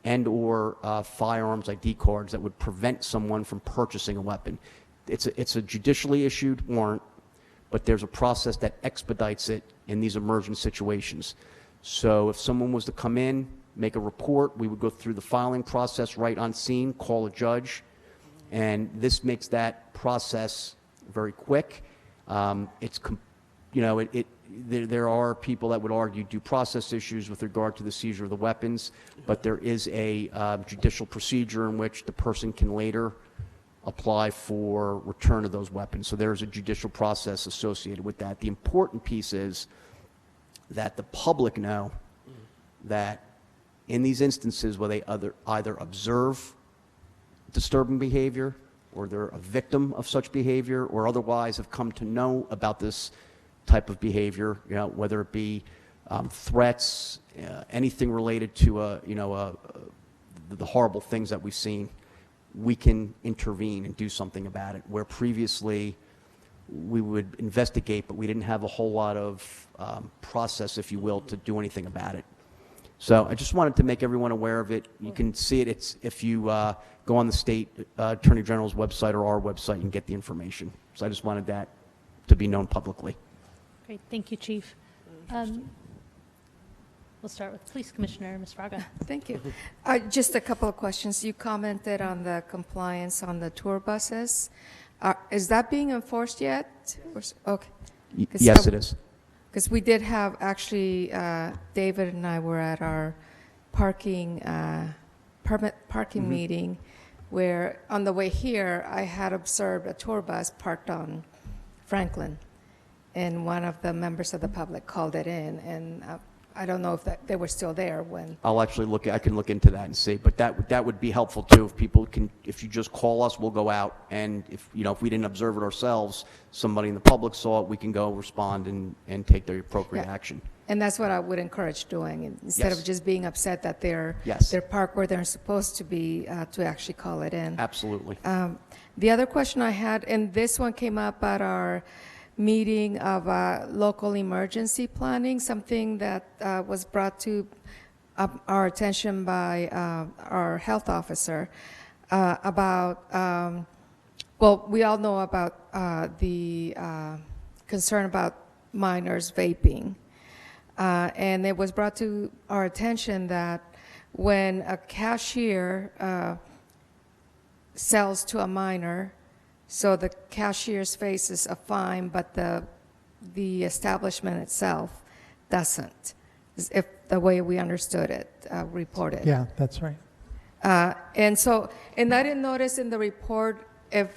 and or firearms ID cards that would prevent someone from purchasing a weapon. It's a judicially issued warrant, but there's a process that expedites it in these emergent situations. So if someone was to come in, make a report, we would go through the filing process right on scene, call a judge, and this makes that process very quick. There are people that would argue due process issues with regard to the seizure of the weapons, but there is a judicial procedure in which the person can later apply for return of those weapons. So there's a judicial process associated with that. The important piece is that the public know that in these instances where they either observe disturbing behavior or they're a victim of such behavior or otherwise have come to know about this type of behavior, whether it be threats, anything related to the horrible things that we've seen, we can intervene and do something about it, where previously we would investigate, but we didn't have a whole lot of process, if you will, to do anything about it. So I just wanted to make everyone aware of it. You can see it. It's if you go on the state attorney general's website or our website, you can get the information. So I just wanted that to be known publicly. Great, thank you, Chief. We'll start with Police Commissioner, Ms. Fraga. Thank you. Just a couple of questions. You commented on the compliance on the tour buses. Is that being enforced yet? Okay. Yes, it is. Because we did have, actually, David and I were at our parking, permit parking meeting, where on the way here, I had observed a tour bus parked on Franklin, and one of the members of the public called it in, and I don't know if they were still there when. I'll actually I can look into that and see, but that would be helpful too. If people can, if you just call us, we'll go out, and if we didn't observe it ourselves, somebody in the public saw it, we can go respond and take the appropriate action. And that's what I would encourage doing, instead Yes. of just being upset that they're parked where they're supposed to be, to actually call it in. Absolutely. The other question I had, and this one came up at our meeting of local emergency planning, something that was brought to our attention by our health officer about, well, we all know about the concern about minors vaping. And it was brought to our attention that when a cashier sells to a minor, so the cashier's faces a fine, but the establishment itself doesn't, if the way we understood it, reported. Yeah, that's right. And so, and I didn't notice in the report if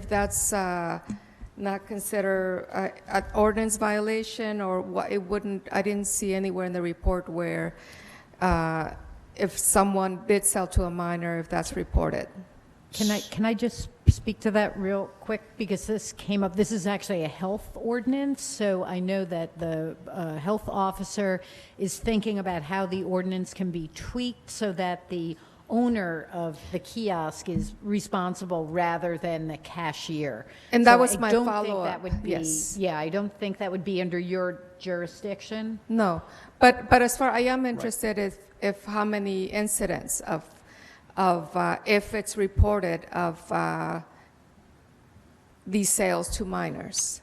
that's not consider an ordinance violation, or what it wouldn't. I didn't see anywhere in the report where if someone did sell to a minor, if that's reported. Can I just speak to that real quick, because this came up. This is actually a health ordinance, so I know that the health officer is thinking about how the ordinance can be tweaked so that the owner of the kiosk is responsible rather than the cashier. And So that was I my don't think follow-up. that would be, Yes. Yeah, I don't think that would be under your jurisdiction. No, but as far, I am interested if how many incidents of if it's reported of these sales to minors.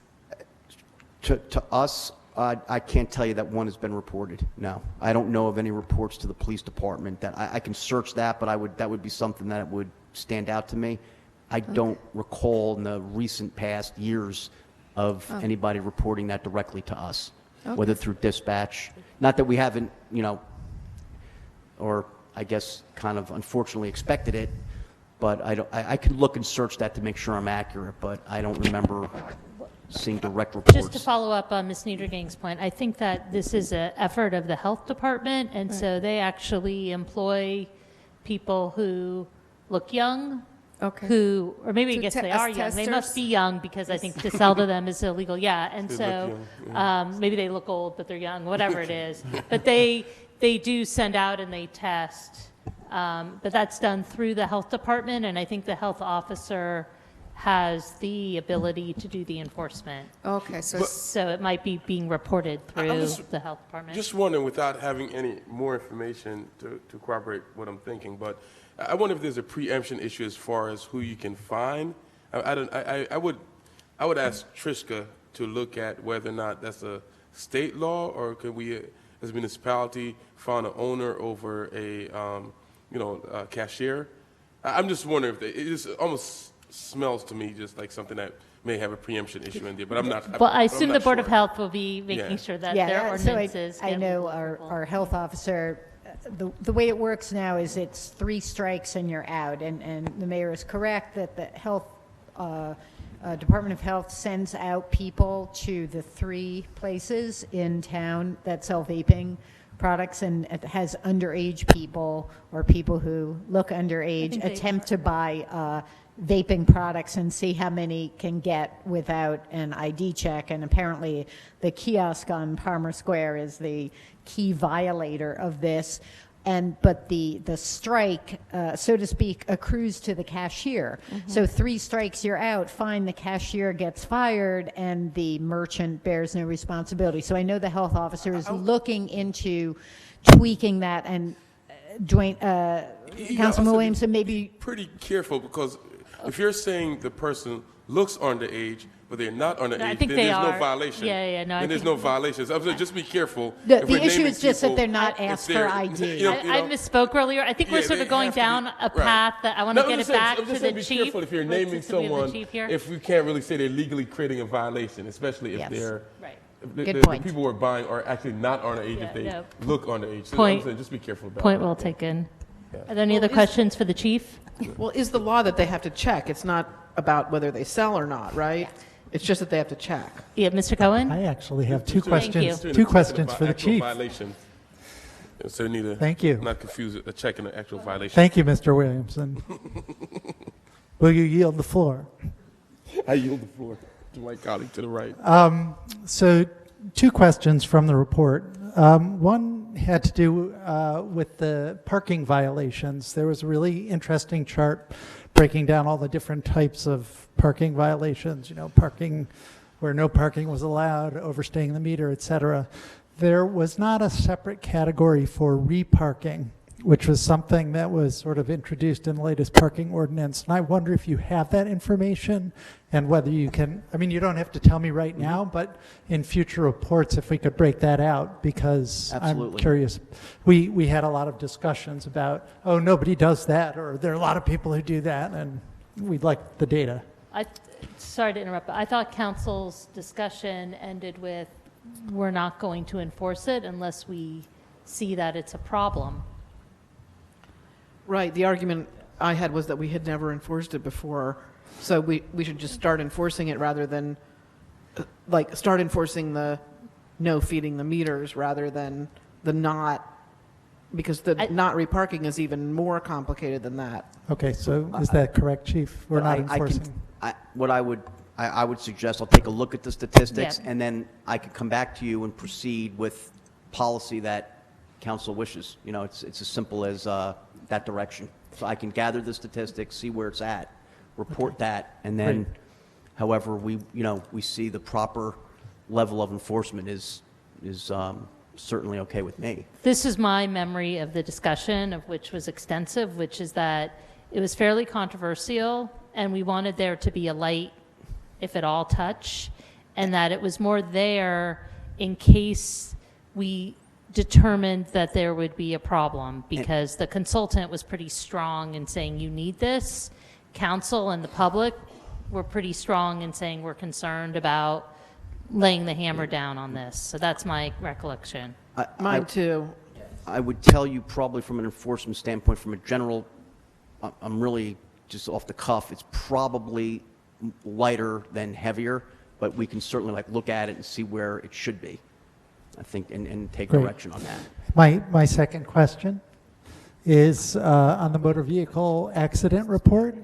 To us, I can't tell you that one has been reported. No, I don't know of any reports to the police department. That I can search that, but that would be something that would stand out to me. I don't recall in the recent past years of anybody reporting that directly to us, whether through dispatch. Not that we haven't, or I guess kind of unfortunately expected it, but I can look and search that to make sure I'm accurate, but I don't remember seeing direct reports. Just to follow up on Ms. Niedergang's point, I think that this is an effort of the health department, and so they actually employ people who look young, who, or maybe I guess they are young. They must be young, because I think to sell to them is illegal. Yeah, and so maybe they look old, but they're young, whatever it is. But they do send out and they test, but that's done through the health department, and I think the health officer has the ability to do the enforcement. Okay, so it might be being reported through the health department. Just wondering, without having any more information to corroborate what I'm thinking, but I wonder if there's a preemption issue as far as who you can find. I would ask Triska to look at whether or not that's a state law, or could we, as a municipality, find an owner over a cashier. I'm just wondering if it just almost smells to me just like something that may have a preemption issue in there, but I'm not. Well, I assume the Board of Health will be making sure that their ordinances. So I know our health officer, the way it works now is it's 3 strikes and you're out. And the mayor is correct that the health Department of Health sends out people to the 3 places in town that sell vaping products, and it has underage people or people who look underage attempt to buy vaping products and see how many can get without an ID check. And apparently the kiosk on Palmer Square is the key violator of this. but the strike, so to speak, accrues to the cashier. So 3 strikes, you're out, fine, the cashier gets fired, and the merchant bears no responsibility. So I know the health officer is looking into tweaking that, and Councilman Williamson, maybe... Pretty careful, because if you're saying the person looks underage, but they're not underage, I think then they there's are. no violation. Yeah, no, I Then there's think- no violations. I'm saying just be careful. The if we're issue naming is just that people, they're not if asked for they're- ID. I misspoke earlier. I think we're Yeah, sort they of going have to down be- a right. path that I want No, to I'm get just it saying- back I'm to just the saying be chief. careful if you're naming Since we have the someone, chief here. if we can't really say they're legally creating a violation, especially if Yes. they're... Right. if Good the point. people who are buying are actually not underage Yeah, if they yeah. look underage. So Point- I'm saying just be careful about Point that. well taken. Yeah. Are there any other is- questions for the chief? Well, is the law that they have to check? It's not about whether they sell or not, right? It's just that they have to check. Yeah, Mr. Cohen? I actually have two Thank you. questions. Two questions for the Actual chief. violation. So need to Thank you. not confuse a check and an actual violation. Thank you, Mr. Williamson. Will you yield the floor? I yield the floor to my colleague to the right. So, 2 questions from the report. One had to do with the parking violations. There was a really interesting chart breaking down all the different types of parking violations, parking where no parking was allowed, overstaying the meter, et cetera. There was not a separate category for reparking, which was something that was sort of introduced in the latest parking ordinance. And I wonder if you have that information and whether you can, you don't have to tell me right now, but in future reports, if we could break that out, because I'm Absolutely. curious. We had a lot of discussions about, oh, nobody does that, or there are a lot of people who do that, and we'd like the data. Sorry to interrupt, but I thought council's discussion ended with, we're not going to enforce it unless we see that it's a problem. Right. The argument I had was that we had never enforced it before, so we should just start enforcing it rather than, start enforcing the no feeding the meters rather than the not, because the not reparking is even more complicated than that. Okay, so is that correct, Chief? We're not enforcing. What I would suggest, I'll take a look at the statistics, Yeah. and then I could come back to you and proceed with policy that council wishes. It's as simple as that direction. So I can gather the statistics, see where it's at, report that, and then however we see the proper level of enforcement is certainly okay with me. This is my memory of the discussion, of which was extensive, which is that it was fairly controversial, and we wanted there to be a light, if at all, touch, and that it was more there in case we determined that there would be a problem, because the consultant was pretty strong in saying, you need this. Council and the public were pretty strong in saying, we're concerned about laying the hammer down on this. So that's my recollection. Mine too. I would tell you probably from an enforcement standpoint, from a general, I'm really just off the cuff, it's probably lighter than heavier, but we can certainly look at it and see where it should be, I think, and take Great. direction on that. My second question is on the motor vehicle accident report.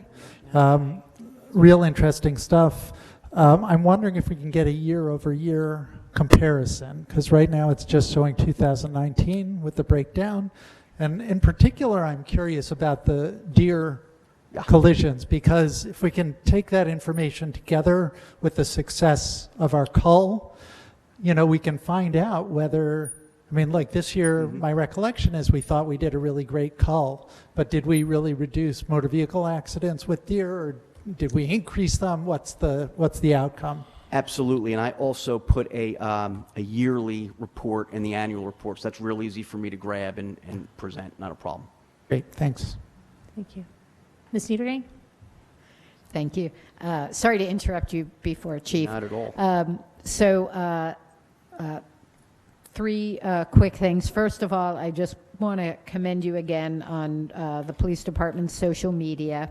Real interesting stuff. I'm wondering if we can get a year-over-year comparison, because right now it's just showing 2019 with the breakdown. And in particular, I'm curious about the deer collisions, because if we can take that information together with the success of our cull, we can find out whether, like this year, my recollection is we thought we did a really great cull, but did we really reduce motor vehicle accidents with deer, or did we increase them? What's the outcome? Absolutely, and I also put a yearly report in the annual report, so that's real easy for me to grab and present, not a problem. Great, thanks. Thank you. Ms. Niedergang? Thank you. Sorry to interrupt you before, Chief. Not at all. So 3 quick things. First of all, I just want to commend you again on the police department's social media,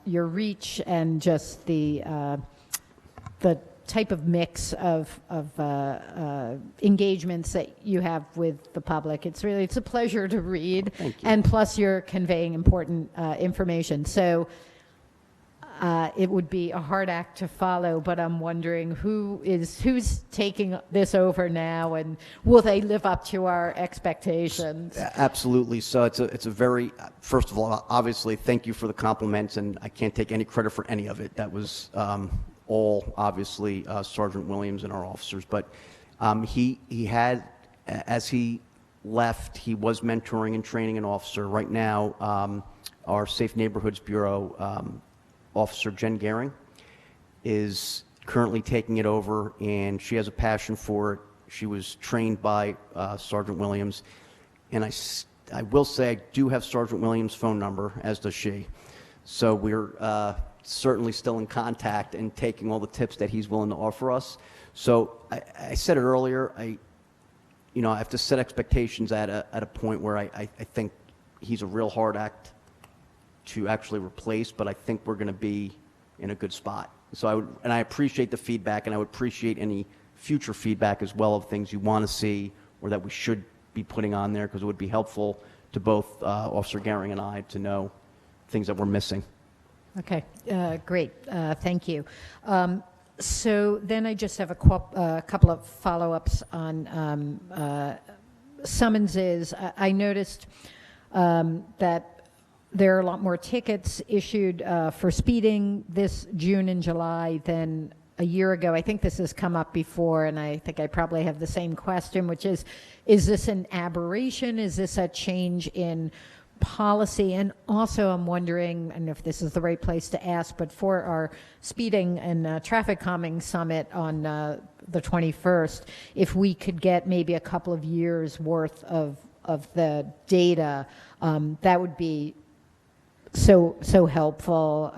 your reach, and just the type of mix of engagements that you have with the public. It's a pleasure to read. Thank you. And plus you're conveying important information. So it would be a hard act to follow, but I'm wondering who's taking this over now, and will they live up to our expectations? Absolutely. So it's a very, first of all, obviously, thank you for the compliments, and I can't take any credit for any of it. That was all, obviously, Sergeant Williams and our officers. But he had, as he left, he was mentoring and training an officer. Right now, our Safe Neighborhoods Bureau Officer Jen Gehring is currently taking it over, and she has a passion for it. She was trained by Sergeant Williams, and I will say I do have Sergeant Williams' phone number, as does she. So we're certainly still in contact and taking all the tips that he's willing to offer us. So I said it earlier, I have to set expectations at a point where I think he's a real hard act to actually replace, but I think we're going to be in a good spot. So I appreciate the feedback, and I would appreciate any future feedback as well of things you want to see or that we should be putting on there, because it would be helpful to both Officer Gehring and I to know things that we're missing. Okay, great. Thank you. So then I just have a couple of follow-ups on summonses. I noticed that there are a lot more tickets issued for speeding this June and July than a year ago. I think this has come up before, and I think I probably have the same question, which is this an aberration? Is this a change in policy? And also I'm wondering, and if this is the right place to ask, but for our speeding and traffic calming summit on the 21st, if we could get maybe a couple of years worth of the data, that would be so helpful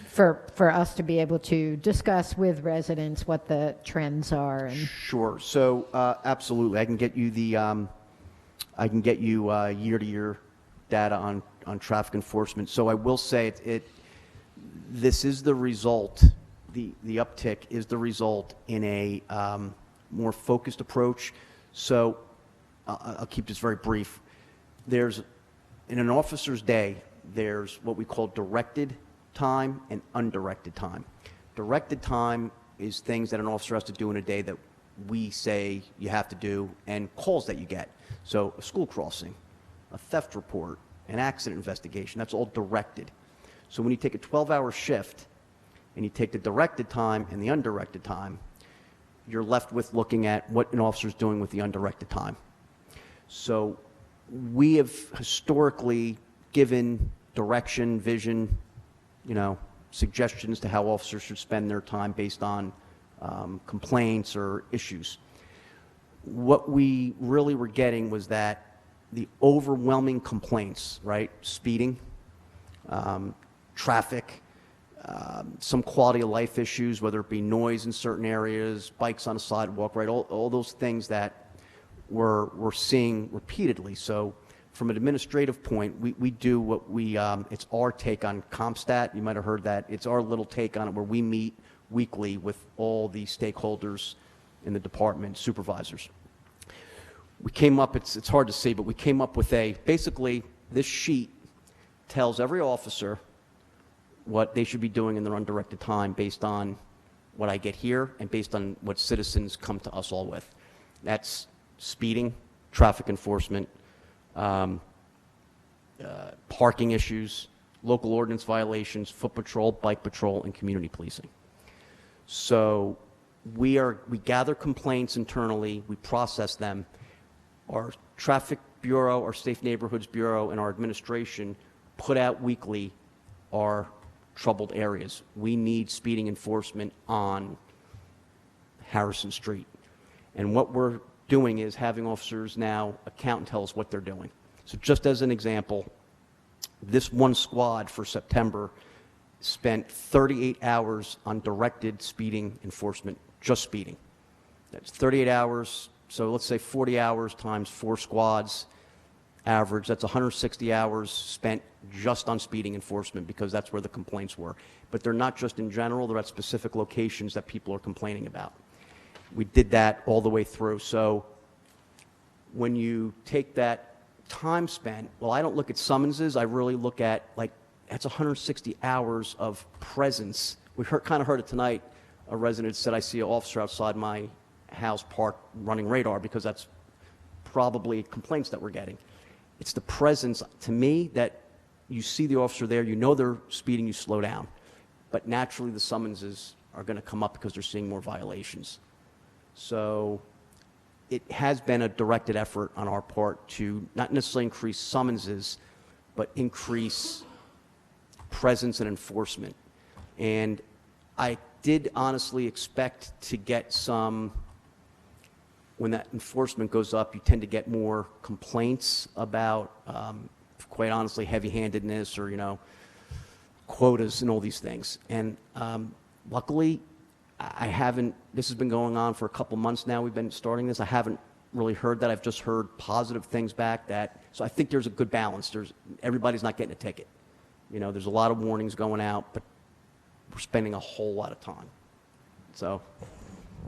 for us to be able to discuss with residents what the trends are. And Sure. So absolutely, I can get you year-to-year data on traffic enforcement. So I will say this is the result. The uptick is the result in a more focused approach. So I'll keep this very brief. In an officer's day, there's what we call directed time and undirected time. Directed time is things that an officer has to do in a day that we say you have to do, and calls that you get. So a school crossing, a theft report, an accident investigation, that's all directed. So when you take a 12-hour shift and you take the directed time and the undirected time, you're left with looking at what an officer's doing with the undirected time. So we have historically given direction, vision, suggestions to how officers should spend their time based on complaints or issues. What we really were getting was that the overwhelming complaints, right? Speeding, traffic, some quality of life issues, whether it be noise in certain areas, bikes on a sidewalk, right? All those things that we're seeing repeatedly. So from an administrative point, we do what it's our take on CompStat. You might have heard that. It's our little take on it, where we meet weekly with all the stakeholders in the department, supervisors. We came up, it's hard to see, but we came up with basically this sheet tells every officer what they should be doing in their undirected time based on what I get here and based on what citizens come to us all with. That's speeding, traffic enforcement, parking issues, local ordinance violations, foot patrol, bike patrol, and community policing. So we gather complaints internally, we process them. Our traffic bureau, our Safe Neighborhoods Bureau, and our administration put out weekly our troubled areas. We need speeding enforcement on Harrison Street. And what we're doing is having officers now account and tell us what they're doing. So just as an example, this one squad for September spent 38 hours on directed speeding enforcement, just speeding. That's 38 hours, so let's say 40 hours times 4 squads average, that's 160 hours spent just on speeding enforcement, because that's where the complaints were. But they're not just in general, they're at specific locations that people are complaining about. We did that all the way through. So when you take that time spent, well, I don't look at summonses, I really look at, like, that's 160 hours of presence. We kind of heard it tonight. A resident said, I see an officer outside my house parked running radar, because that's probably complaints that we're getting. It's the presence, to me, that you see the officer there, you know they're speeding, you slow down. But naturally, the summonses are going to come up because they're seeing more violations. So it has been a directed effort on our part to not necessarily increase summonses, but increase presence and enforcement. And I did honestly expect to get some, when that enforcement goes up, you tend to get more complaints about, quite honestly, heavy-handedness or, quotas and all these things. And luckily, I haven't, this has been going on for a couple months now. We've been starting this. I haven't really heard that. I've just heard positive things back so I think there's a good balance. Everybody's not getting a ticket. There's a lot of warnings going out, but we're spending a whole lot of time. So.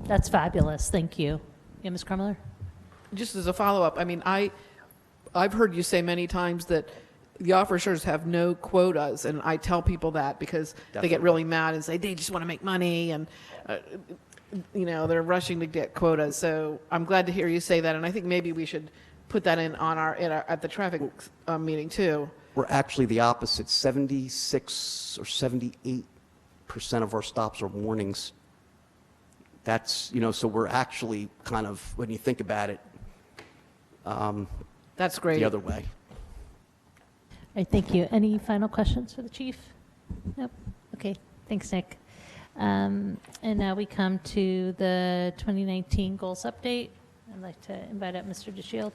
That's fabulous. Thank you. Yeah, Ms. Krumler? Just as a follow-up, I mean, I've heard you say many times that the officers have no quotas, and I tell people that because they get really mad and say they just want to make money, and they're rushing to get quotas. So I'm glad to hear you say that, and I think maybe we should put that in on at the traffic meeting too. We're actually the opposite. 76 or 78% of our stops are warnings. That's so we're actually kind of, when you think about it, that's great. The other way. All right, thank you. Any final questions for the chief? Nope. Okay, thanks, Nick. And now we come to the 2019 goals update. I'd like to invite up Mr. DeShield.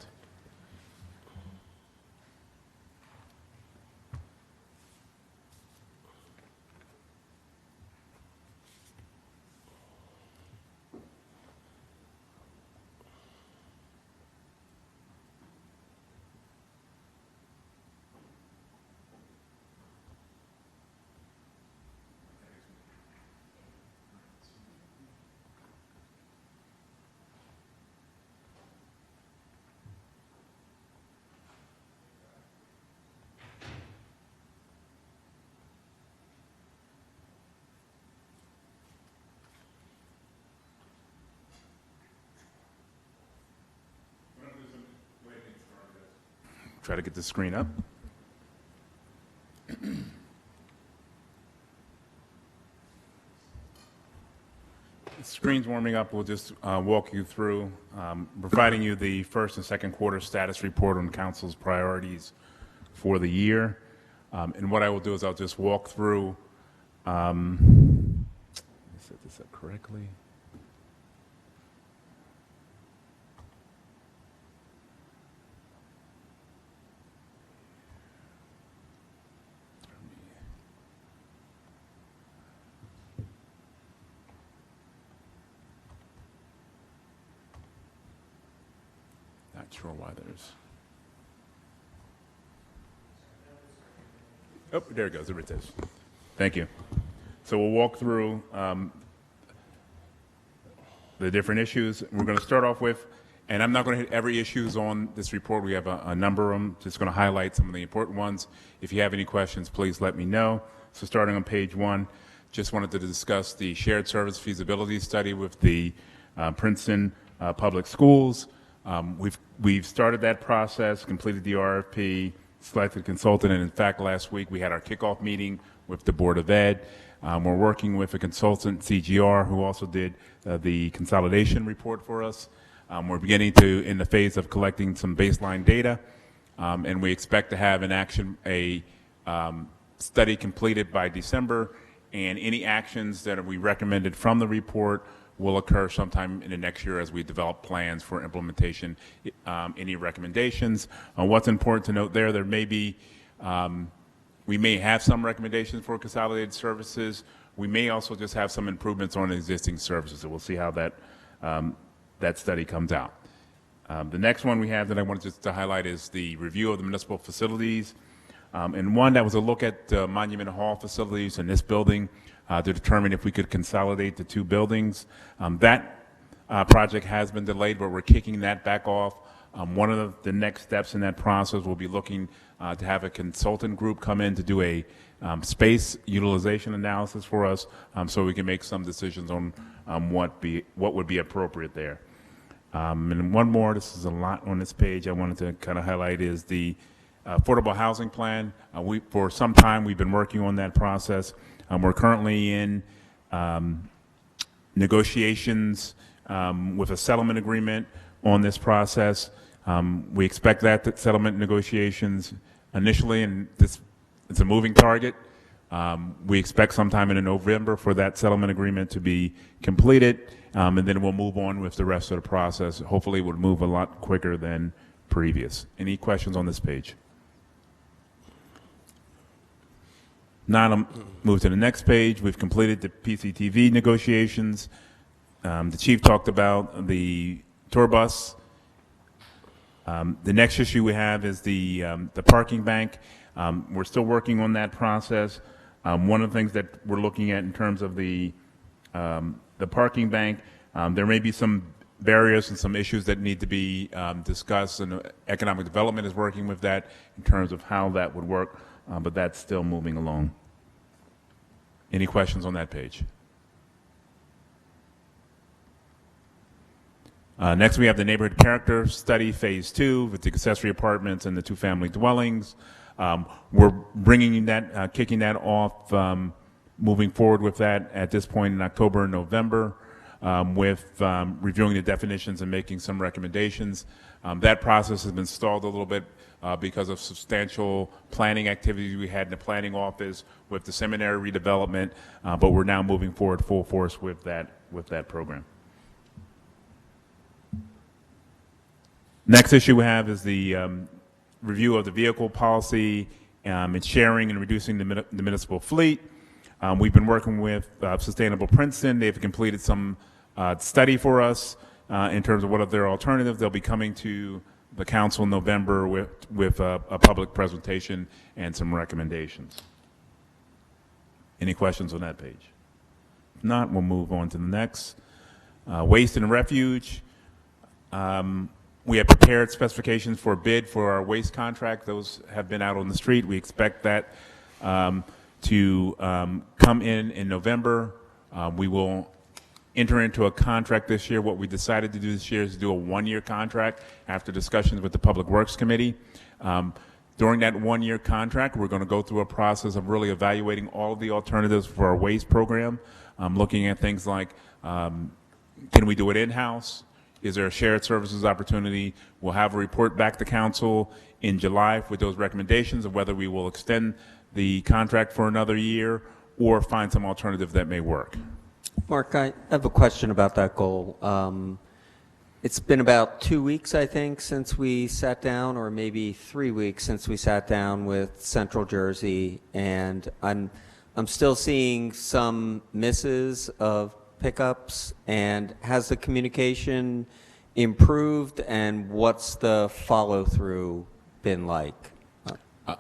Try to get the screen up. The screen's warming up. We'll just walk you through, providing you the first and second quarter status report on council's priorities for the year. And what I will do is I'll just walk through, let me set this up correctly. Not sure why there's. Oh, there it goes. There it is. Thank you. So we'll walk through the different issues. We're going to start off with, and I'm not going to hit every issues on this report. We have a number of them. Just going to highlight some of the important ones. If you have any questions, please let me know. So starting on page 1, just wanted to discuss the shared service feasibility study with the Princeton Public Schools. We've started that process, completed the RFP, selected a consultant, and in fact, last week we had our kickoff meeting with the Board of Ed. We're working with a consultant, CGR, who also did the consolidation report for us. We're beginning in the phase of collecting some baseline data, and we expect to have a study completed by December, and any actions that we recommended from the report will occur sometime in the next year as we develop plans for implementation. Any recommendations? What's important to note there may be, we may have some recommendations for consolidated services. We may also just have some improvements on existing services. So we'll see how that study comes out. The next one we have that I wanted just to highlight is the review of the municipal facilities. And one that was a look at Monument Hall facilities in this building to determine if we could consolidate the two buildings. That project has been delayed, but we're kicking that back off. One of the next steps in that process will be looking to have a consultant group come in to do a space utilization analysis for us, so we can make some decisions on what would be appropriate there. And one more, this is a lot on this page I wanted to kind of highlight, is the affordable housing plan. For some time we've been working on that process. We're currently in negotiations with a settlement agreement on this process. We expect that settlement negotiations initially, and it's a moving target. We expect sometime in November for that settlement agreement to be completed, and then we'll move on with the rest of the process. Hopefully it would move a lot quicker than previous. Any questions on this page? Now I'll move to the next page. We've completed the PCTV negotiations. The chief talked about the tour bus. The next issue we have is the parking bank. We're still working on that process. One of the things that we're looking at in terms of the parking bank, there may be some barriers and some issues that need to be discussed, and economic development is working with that in terms of how that would work, but that's still moving along. Any questions on that page? Next, we have the neighborhood character study phase 2 with the accessory apartments and the 2-family dwellings. We're bringing that, kicking that off, moving forward with that at this point in October and November, with reviewing the definitions and making some recommendations. That process has been stalled a little bit because of substantial planning activities we had in the planning office with the seminary redevelopment, but we're now moving forward full force with that program. Next issue we have is the review of the vehicle policy and sharing and reducing the municipal fleet. We've been working with Sustainable Princeton. They've completed some study for us in terms of what are their alternatives. They'll be coming to the council in November with a public presentation and some recommendations. Any questions on that page? If not, we'll move on to the next. Waste and refuge. We have prepared specifications for a bid for our waste contract. Those have been out on the street. We expect that to come in November. We will enter into a contract this year. What we decided to do this year is do a 1-year contract after discussions with the Public Works Committee. During that 1-year contract, we're going to go through a process of really evaluating all of the alternatives for our waste program, looking at things like, can we do it in-house? Is there a shared services opportunity? We'll have a report back to council in July with those recommendations of whether we will extend the contract for another year or find some alternative that may work. Mark, I have a question about that goal. It's been about 2 weeks, I think, since we sat down, or maybe 3 weeks since we sat down with Central Jersey, and I'm still seeing some misses of pickups. And has the communication improved, and what's the follow-through been like?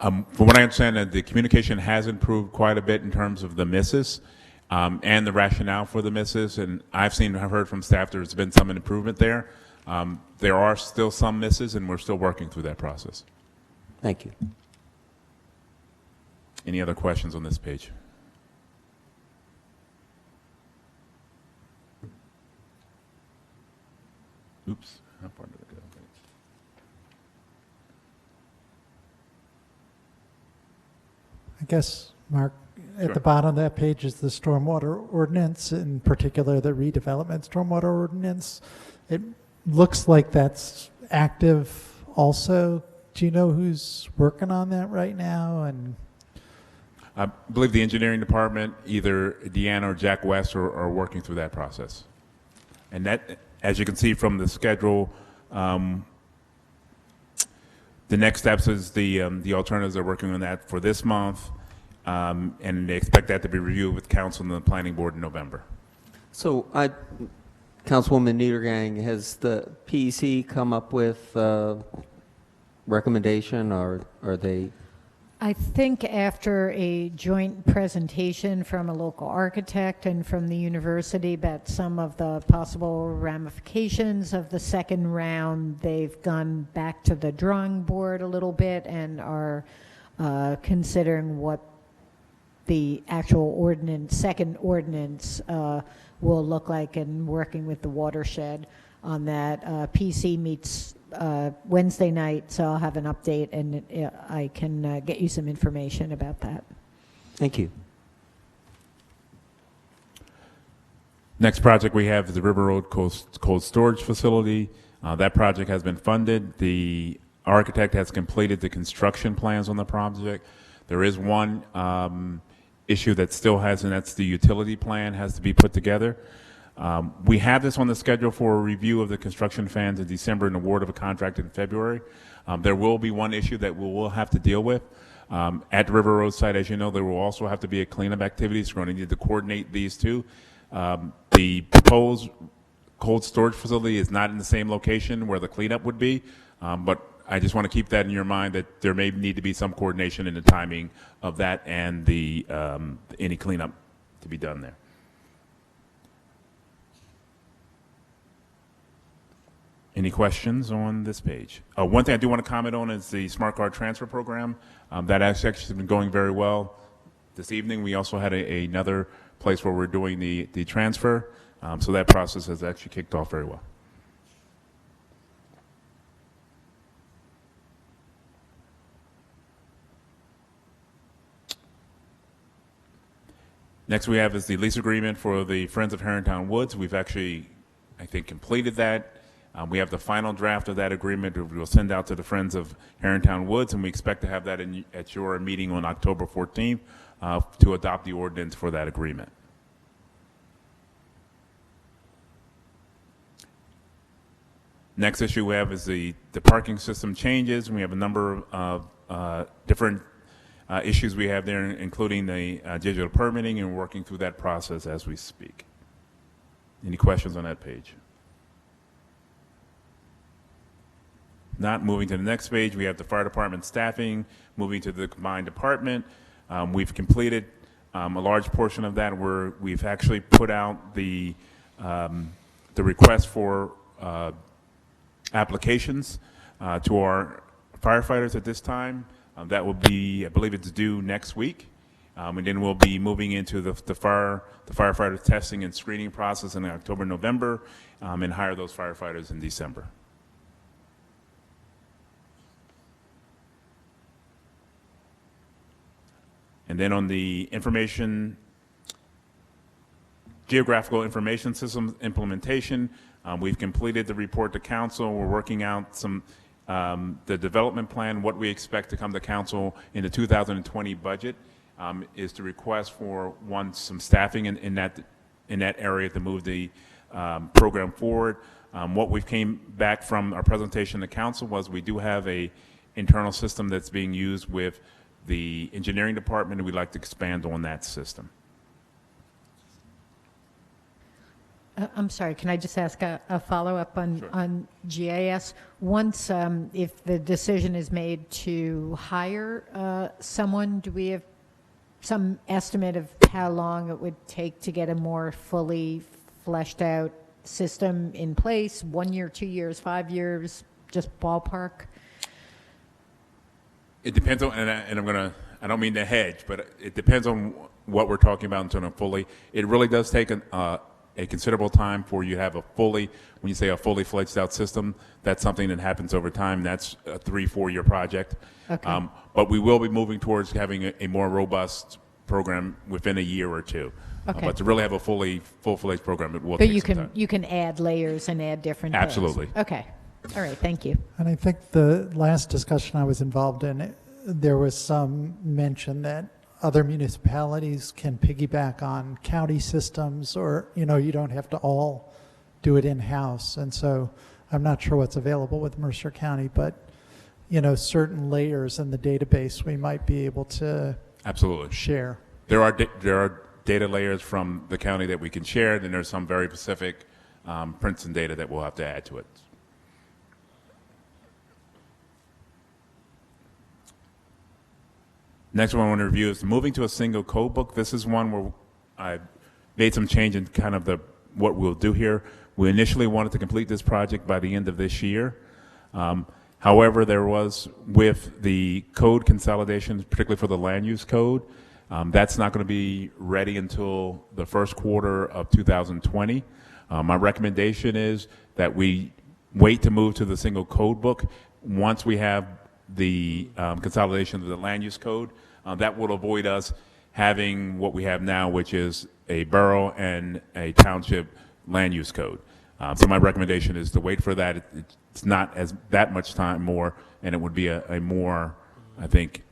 From what I understand, the communication has improved quite a bit in terms of the misses and the rationale for the misses. And I've heard from staff there's been some improvement there. There are still some misses, and we're still working through that process. Thank you. Any other questions on this page? Oops, how far did it go? I guess, Mark, at the bottom of that page is the stormwater ordinance, in particular the redevelopment stormwater ordinance. It looks like that's active also. Do you know who's working on that right now? And I believe the engineering department, either Deanna or Jack West, are working through that process. And that, as you can see from the schedule, the next steps is the alternatives are working on that for this month, and they expect that to be reviewed with council and the planning board in November. So, Councilwoman Niedergang, has the PEC come up with a recommendation, or are they I think after a joint presentation from a local architect and from the university about some of the possible ramifications of the second round, they've gone back to the drawing board a little bit and are considering what the actual ordinance, second ordinance, will look like, and working with the watershed on that. PC meets Wednesday night, so I'll have an update, and I can get you some information about that. Thank you. Next project we have is the River Road Cold Storage Facility. That project has been funded. The architect has completed the construction plans on the project. There is one issue that still has, and that's the utility plan has to be put together. We have this on the schedule for a review of the construction plans in December and award of a contract in February. There will be one issue that we will have to deal with. At the River Road site, as you know, there will also have to be a cleanup activities. We're going to need to coordinate these two. The proposed cold storage facility is not in the same location where the cleanup would be, but I just want to keep that in your mind that there may need to be some coordination in the timing of that and the any cleanup to be done there. Any questions on this page? One thing I do want to comment on is the smart card transfer program. That actually has been going very well. This evening we also had another place where we're doing the transfer, so that process has actually kicked off very well. Next we have is the lease agreement for the Friends of Herringtown Woods. We've actually, I think, completed that. We have the final draft of that agreement we'll send out to the Friends of Herringtown Woods, and we expect to have that at your meeting on October 14th to adopt the ordinance for that agreement. Next issue we have is the parking system changes, and we have a number of different issues we have there, including the digital permitting, and working through that process as we speak. Any questions on that page? Not moving to the next page, we have the fire department staffing, moving to the combined department. We've completed a large portion of that where we've actually put out the request for applications to our firefighters at this time. That will be, I believe it's due next week. And then we'll be moving into the firefighter testing and screening process in October, November, and hire those firefighters in December. And then on the geographical information systems implementation, we've completed the report to council. We're working out the development plan. What we expect to come to council in the 2020 budget is to request for some staffing in that area to move the program forward. What we came back from our presentation to council was we do have a internal system that's being used with the engineering department, and we'd like to expand on that system. I'm sorry, can I just ask a follow-up on GIS? Once, if the decision is made to hire someone, do we have some estimate of how long it would take to get a more fully fleshed out system in place? 1 year, 2 years, 5 years, just ballpark? It depends on, I don't mean to hedge, but it depends on what we're talking about in terms of fully. It really does take a considerable time for you to have when you say a fully fleshed out system, that's something that happens over time. That's a 3-4 year project. Okay. But we will be moving towards having a more robust program within a year or two. Okay. But to really have a full-fledged program, it will take some time. You can add layers and add different things. Absolutely. Okay. All right, thank you. And I think the last discussion I was involved in, there was some mention that other municipalities can piggyback on county systems, or, you don't have to all do it in-house. And so I'm not sure what's available with Mercer County, but, certain layers in the database we might be able to absolutely share. There are data layers from the county that we can share, and there's some very specific Princeton data that we'll have to add to it. Next one I want to review is moving to a single code book. This is one where I made some change in kind of what we'll do here. We initially wanted to complete this project by the end of this year. However, there was, with the code consolidation, particularly for the land use code, that's not going to be ready until the first quarter of 2020. My recommendation is that we wait to move to the single code book once we have the consolidation of the land use code. That will avoid us having what we have now, which is a borough and a township land use code. So my recommendation is to wait for that. It's not as that much time more, and it would be a more, I think,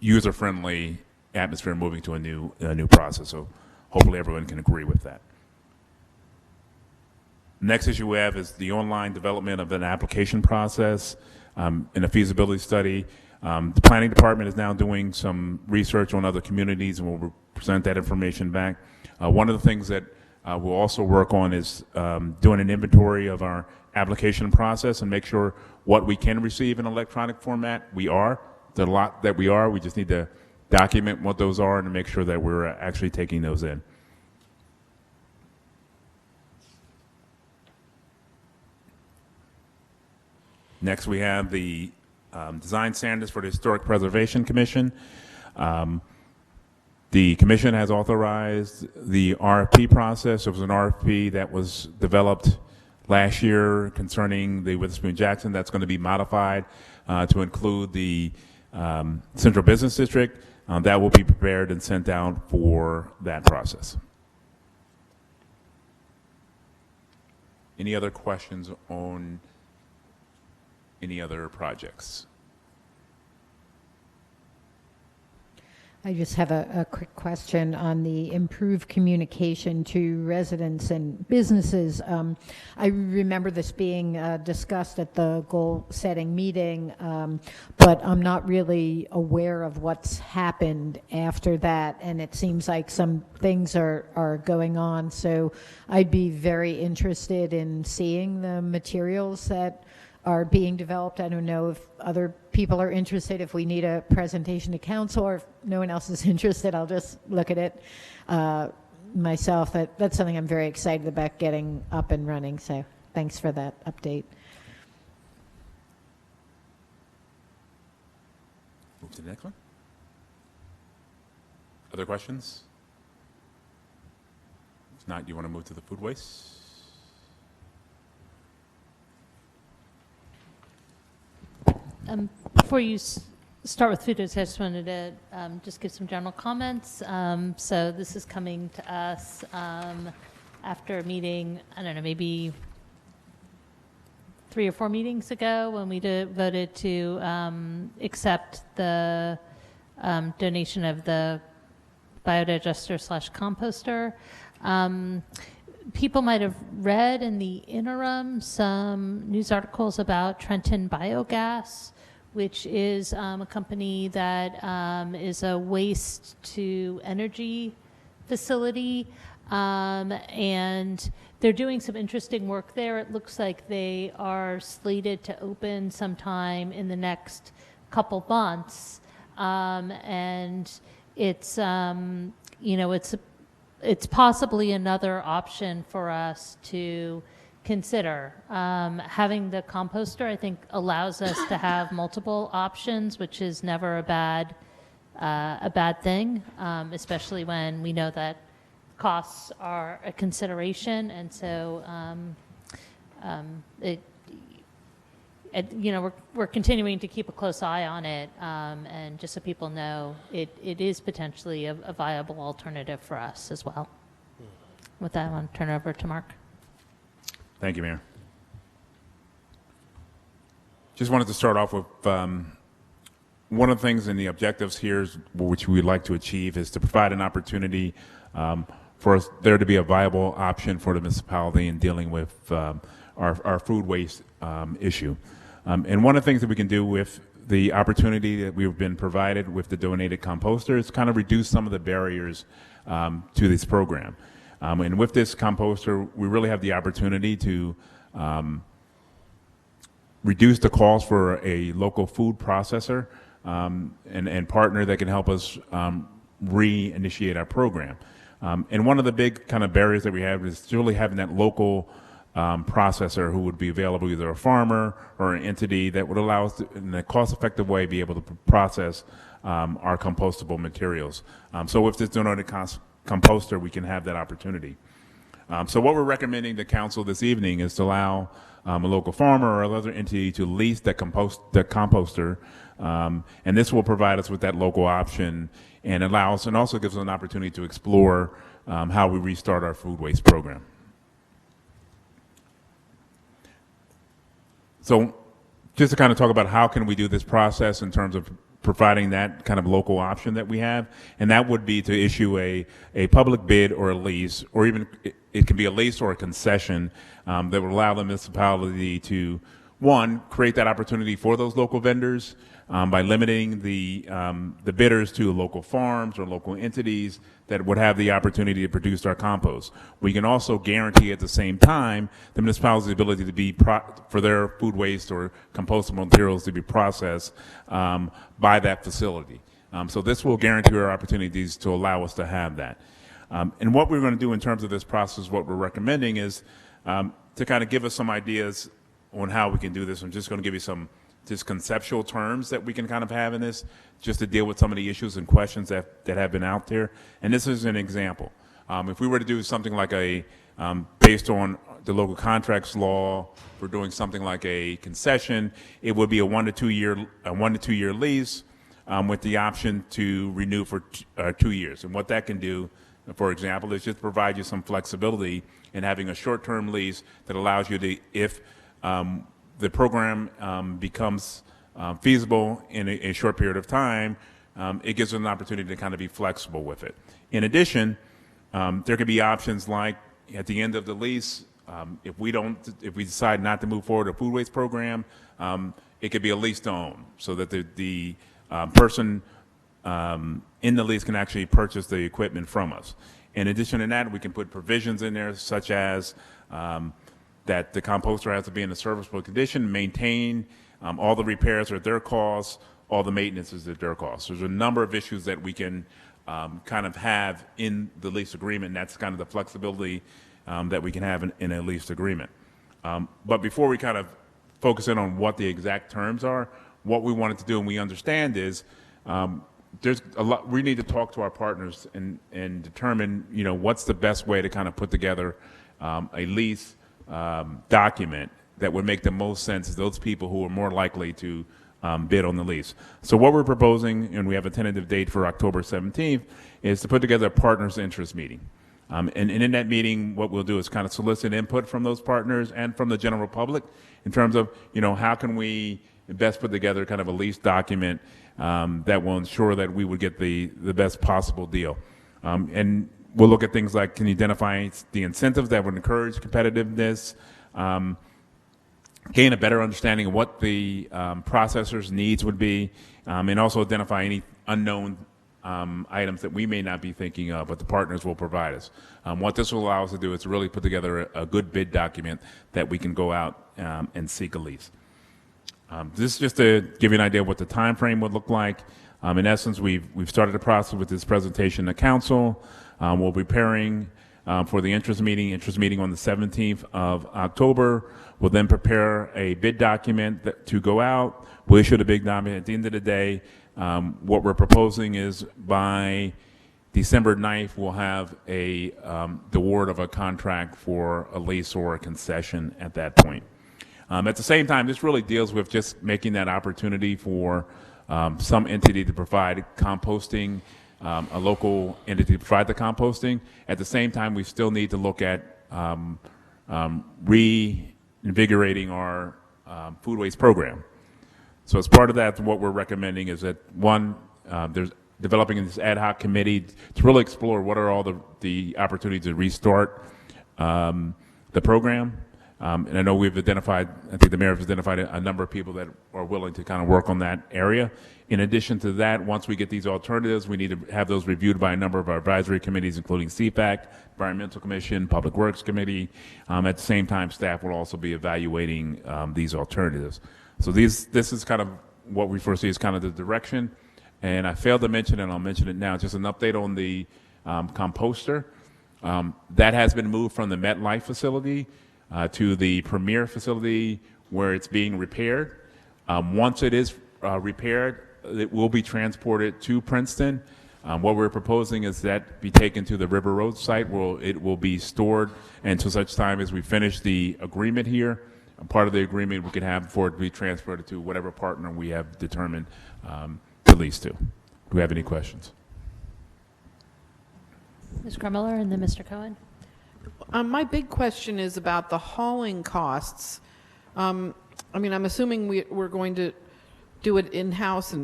user-friendly atmosphere moving to a new process. So hopefully everyone can agree with that. Next issue we have is the online development of an application process in a feasibility study. The planning department is now doing some research on other communities, and we'll present that information back. One of the things that we'll also work on is doing an inventory of our application process and make sure what we can receive in electronic format, we are. There's a lot that we are. We just need to document what those are and make sure that we're actually taking those in. Next, we have the design standards for the Historic Preservation Commission. The commission has authorized the RFP process. It was an RFP that was developed last year concerning the Witherspoon Jackson. That's going to be modified to include the Central Business District. That will be prepared and sent out for that process. Any other questions on any other projects? I just have a quick question on the improved communication to residents and businesses. I remember this being discussed at the goal-setting meeting, but I'm not really aware of what's happened after that, and it seems like some things are going on. So I'd be very interested in seeing the materials that are being developed. I don't know if other people are interested, if we need a presentation to council, or if no one else is interested, I'll just look at it myself. That's something I'm very excited about getting up and running, so thanks for that update. Move to the next one. Other questions? If not, you want to move to the food waste? Before you start with food waste, I just wanted to just give some general comments. So this is coming to us after a meeting, I don't know, maybe 3 or 4 meetings ago when we voted to accept the donation of the biodigester/composter. People might have read in the interim some news articles about Trenton Biogas, which is a company that is a waste to energy facility. And they're doing some interesting work there. It looks like they are slated to open sometime in the next couple months. And it's, you know, it's possibly another option for us to consider. Having the composter, I think, allows us to have multiple options, which is never a bad thing, especially when we know that costs are a consideration. And so, you know, we're continuing to keep a close eye on it, and just so people know, it is potentially a viable alternative for us as well. With that, I want to turn it over to Mark. Thank you, Mayor. Just wanted to start off with one of the things in the objectives here, which we'd like to achieve, is to provide an opportunity for there to be a viable option for the municipality in dealing with our food waste issue. And one of the things that we can do with the opportunity that we've been provided with the donated composter is kind of reduce some of the barriers to this program. And with this composter, we really have the opportunity to reduce the cost for a local food processor and partner that can help us reinitiate our program. And one of the big kind of barriers that we have is really having that local processor who would be available, either a farmer or an entity that would allow us to, in a cost-effective way, be able to process our compostable materials. So with this donated composter, we can have that opportunity. So what we're recommending to council this evening is to allow a local farmer or another entity to lease the composter, and this will provide us with that local option and allows and also gives us an opportunity to explore how we restart our food waste program. So just to kind of talk about how can we do this process in terms of providing that kind of local option that we have, and that would be to issue a public bid or a lease, or even it can be a lease or a concession that would allow the municipality to, one, create that opportunity for those local vendors by limiting the bidders to local farms or local entities that would have the opportunity to produce our compost. We can also guarantee at the same time the municipality's ability to be for their food waste or compostable materials to be processed by that facility. So this will guarantee our opportunities to allow us to have that. And what we're going to do in terms of this process, what we're recommending is to kind of give us some ideas on how we can do this. I'm just going to give you some just conceptual terms that we can kind of have in this, just to deal with some of the issues and questions that have been out there. And this is an example. If we were to do something like based on the local contracts law, we're doing something like a concession, it would be a 1 to 2 year lease with the option to renew for 2 years. And what that can do, for example, is just provide you some flexibility in having a short-term lease that allows you to, if the program becomes feasible in a short period of time, it gives us an opportunity to kind of be flexible with it. In addition, there could be options like at the end of the lease, if we decide not to move forward a food waste program, it could be a lease to own, so that the person in the lease can actually purchase the equipment from us. In addition to that, we can put provisions in there such as that the composter has to be in a serviceable condition, maintain all the repairs are at their cost, all the maintenance is at their cost. There's a number of issues that we can kind of have in the lease agreement, and that's kind of the flexibility that we can have in a lease agreement. But before we kind of focus in on what the exact terms are, what we wanted to do and we understand is there's a lot, we need to talk to our partners and determine, what's the best way to kind of put together a lease document that would make the most sense to those people who are more likely to bid on the lease. So what we're proposing, and we have a tentative date for October 17th, is to put together a partners interest meeting. And in that meeting, what we'll do is kind of solicit input from those partners and from the general public in terms of, how can we best put together kind of a lease document that will ensure that we would get the best possible deal. And we'll look at things like, can you identify the incentives that would encourage competitiveness, gain a better understanding of what the processor's needs would be, and also identify any unknown items that we may not be thinking of, but the partners will provide us. What this will allow us to do is to really put together a good bid document that we can go out and seek a lease. This is just to give you an idea of what the time frame would look like. In essence, we've started the process with this presentation to council. We'll be preparing for the interest meeting on the 17th of October. We'll then prepare a bid document to go out. We'll issue the bid document. At the end of the day, what we're proposing is by December 9th, we'll have the award of a contract for a lease or a concession at that point. At the same time, this really deals with just making that opportunity for some entity to provide composting, a local entity to provide the composting. At the same time, we still need to look at reinvigorating our food waste program. So as part of that, what we're recommending is that, one, there's developing this ad hoc committee to really explore what are all the opportunities to restart the program. And I know we've identified, I think the mayor has identified a number of people that are willing to kind of work on that area. In addition to that, once we get these alternatives, we need to have those reviewed by a number of our advisory committees, including CPAC, Environmental Commission, Public Works Committee. At the same time, staff will also be evaluating these alternatives. So this is kind of what we foresee is kind of the direction. And I failed to mention, and I'll mention it now, just an update on the composter. That has been moved from the MetLife facility to the Premier facility where it's being repaired. Once it is repaired, it will be transported to Princeton. What we're proposing is that be taken to the River Road site where it will be stored until such time as we finish the agreement here. Part of the agreement we could have before it be transferred to whatever partner we have determined to lease to. Do we have any questions? Ms. Grummeler and then Mr. Cohen. My big question is about the hauling costs. I mean, I'm assuming we're going to do it in-house,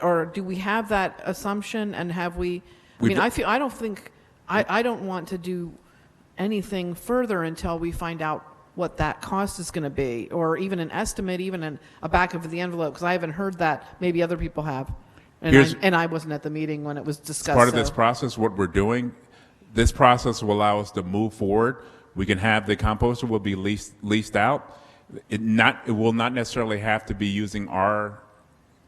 or do we have that assumption, and have we? I don't want to do anything further until we find out what that cost is going to be, or even an estimate, even in a back of the envelope, because I haven't heard that. Maybe other people have. And I wasn't at the meeting when it was discussed. Part of this process, what we're doing, this process will allow us to move forward. We can have the composter will be leased out. It will not necessarily have to be using our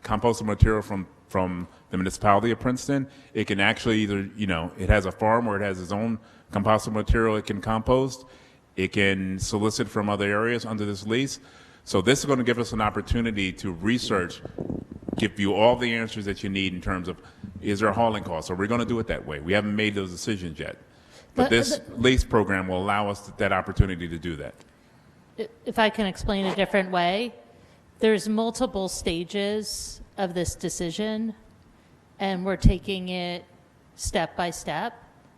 composting material from the municipality of Princeton. It can actually either, it has a farm where it has its own composting material it can compost. It can solicit from other areas under this lease. So this is going to give us an opportunity to research, give you all the answers that you need in terms of, is there a hauling cost? So we're going to do it that way. We haven't made those decisions yet. But this lease program will allow us that opportunity to do that. If I can explain a different way, there's multiple stages of this decision, and we're taking it step by step.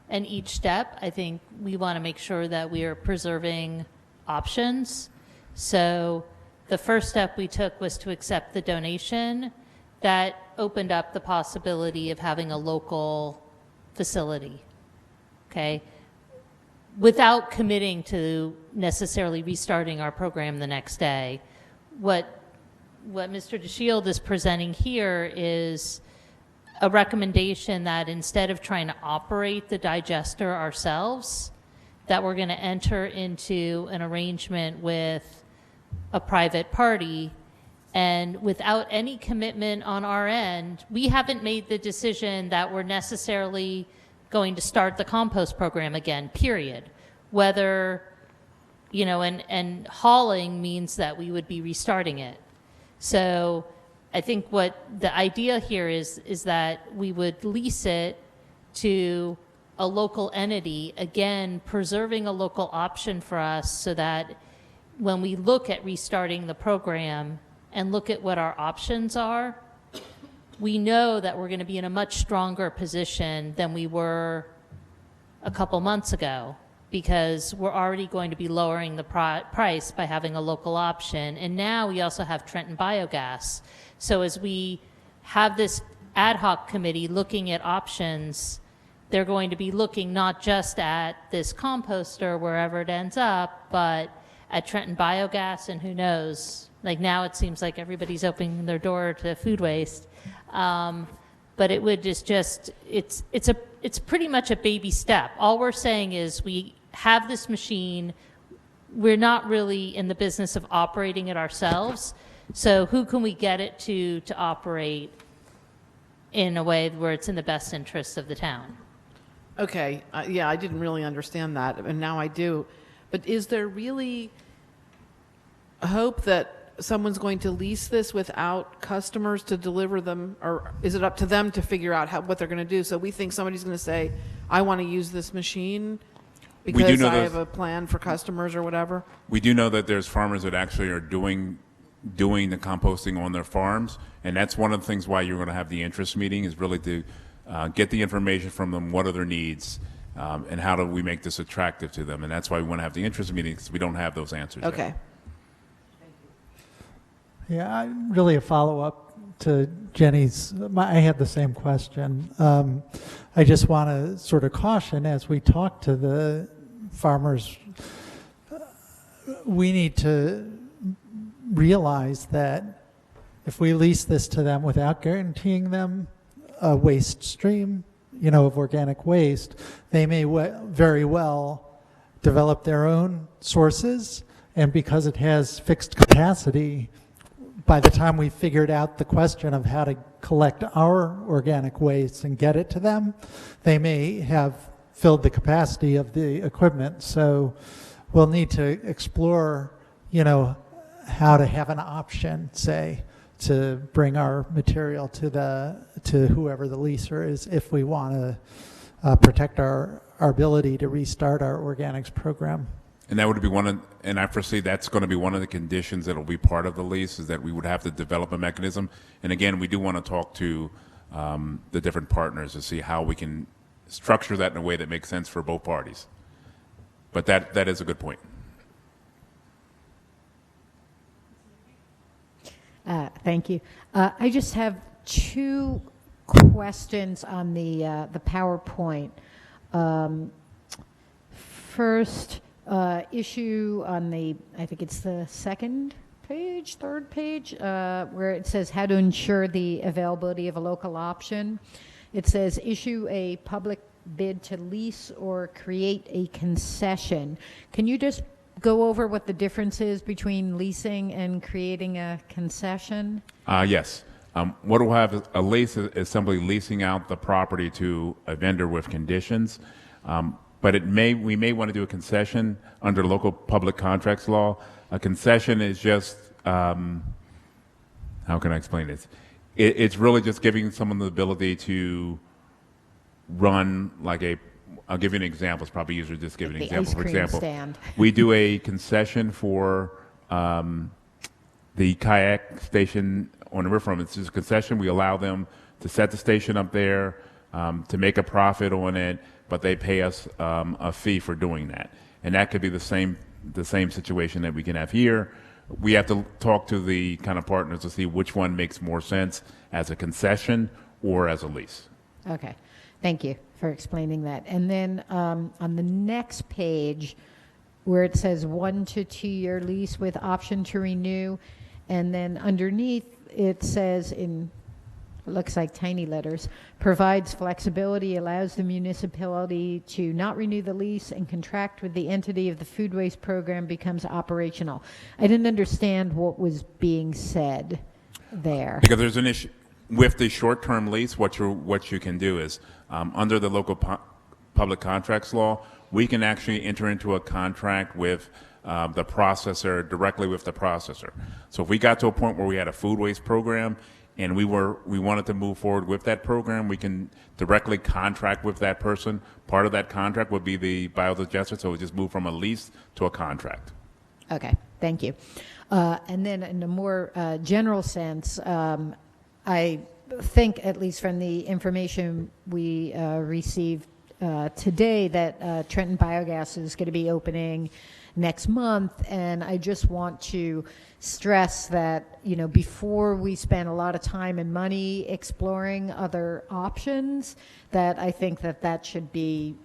And each step, I think we want to make sure that we are preserving options. So the first step we took was to accept the donation. That opened up the possibility of having a local facility, okay? Without committing to necessarily restarting our program the next day. What Mr. DeShield is presenting here is a recommendation that instead of trying to operate the digester ourselves, that we're going to enter into an arrangement with a private party, and without any commitment on our end, we haven't made the decision that we're necessarily going to start the compost program again, period. Whether, and hauling means that we would be restarting it. So I think what the idea here is that we would lease it to a local entity, again, preserving a local option for us so that when we look at restarting the program and look at what our options are, we know that we're going to be in a much stronger position than we were a couple months ago, because we're already going to be lowering the price by having a local option. And now we also have Trenton Biogas. So as we have this ad hoc committee looking at options, they're going to be looking not just at this composter wherever it ends up, but at Trenton Biogas, and who knows, like now it seems like everybody's opening their door to food waste. But it would it's pretty much a baby step. All we're saying is we have this machine. We're not really in the business of operating it ourselves. So who can we get it to operate in a way where it's in the best interest of the town? Okay, yeah, I didn't really understand that, and now I do. But is there really hope that someone's going to lease this without customers to deliver them, or is it up to them to figure out what they're going to do? So we think somebody's going to say, I want to use this machine because I have a plan for customers or whatever? We do know that there's farmers that actually are doing the composting on their farms, and that's one of the things why you're going to have the interest meeting, is really to get the information from them, what are their needs, and how do we make this attractive to them. And that's why we want to have the interest meeting, because we don't have those answers Okay. yet. Yeah, really a follow-up to Jenny's. I had the same question. I just want to sort of caution, as we talk to the farmers, we need to realize that if we lease this to them without guaranteeing them a waste stream, of organic waste, they may very well develop their own sources, and because it has fixed capacity, by the time we figured out the question of how to collect our organic waste and get it to them, they may have filled the capacity of the equipment. So we'll need to explore, how to have an option, say, to bring our material to whoever the leaser is, if we want to protect our ability to restart our organics program. And that would be and I foresee that's going to be one of the conditions that will be part of the lease, is that we would have to develop a mechanism. And again, we do want to talk to the different partners to see how we can structure that in a way that makes sense for both parties. But that is a good point. Thank you. I just have two questions on the PowerPoint. First, issue on I think it's the third page, where it says how to ensure the availability of a local option. It says issue a public bid to lease or create a concession. Can you just go over what the difference is between leasing and creating a concession? Yes. What we'll have a lease is simply leasing out the property to a vendor with conditions. But we may want to do a concession under local public contracts law. A concession is just, how can I explain this? It's really just giving someone the ability to run I'll give you an example. It's probably easier to just give an example. For example, stand. We do a concession for the kayak station on the riverfront. It's just a concession. We allow them to set the station up there, to make a profit on it, but they pay us a fee for doing that. And that could be the same situation that we can have here. We have to talk to the kind of partners to see which one makes more sense as a concession or as a lease. Okay, thank you for explaining that. And then on the next page, where it says 1 to 2 year lease with option to renew, and then underneath it says in, it looks like tiny letters, provides flexibility, allows the municipality to not renew the lease and contract with the entity if the food waste program becomes operational. I didn't understand what was being said there. Because there's an issue with the short-term lease. What you can do is, under the local public contracts law, we can actually enter into a contract with the processor, directly with the processor. So if we got to a point where we had a food waste program and we wanted to move forward with that program, we can directly contract with that person. Part of that contract would be the biodigester, so we just move from a lease to a contract. Okay, thank you. And then in a more general sense, I think, at least from the information we received today, that Trenton Biogas is going to be opening next month, and I just want to stress that, before we spend a lot of time and money exploring other options, that I think that should be,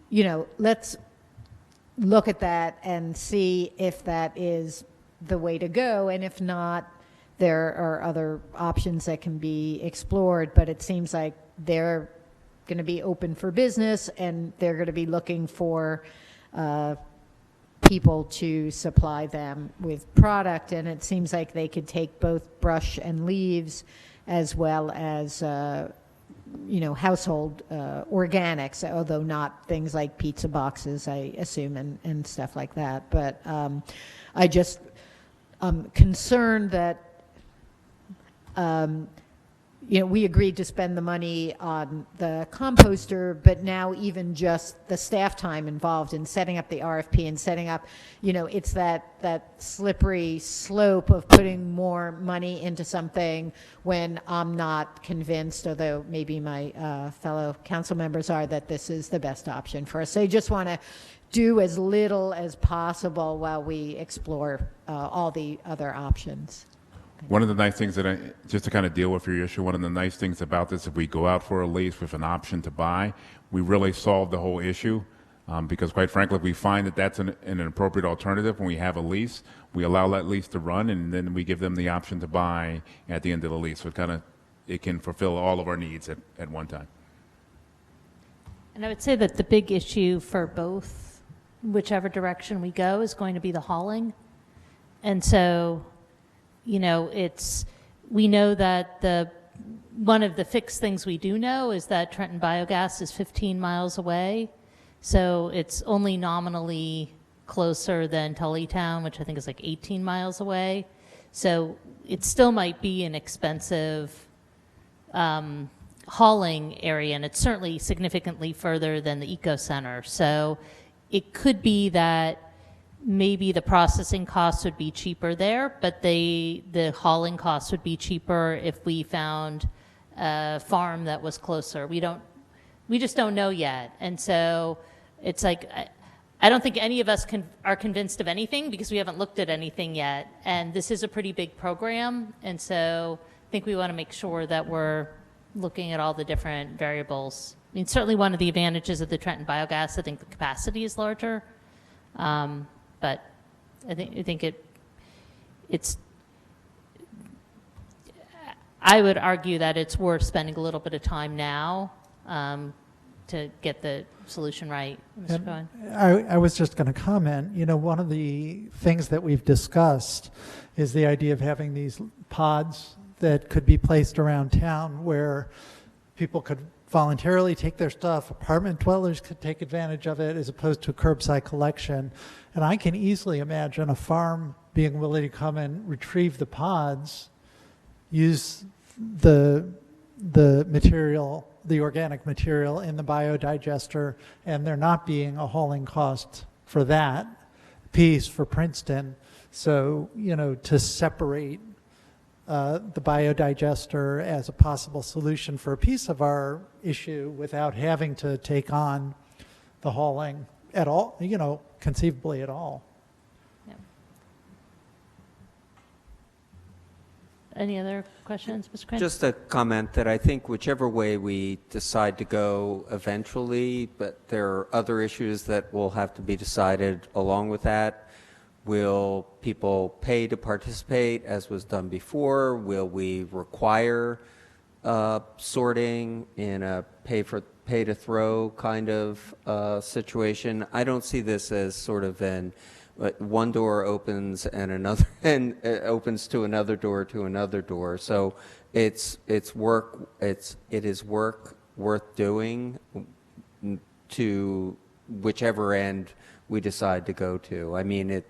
let's look at that and see if that is the way to go, and if not, there are other options that can be explored. But it seems like they're going to be open for business, and they're going to be looking for people to supply them with product, and it seems like they could take both brush and leaves as well as household organics, although not things like pizza boxes, I assume, and stuff like that. But I'm concerned that we agreed to spend the money on the composter, but now even just the staff time involved in setting up the RFP and setting up, it's that slippery slope of putting more money into something when I'm not convinced, although maybe my fellow council members are, that this is the best option for us. So I just want to do as little as possible while we explore all the other options. One of the nice things just to kind of deal with your issue, one of the nice things about this, if we go out for a lease with an option to buy, we really solve the whole issue. Because quite frankly, if we find that that's an appropriate alternative when we have a lease, we allow that lease to run, and then we give them the option to buy at the end of the lease. So it can fulfill all of our needs at one time. And I would say that the big issue for both, whichever direction we go, is going to be the hauling. And so, we know that one of the fixed things we do know is that Trenton Biogas is 15 miles away, so it's only nominally closer than Tullytown, which I think is like 18 miles away. So it still might be an expensive hauling area, and it's certainly significantly further than the Eco Center. So it could be that maybe the processing costs would be cheaper there, but the hauling costs would be cheaper if we found a farm that was closer. We just don't know yet. And so it's like, I don't think any of us are convinced of anything because we haven't looked at anything yet. And this is a pretty big program. And so I think we want to make sure that we're looking at all the different variables. I mean, certainly one of the advantages of the Trenton Biogas, I think the capacity is larger. But I think it's, I would argue that it's worth spending a little bit of time now to get the solution right. Mr. Cohen? I was just going to comment, one of the things that we've discussed is the idea of having these pods that could be placed around town where people could voluntarily take their stuff, apartment dwellers could take advantage of it as opposed to curbside collection. And I can easily imagine a farm being willing to come and retrieve the pods, use the material, the organic material in the biodigester, and there not being a hauling cost for that piece for Princeton. So, to separate the biodigester as a possible solution for a piece of our issue without having to take on the hauling at all, conceivably at all. Any other questions, Mr. Crane? Just a comment that I think whichever way we decide to go eventually, but there are other issues that will have to be decided along with that. Will people pay to participate as was done before? Will we require sorting in a pay to throw kind of situation? I don't see this as sort of one door opens and another and opens to another door. So it is work worth doing to whichever end we decide to go to. I mean,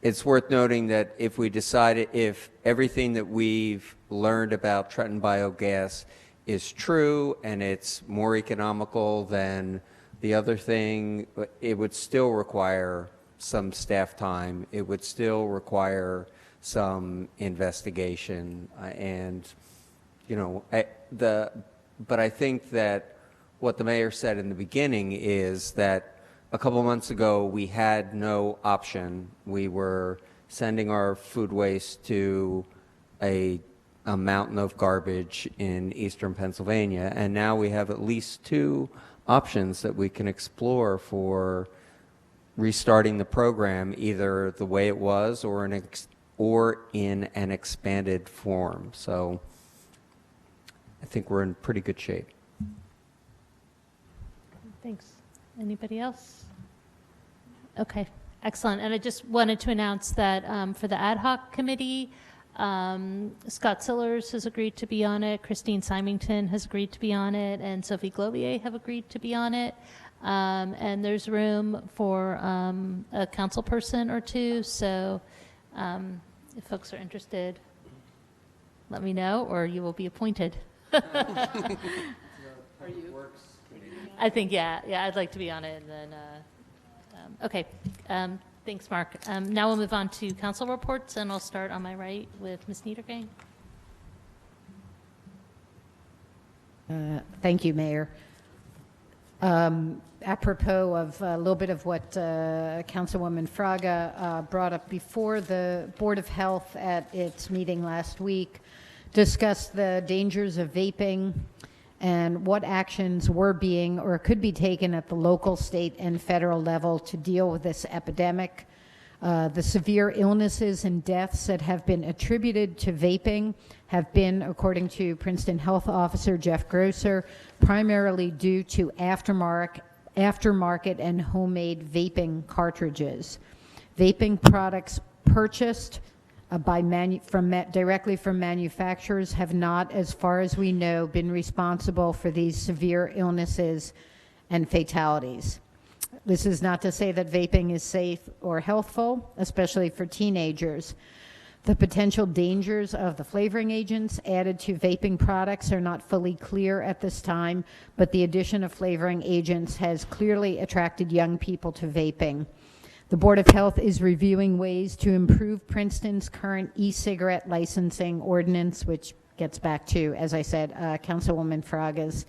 it's worth noting that if everything that we've learned about Trenton Biogas is true and it's more economical than the other thing, it would still require some staff time. It would still require some investigation, but I think that what the mayor said in the beginning is that a couple months ago we had no option. We were sending our food waste to a mountain of garbage in eastern Pennsylvania, and now we have at least two options that we can explore for restarting the program, either the way it was or in an expanded form. So I think we're in pretty good shape. Thanks. Anybody else? Okay, excellent. And I just wanted to announce that for the ad hoc committee, Scott Sillers has agreed to be on it, Christine Symington has agreed to be on it, and Sophie Globier have agreed to be on it. And there's room for a council person or two, so if folks are interested, let me know, or you will be appointed. Are you? I think, yeah, I'd like to be on it, and then, okay. Thanks, Mark. Now we'll move on to council reports, and I'll start on my right with Ms. Niedergang. Thank you, Mayor. Apropos of a little bit of what Councilwoman Fraga brought up before, the Board of Health at its meeting last week discussed the dangers of vaping and what actions were being or could be taken at the local, state, and federal level to deal with this epidemic. The severe illnesses and deaths that have been attributed to vaping have been, according to Princeton Health Officer Jeff Grosser, primarily due to aftermarket and homemade vaping cartridges. Vaping products purchased directly from manufacturers have not, as far as we know, been responsible for these severe illnesses and fatalities. This is not to say that vaping is safe or healthful, especially for teenagers. The potential dangers of the flavoring agents added to vaping products are not fully clear at this time, but the addition of flavoring agents has clearly attracted young people to vaping. The Board of Health is reviewing ways to improve Princeton's current e-cigarette licensing ordinance, which gets back to, as I said, Councilwoman Fraga's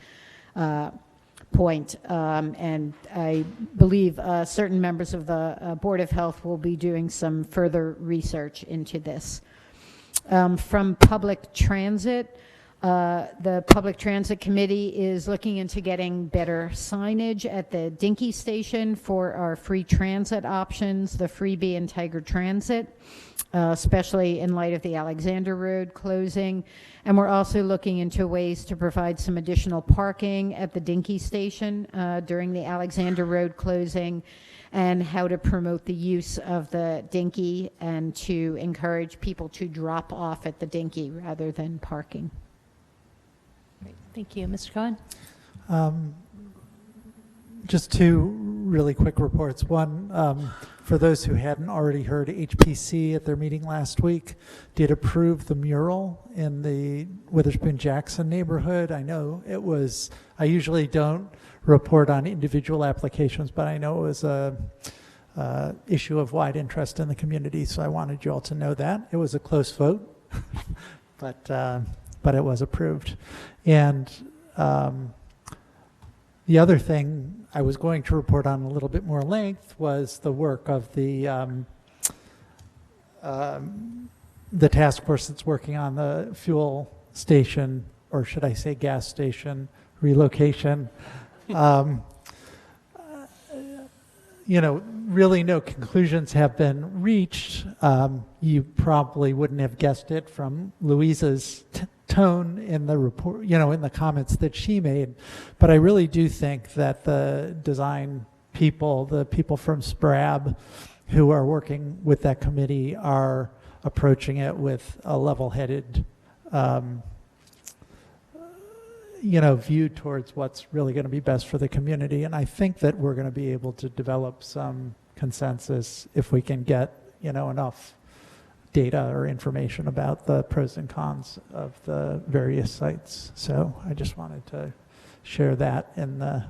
point. And I believe certain members of the Board of Health will be doing some further research into this. From public transit, the Public Transit Committee is looking into getting better signage at the Dinky Station for our free transit options, the Freebie and Tiger Transit, especially in light of the Alexander Road closing. And we're also looking into ways to provide some additional parking at the Dinky Station during the Alexander Road closing, and how to promote the use of the Dinky and to encourage people to drop off at the Dinky rather than parking. Thank you. Mr. Cohen? Just two really quick reports. One, for those who hadn't already heard, HPC at their meeting last week did approve the mural in the Witherspoon-Jackson neighborhood. I know it was, I usually don't report on individual applications, but I know it was a issue of wide interest in the community, so I wanted you all to know that. It was a close vote, but it was approved. And the other thing I was going to report on a little bit more length was the work of the task force that's working on the fuel station, or should I say gas station relocation. You know, really no conclusions have been reached. You probably wouldn't have guessed it from Louisa's tone in the report, you know, in the comments that she made. But I really do think that the design people, the people from SPRAB who are working with that committee, are approaching it with a level-headed you know, view towards what's really going to be best for the community. And I think that we're going to be able to develop some consensus if we can get, you know, enough data or information about the pros and cons of the various sites. So I just wanted to share that in the,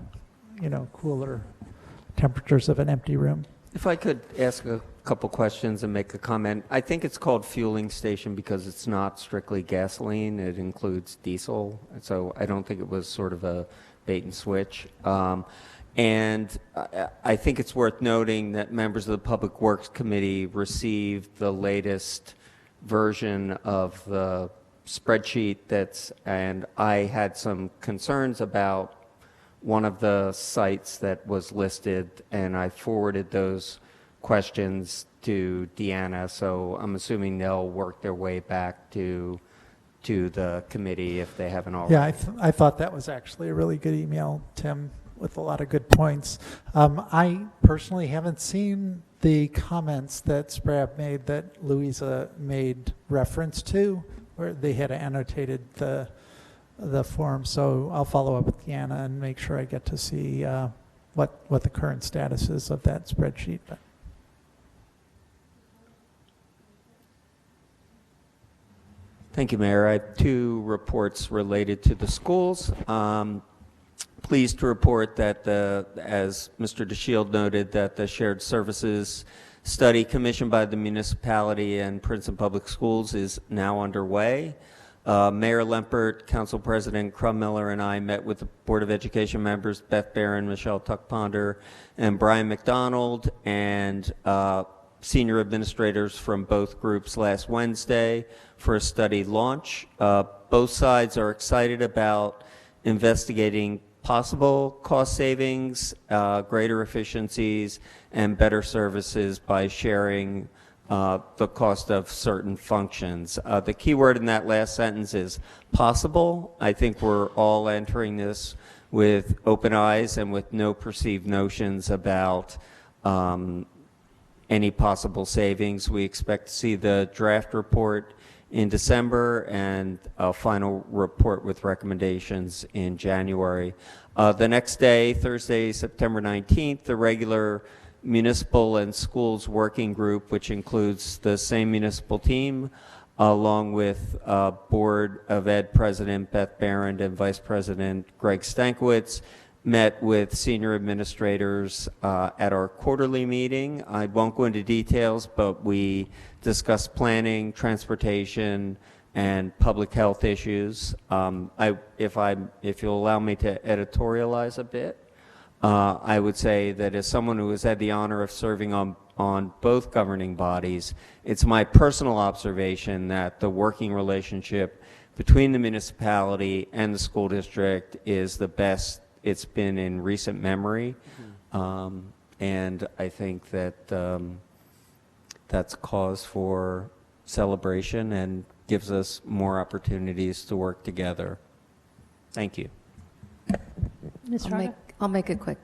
you know, cooler temperatures of an empty room. If I could ask a couple questions and make a comment. I think it's called fueling station because it's not strictly gasoline. It includes diesel. So I don't think it was sort of a bait and switch. And I think it's worth noting that members of the Public Works Committee received the latest version of the spreadsheet and I had some concerns about one of the sites that was listed, and I forwarded those questions to Deanna, so I'm assuming they'll work their way back to the committee if they haven't already. Yeah, I thought that was actually a really good email, Tim, with a lot of good points. I personally haven't seen the comments that SPRAB made that Louisa made reference to, where they had annotated the form. So I'll follow up with Deanna and make sure I get to see what the current status is of that spreadsheet. But thank you, Mayor. I have two reports related to the schools. Pleased to report that, as Mr. DeShield noted, that the shared services study commissioned by the municipality and Princeton Public Schools is now underway. Mayor Lempert, Council President Crum Miller, and I met with the Board of Education members, Beth Barron, Michelle Tuckponder, and Brian McDonald, and senior administrators from both groups last Wednesday for a study launch. Both sides are excited about investigating possible cost savings, greater efficiencies, and better services by sharing the cost of certain functions. The key word in that last sentence is possible. I think we're all entering this with open eyes and with no perceived notions about any possible savings. We expect to see the draft report in December and a final report with recommendations in January. The next day, Thursday, September 19th, the regular municipal and schools working group, which includes the same municipal team, along with Board of Ed President Beth Barron and Vice President Greg Stankiewicz, met with senior administrators at our quarterly meeting. I won't go into details, but we discussed planning, transportation, and public health issues. If you'll allow me to editorialize a bit, I would say that as someone who has had the honor of serving on both governing bodies, it's my personal observation that the working relationship between the municipality and the school district is the best it's been in recent memory. And I think that that's cause for celebration and gives us more opportunities to work together. Thank you. Ms. Raga? I'll make it quick.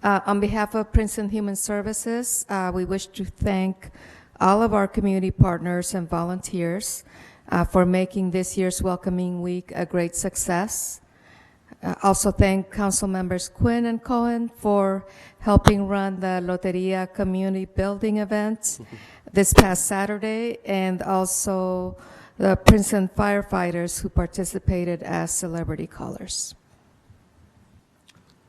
On behalf of Princeton Human Services, we wish to thank all of our community partners and volunteers for making this year's Welcoming Week a great success. Also thank Council Members Quinn and Cohen for helping run the Loteria Community Building event this past Saturday, and also the Princeton firefighters who participated as celebrity callers.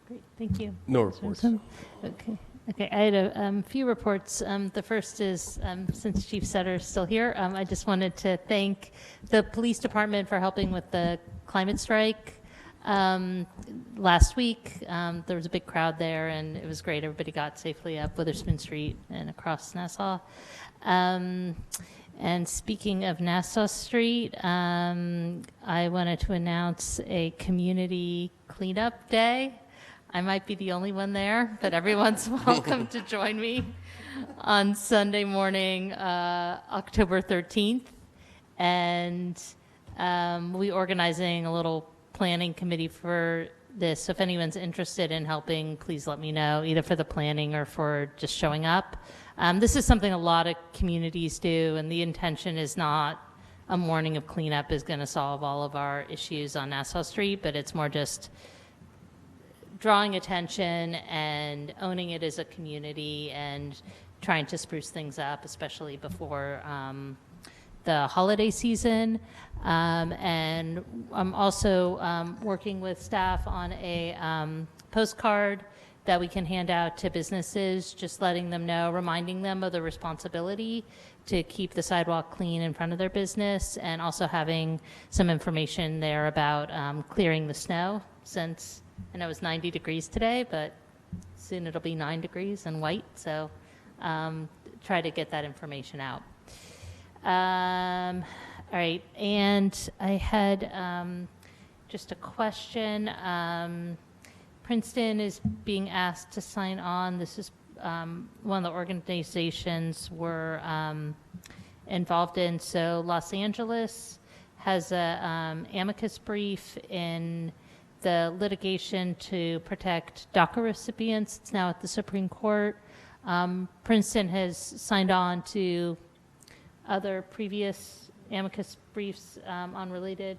Great, thank you. No reports. Okay. Okay, I had a few reports. The first is, since Chief Sutter is still here, I just wanted to thank the police department for helping with the climate strike. Last week, there was a big crowd there, and it was great. Everybody got safely up Witherspoon Street and across Nassau. And speaking of Nassau Street, I wanted to announce a community cleanup day. I might be the only one there, but everyone's welcome to join me on Sunday morning, October 13th. And we're organizing a little planning committee for this. So if anyone's interested in helping, please let me know, either for the planning or for just showing up. This is something a lot of communities do, and the intention is not a morning of cleanup is going to solve all of our issues on Nassau Street, but it's more just drawing attention and owning it as a community and trying to spruce things up, especially before the holiday season. And I'm also working with staff on a postcard that we can hand out to businesses, just letting them know, reminding them of the responsibility to keep the sidewalk clean in front of their business, and also having some information there about clearing the snow, since I know it's 90 degrees today, but soon it'll be 9 degrees and white, so try to get that information out. All right, and I had just a question. Princeton is being asked to sign on. This is one of the organizations we're involved in. So Los Angeles has a amicus brief in the litigation to protect DACA recipients. It's now at the Supreme Court. Princeton has signed on to other previous amicus briefs on related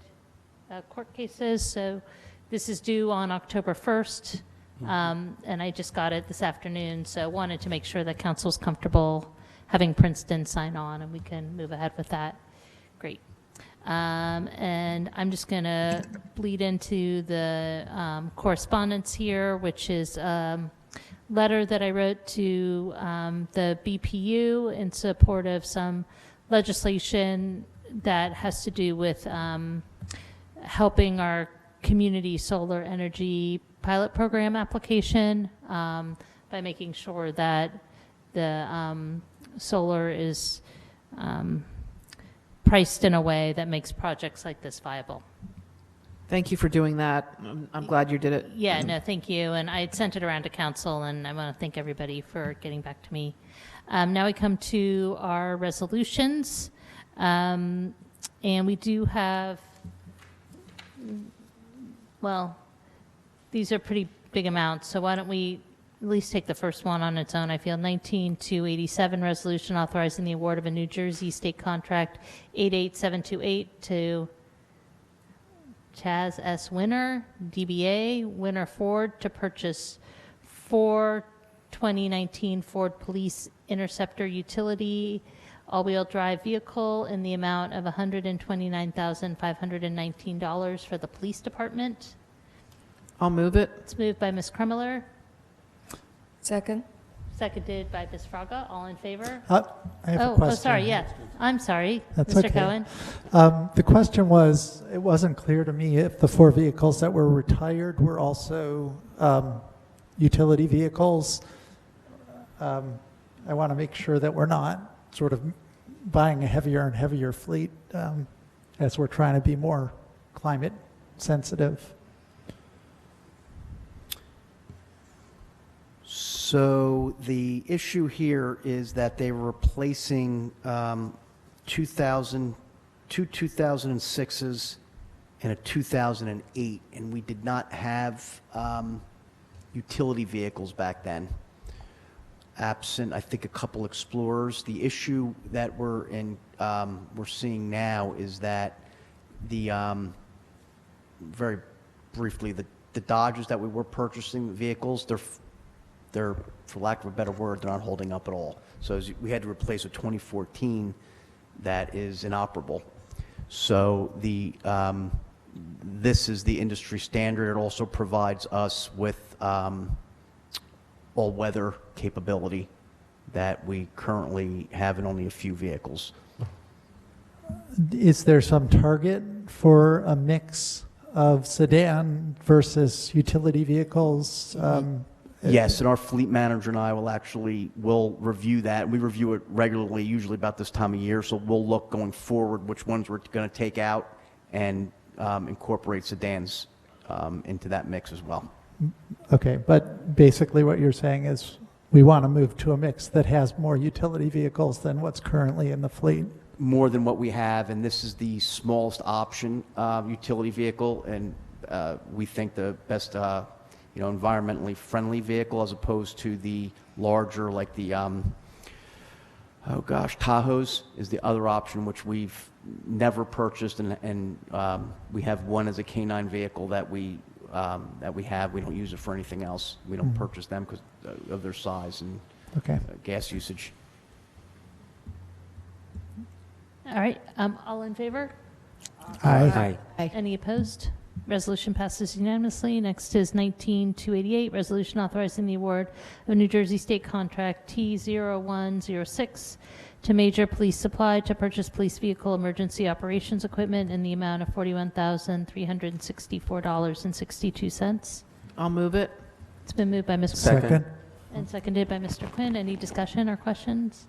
court cases. So this is due on October 1st, and I just got it this afternoon, so wanted to make sure that council's comfortable having Princeton sign on, and we can move ahead with that. Great. And I'm just going to bleed into the correspondence here, which is a letter that I wrote to the BPU in support of some legislation that has to do with helping our community solar energy pilot program application by making sure that the solar is priced in a way that makes projects like this viable. Thank you for doing that. I'm glad you did it. Yeah, no, thank you. And I had sent it around to council, and I want to thank everybody for getting back to me. Now we come to our resolutions. And we do have, well, these are pretty big amounts, so why don't we at least take the first one on its own. I feel 19287 resolution authorizing the award of a New Jersey state contract 88728 to Chaz S. Winter, DBA Winter Ford, to purchase 4 2019 Ford Police Interceptor utility all-wheel drive vehicle in the amount of $129,519 for the police department. I'll move it. It's moved by Ms. Krummeler, Second? seconded by Ms. Fraga. All in favor? I have a question. Oh, sorry, yeah. I'm sorry, That's Mr. okay. Cohen. The question was, it wasn't clear to me if the 4 vehicles that were retired were also utility vehicles. I want to make sure that we're not sort of buying a heavier and heavier fleet as we're trying to be more climate sensitive. So the issue here is that they were replacing 2 2006s and a 2008, and we did not have utility vehicles back then. Absent, I think, a couple Explorers. The issue that we're seeing now is that the very briefly the Dodges that we were purchasing vehicles, they're, for lack of a better word, they're not holding up at all. So we had to replace a 2014 that is inoperable. So this is the industry standard. It also provides us with all-weather capability that we currently have in only a few vehicles. Is there some target for a mix of sedan versus utility vehicles? Yes, and our fleet manager and I will review that. We review it regularly, usually about this time of year, so we'll look going forward which ones we're going to take out and incorporate sedans into that mix as well. Okay, but basically what you're saying is we want to move to a mix that has more utility vehicles than what's currently in the fleet. More than what we have, and this is the smallest option utility vehicle, and we think the best environmentally friendly vehicle as opposed to the larger, like the Tahoes is the other option, which we've never purchased, and we have one as a canine vehicle that we have. We don't use it for anything else. We don't purchase them because of their size and gas usage. All right, all in favor? Aye. Any opposed? Resolution passes unanimously. Next is 19288, resolution authorizing the award of New Jersey State Contract T0106 to Major Police Supply to purchase police vehicle emergency operations equipment in the amount of $41,364.62. I'll move it. It's been moved by Ms. Second. And seconded by Mr. Quinn. Any discussion or questions?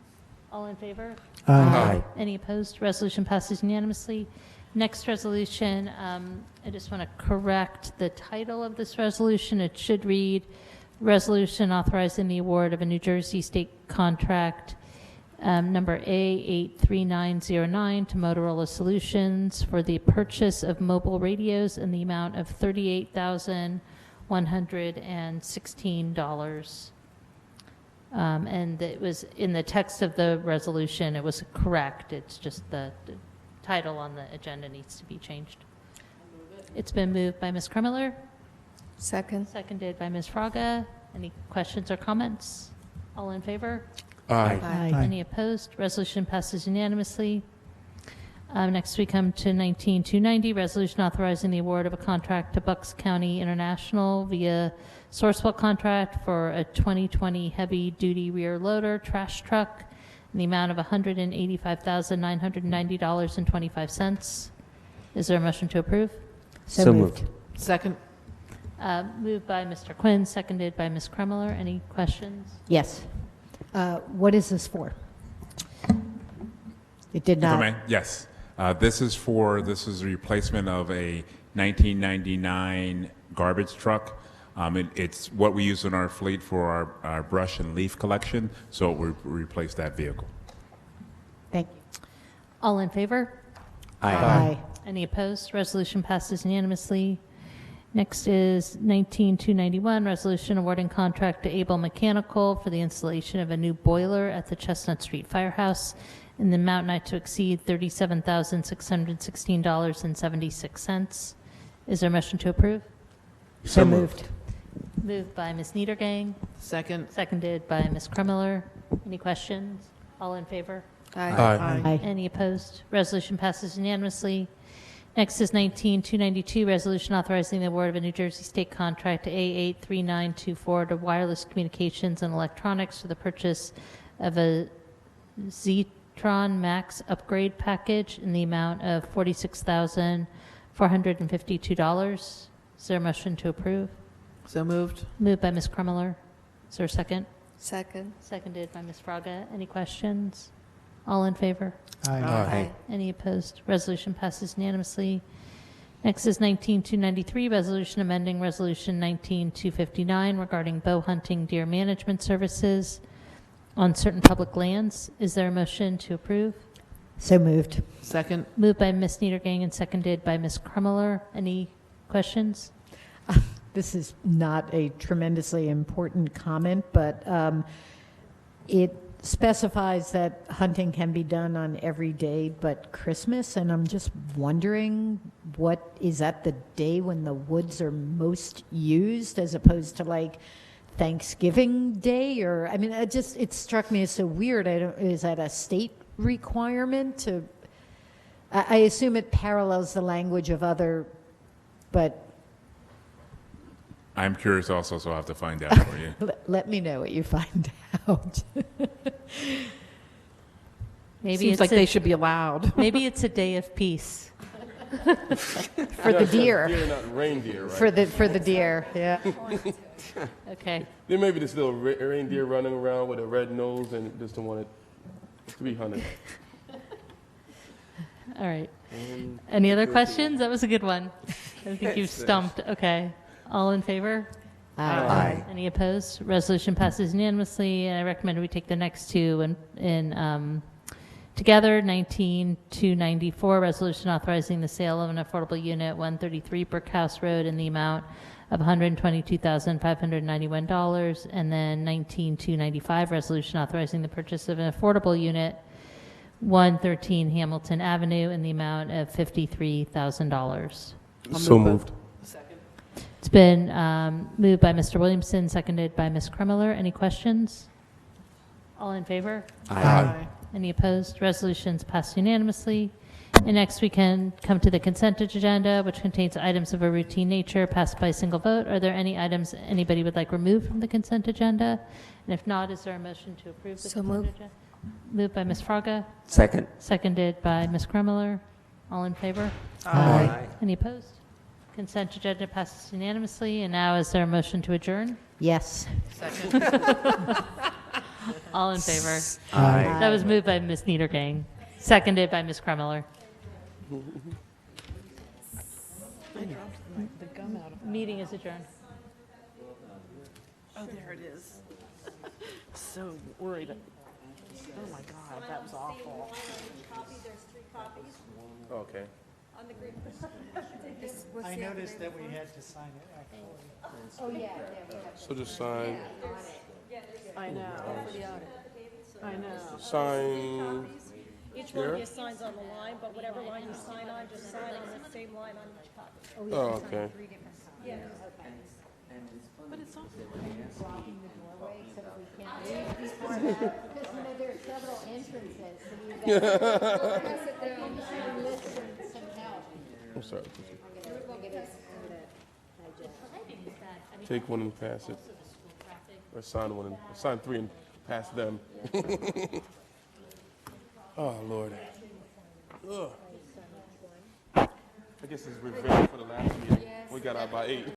All in favor? Aye. Any opposed? Resolution passes unanimously. Next resolution, I just want to correct the title of this resolution. It should read, Resolution Authorizing the Award of a New Jersey State Contract number A83909 to Motorola Solutions for the purchase of mobile radios in the amount of $38,116. And it was in the text of the resolution, it was correct. It's just the title on the agenda needs to be changed. It's been moved by Ms. Krummeler. Second? Seconded by Ms. Fraga. Any questions or comments? All in favor? Aye. Any opposed? Resolution passes unanimously. Next we come to 19290, resolution authorizing the award of a contract to Bucks County International via Sourcewell contract for a 2020 heavy-duty rear loader trash truck in the amount of $185,990.25. Is there a motion to approve? So moved. Second? Moved by Mr. Quinn, seconded by Ms. Krummeler. Any questions? Yes. What is this for? It did If I not. may, yes. This is a replacement of a 1999 garbage truck. It's what we use in our fleet for our brush and leaf collection, so we replace that vehicle. Thank you. All in favor? Aye. Any opposed? Resolution passes unanimously. Next is 19291, resolution awarding contract to Able Mechanical for the installation of a new boiler at the Chestnut Street Firehouse in the amount not to exceed $37,616.76. Is there a motion to approve? So moved. Moved by Ms. Niedergang. Second. Seconded by Ms. Krummeller. Any questions? All in favor? Aye. Aye. Aye. Any opposed? Resolution passes unanimously. Next is 19292, resolution authorizing the award of a New Jersey state contract to A83924 to Wireless Communications and Electronics for the purchase of a Zetron Max upgrade package in the amount of $46,452. Is there a motion to approve? So moved. Moved by Ms. Krummeller. Is there a second? Second. Seconded by Ms. Fraga. Any questions? All in favor? Aye. Any opposed? Resolution passes unanimously. Next is 19293, resolution amending resolution 19259 regarding bow hunting deer management services on certain public lands. Is there a motion to approve? So moved. Second. Moved by Ms. Niedergang and seconded by Ms. Krummeller. Any questions? This is not a tremendously important comment, but it specifies that hunting can be done on every day but Christmas, and I'm just wondering, what is that the day when the woods are most used as opposed to like Thanksgiving Day? Or I mean, it struck me as so weird. Is that a state requirement to? I assume it parallels the language of other, but I'm curious also, so I'll have to find out for you. let me know what you find out. Maybe Seems it's like they should be allowed. Maybe it's a day of peace. For the deer. Deer, not reindeer, right? For the deer, yeah. Okay. There may be this little reindeer running around with a red nose and just don't want it to be hunted. All right. Any other questions? That was a good one. I think you've stumped. Okay. All in favor? Aye. Any opposed? Resolution passes unanimously, and I recommend we take the next two in together. 19294, resolution authorizing the sale of an affordable unit, 133 Brookhouse Road, in the amount of $122,591, and then 19295, resolution authorizing the purchase of an affordable unit, 113 Hamilton Avenue, in the amount of $53,000. So moved. It's been moved by Mr. Williamson, seconded by Ms. Krummeller. Any questions? All in favor? Aye. Any opposed? Resolutions passed unanimously. And next we can come to the consent agenda, which contains items of a routine nature passed by single vote. Are there any items anybody would like removed from the consent agenda? And if not, is there a motion to approve the consent agenda? Moved by Ms. Fraga. Second. Seconded by Ms. Krummeller. All in favor? Aye. Any opposed? Consent agenda passes unanimously. And now is there a motion to adjourn? Yes. Second. All in favor? Aye. That was moved by Ms. Niedergang, seconded by Ms. Krummeller. Meeting is adjourned. Oh, there it is. So worried. Oh my God, that was awful. Okay. I noticed that we had to sign it, actually. Oh, yeah. So just sign. I know. I know. Sign. Each one here? of you signs on the line, but whatever line you sign on, just sign on the same line on each copy. Oh, okay. Yeah. But it's awful. Because, there are several entrances, so I'm sorry. Take one and pass it. Or sign one and sign three and pass them. Oh Lord. Ugh. I guess it's revenge for the last meeting. We got out by 8.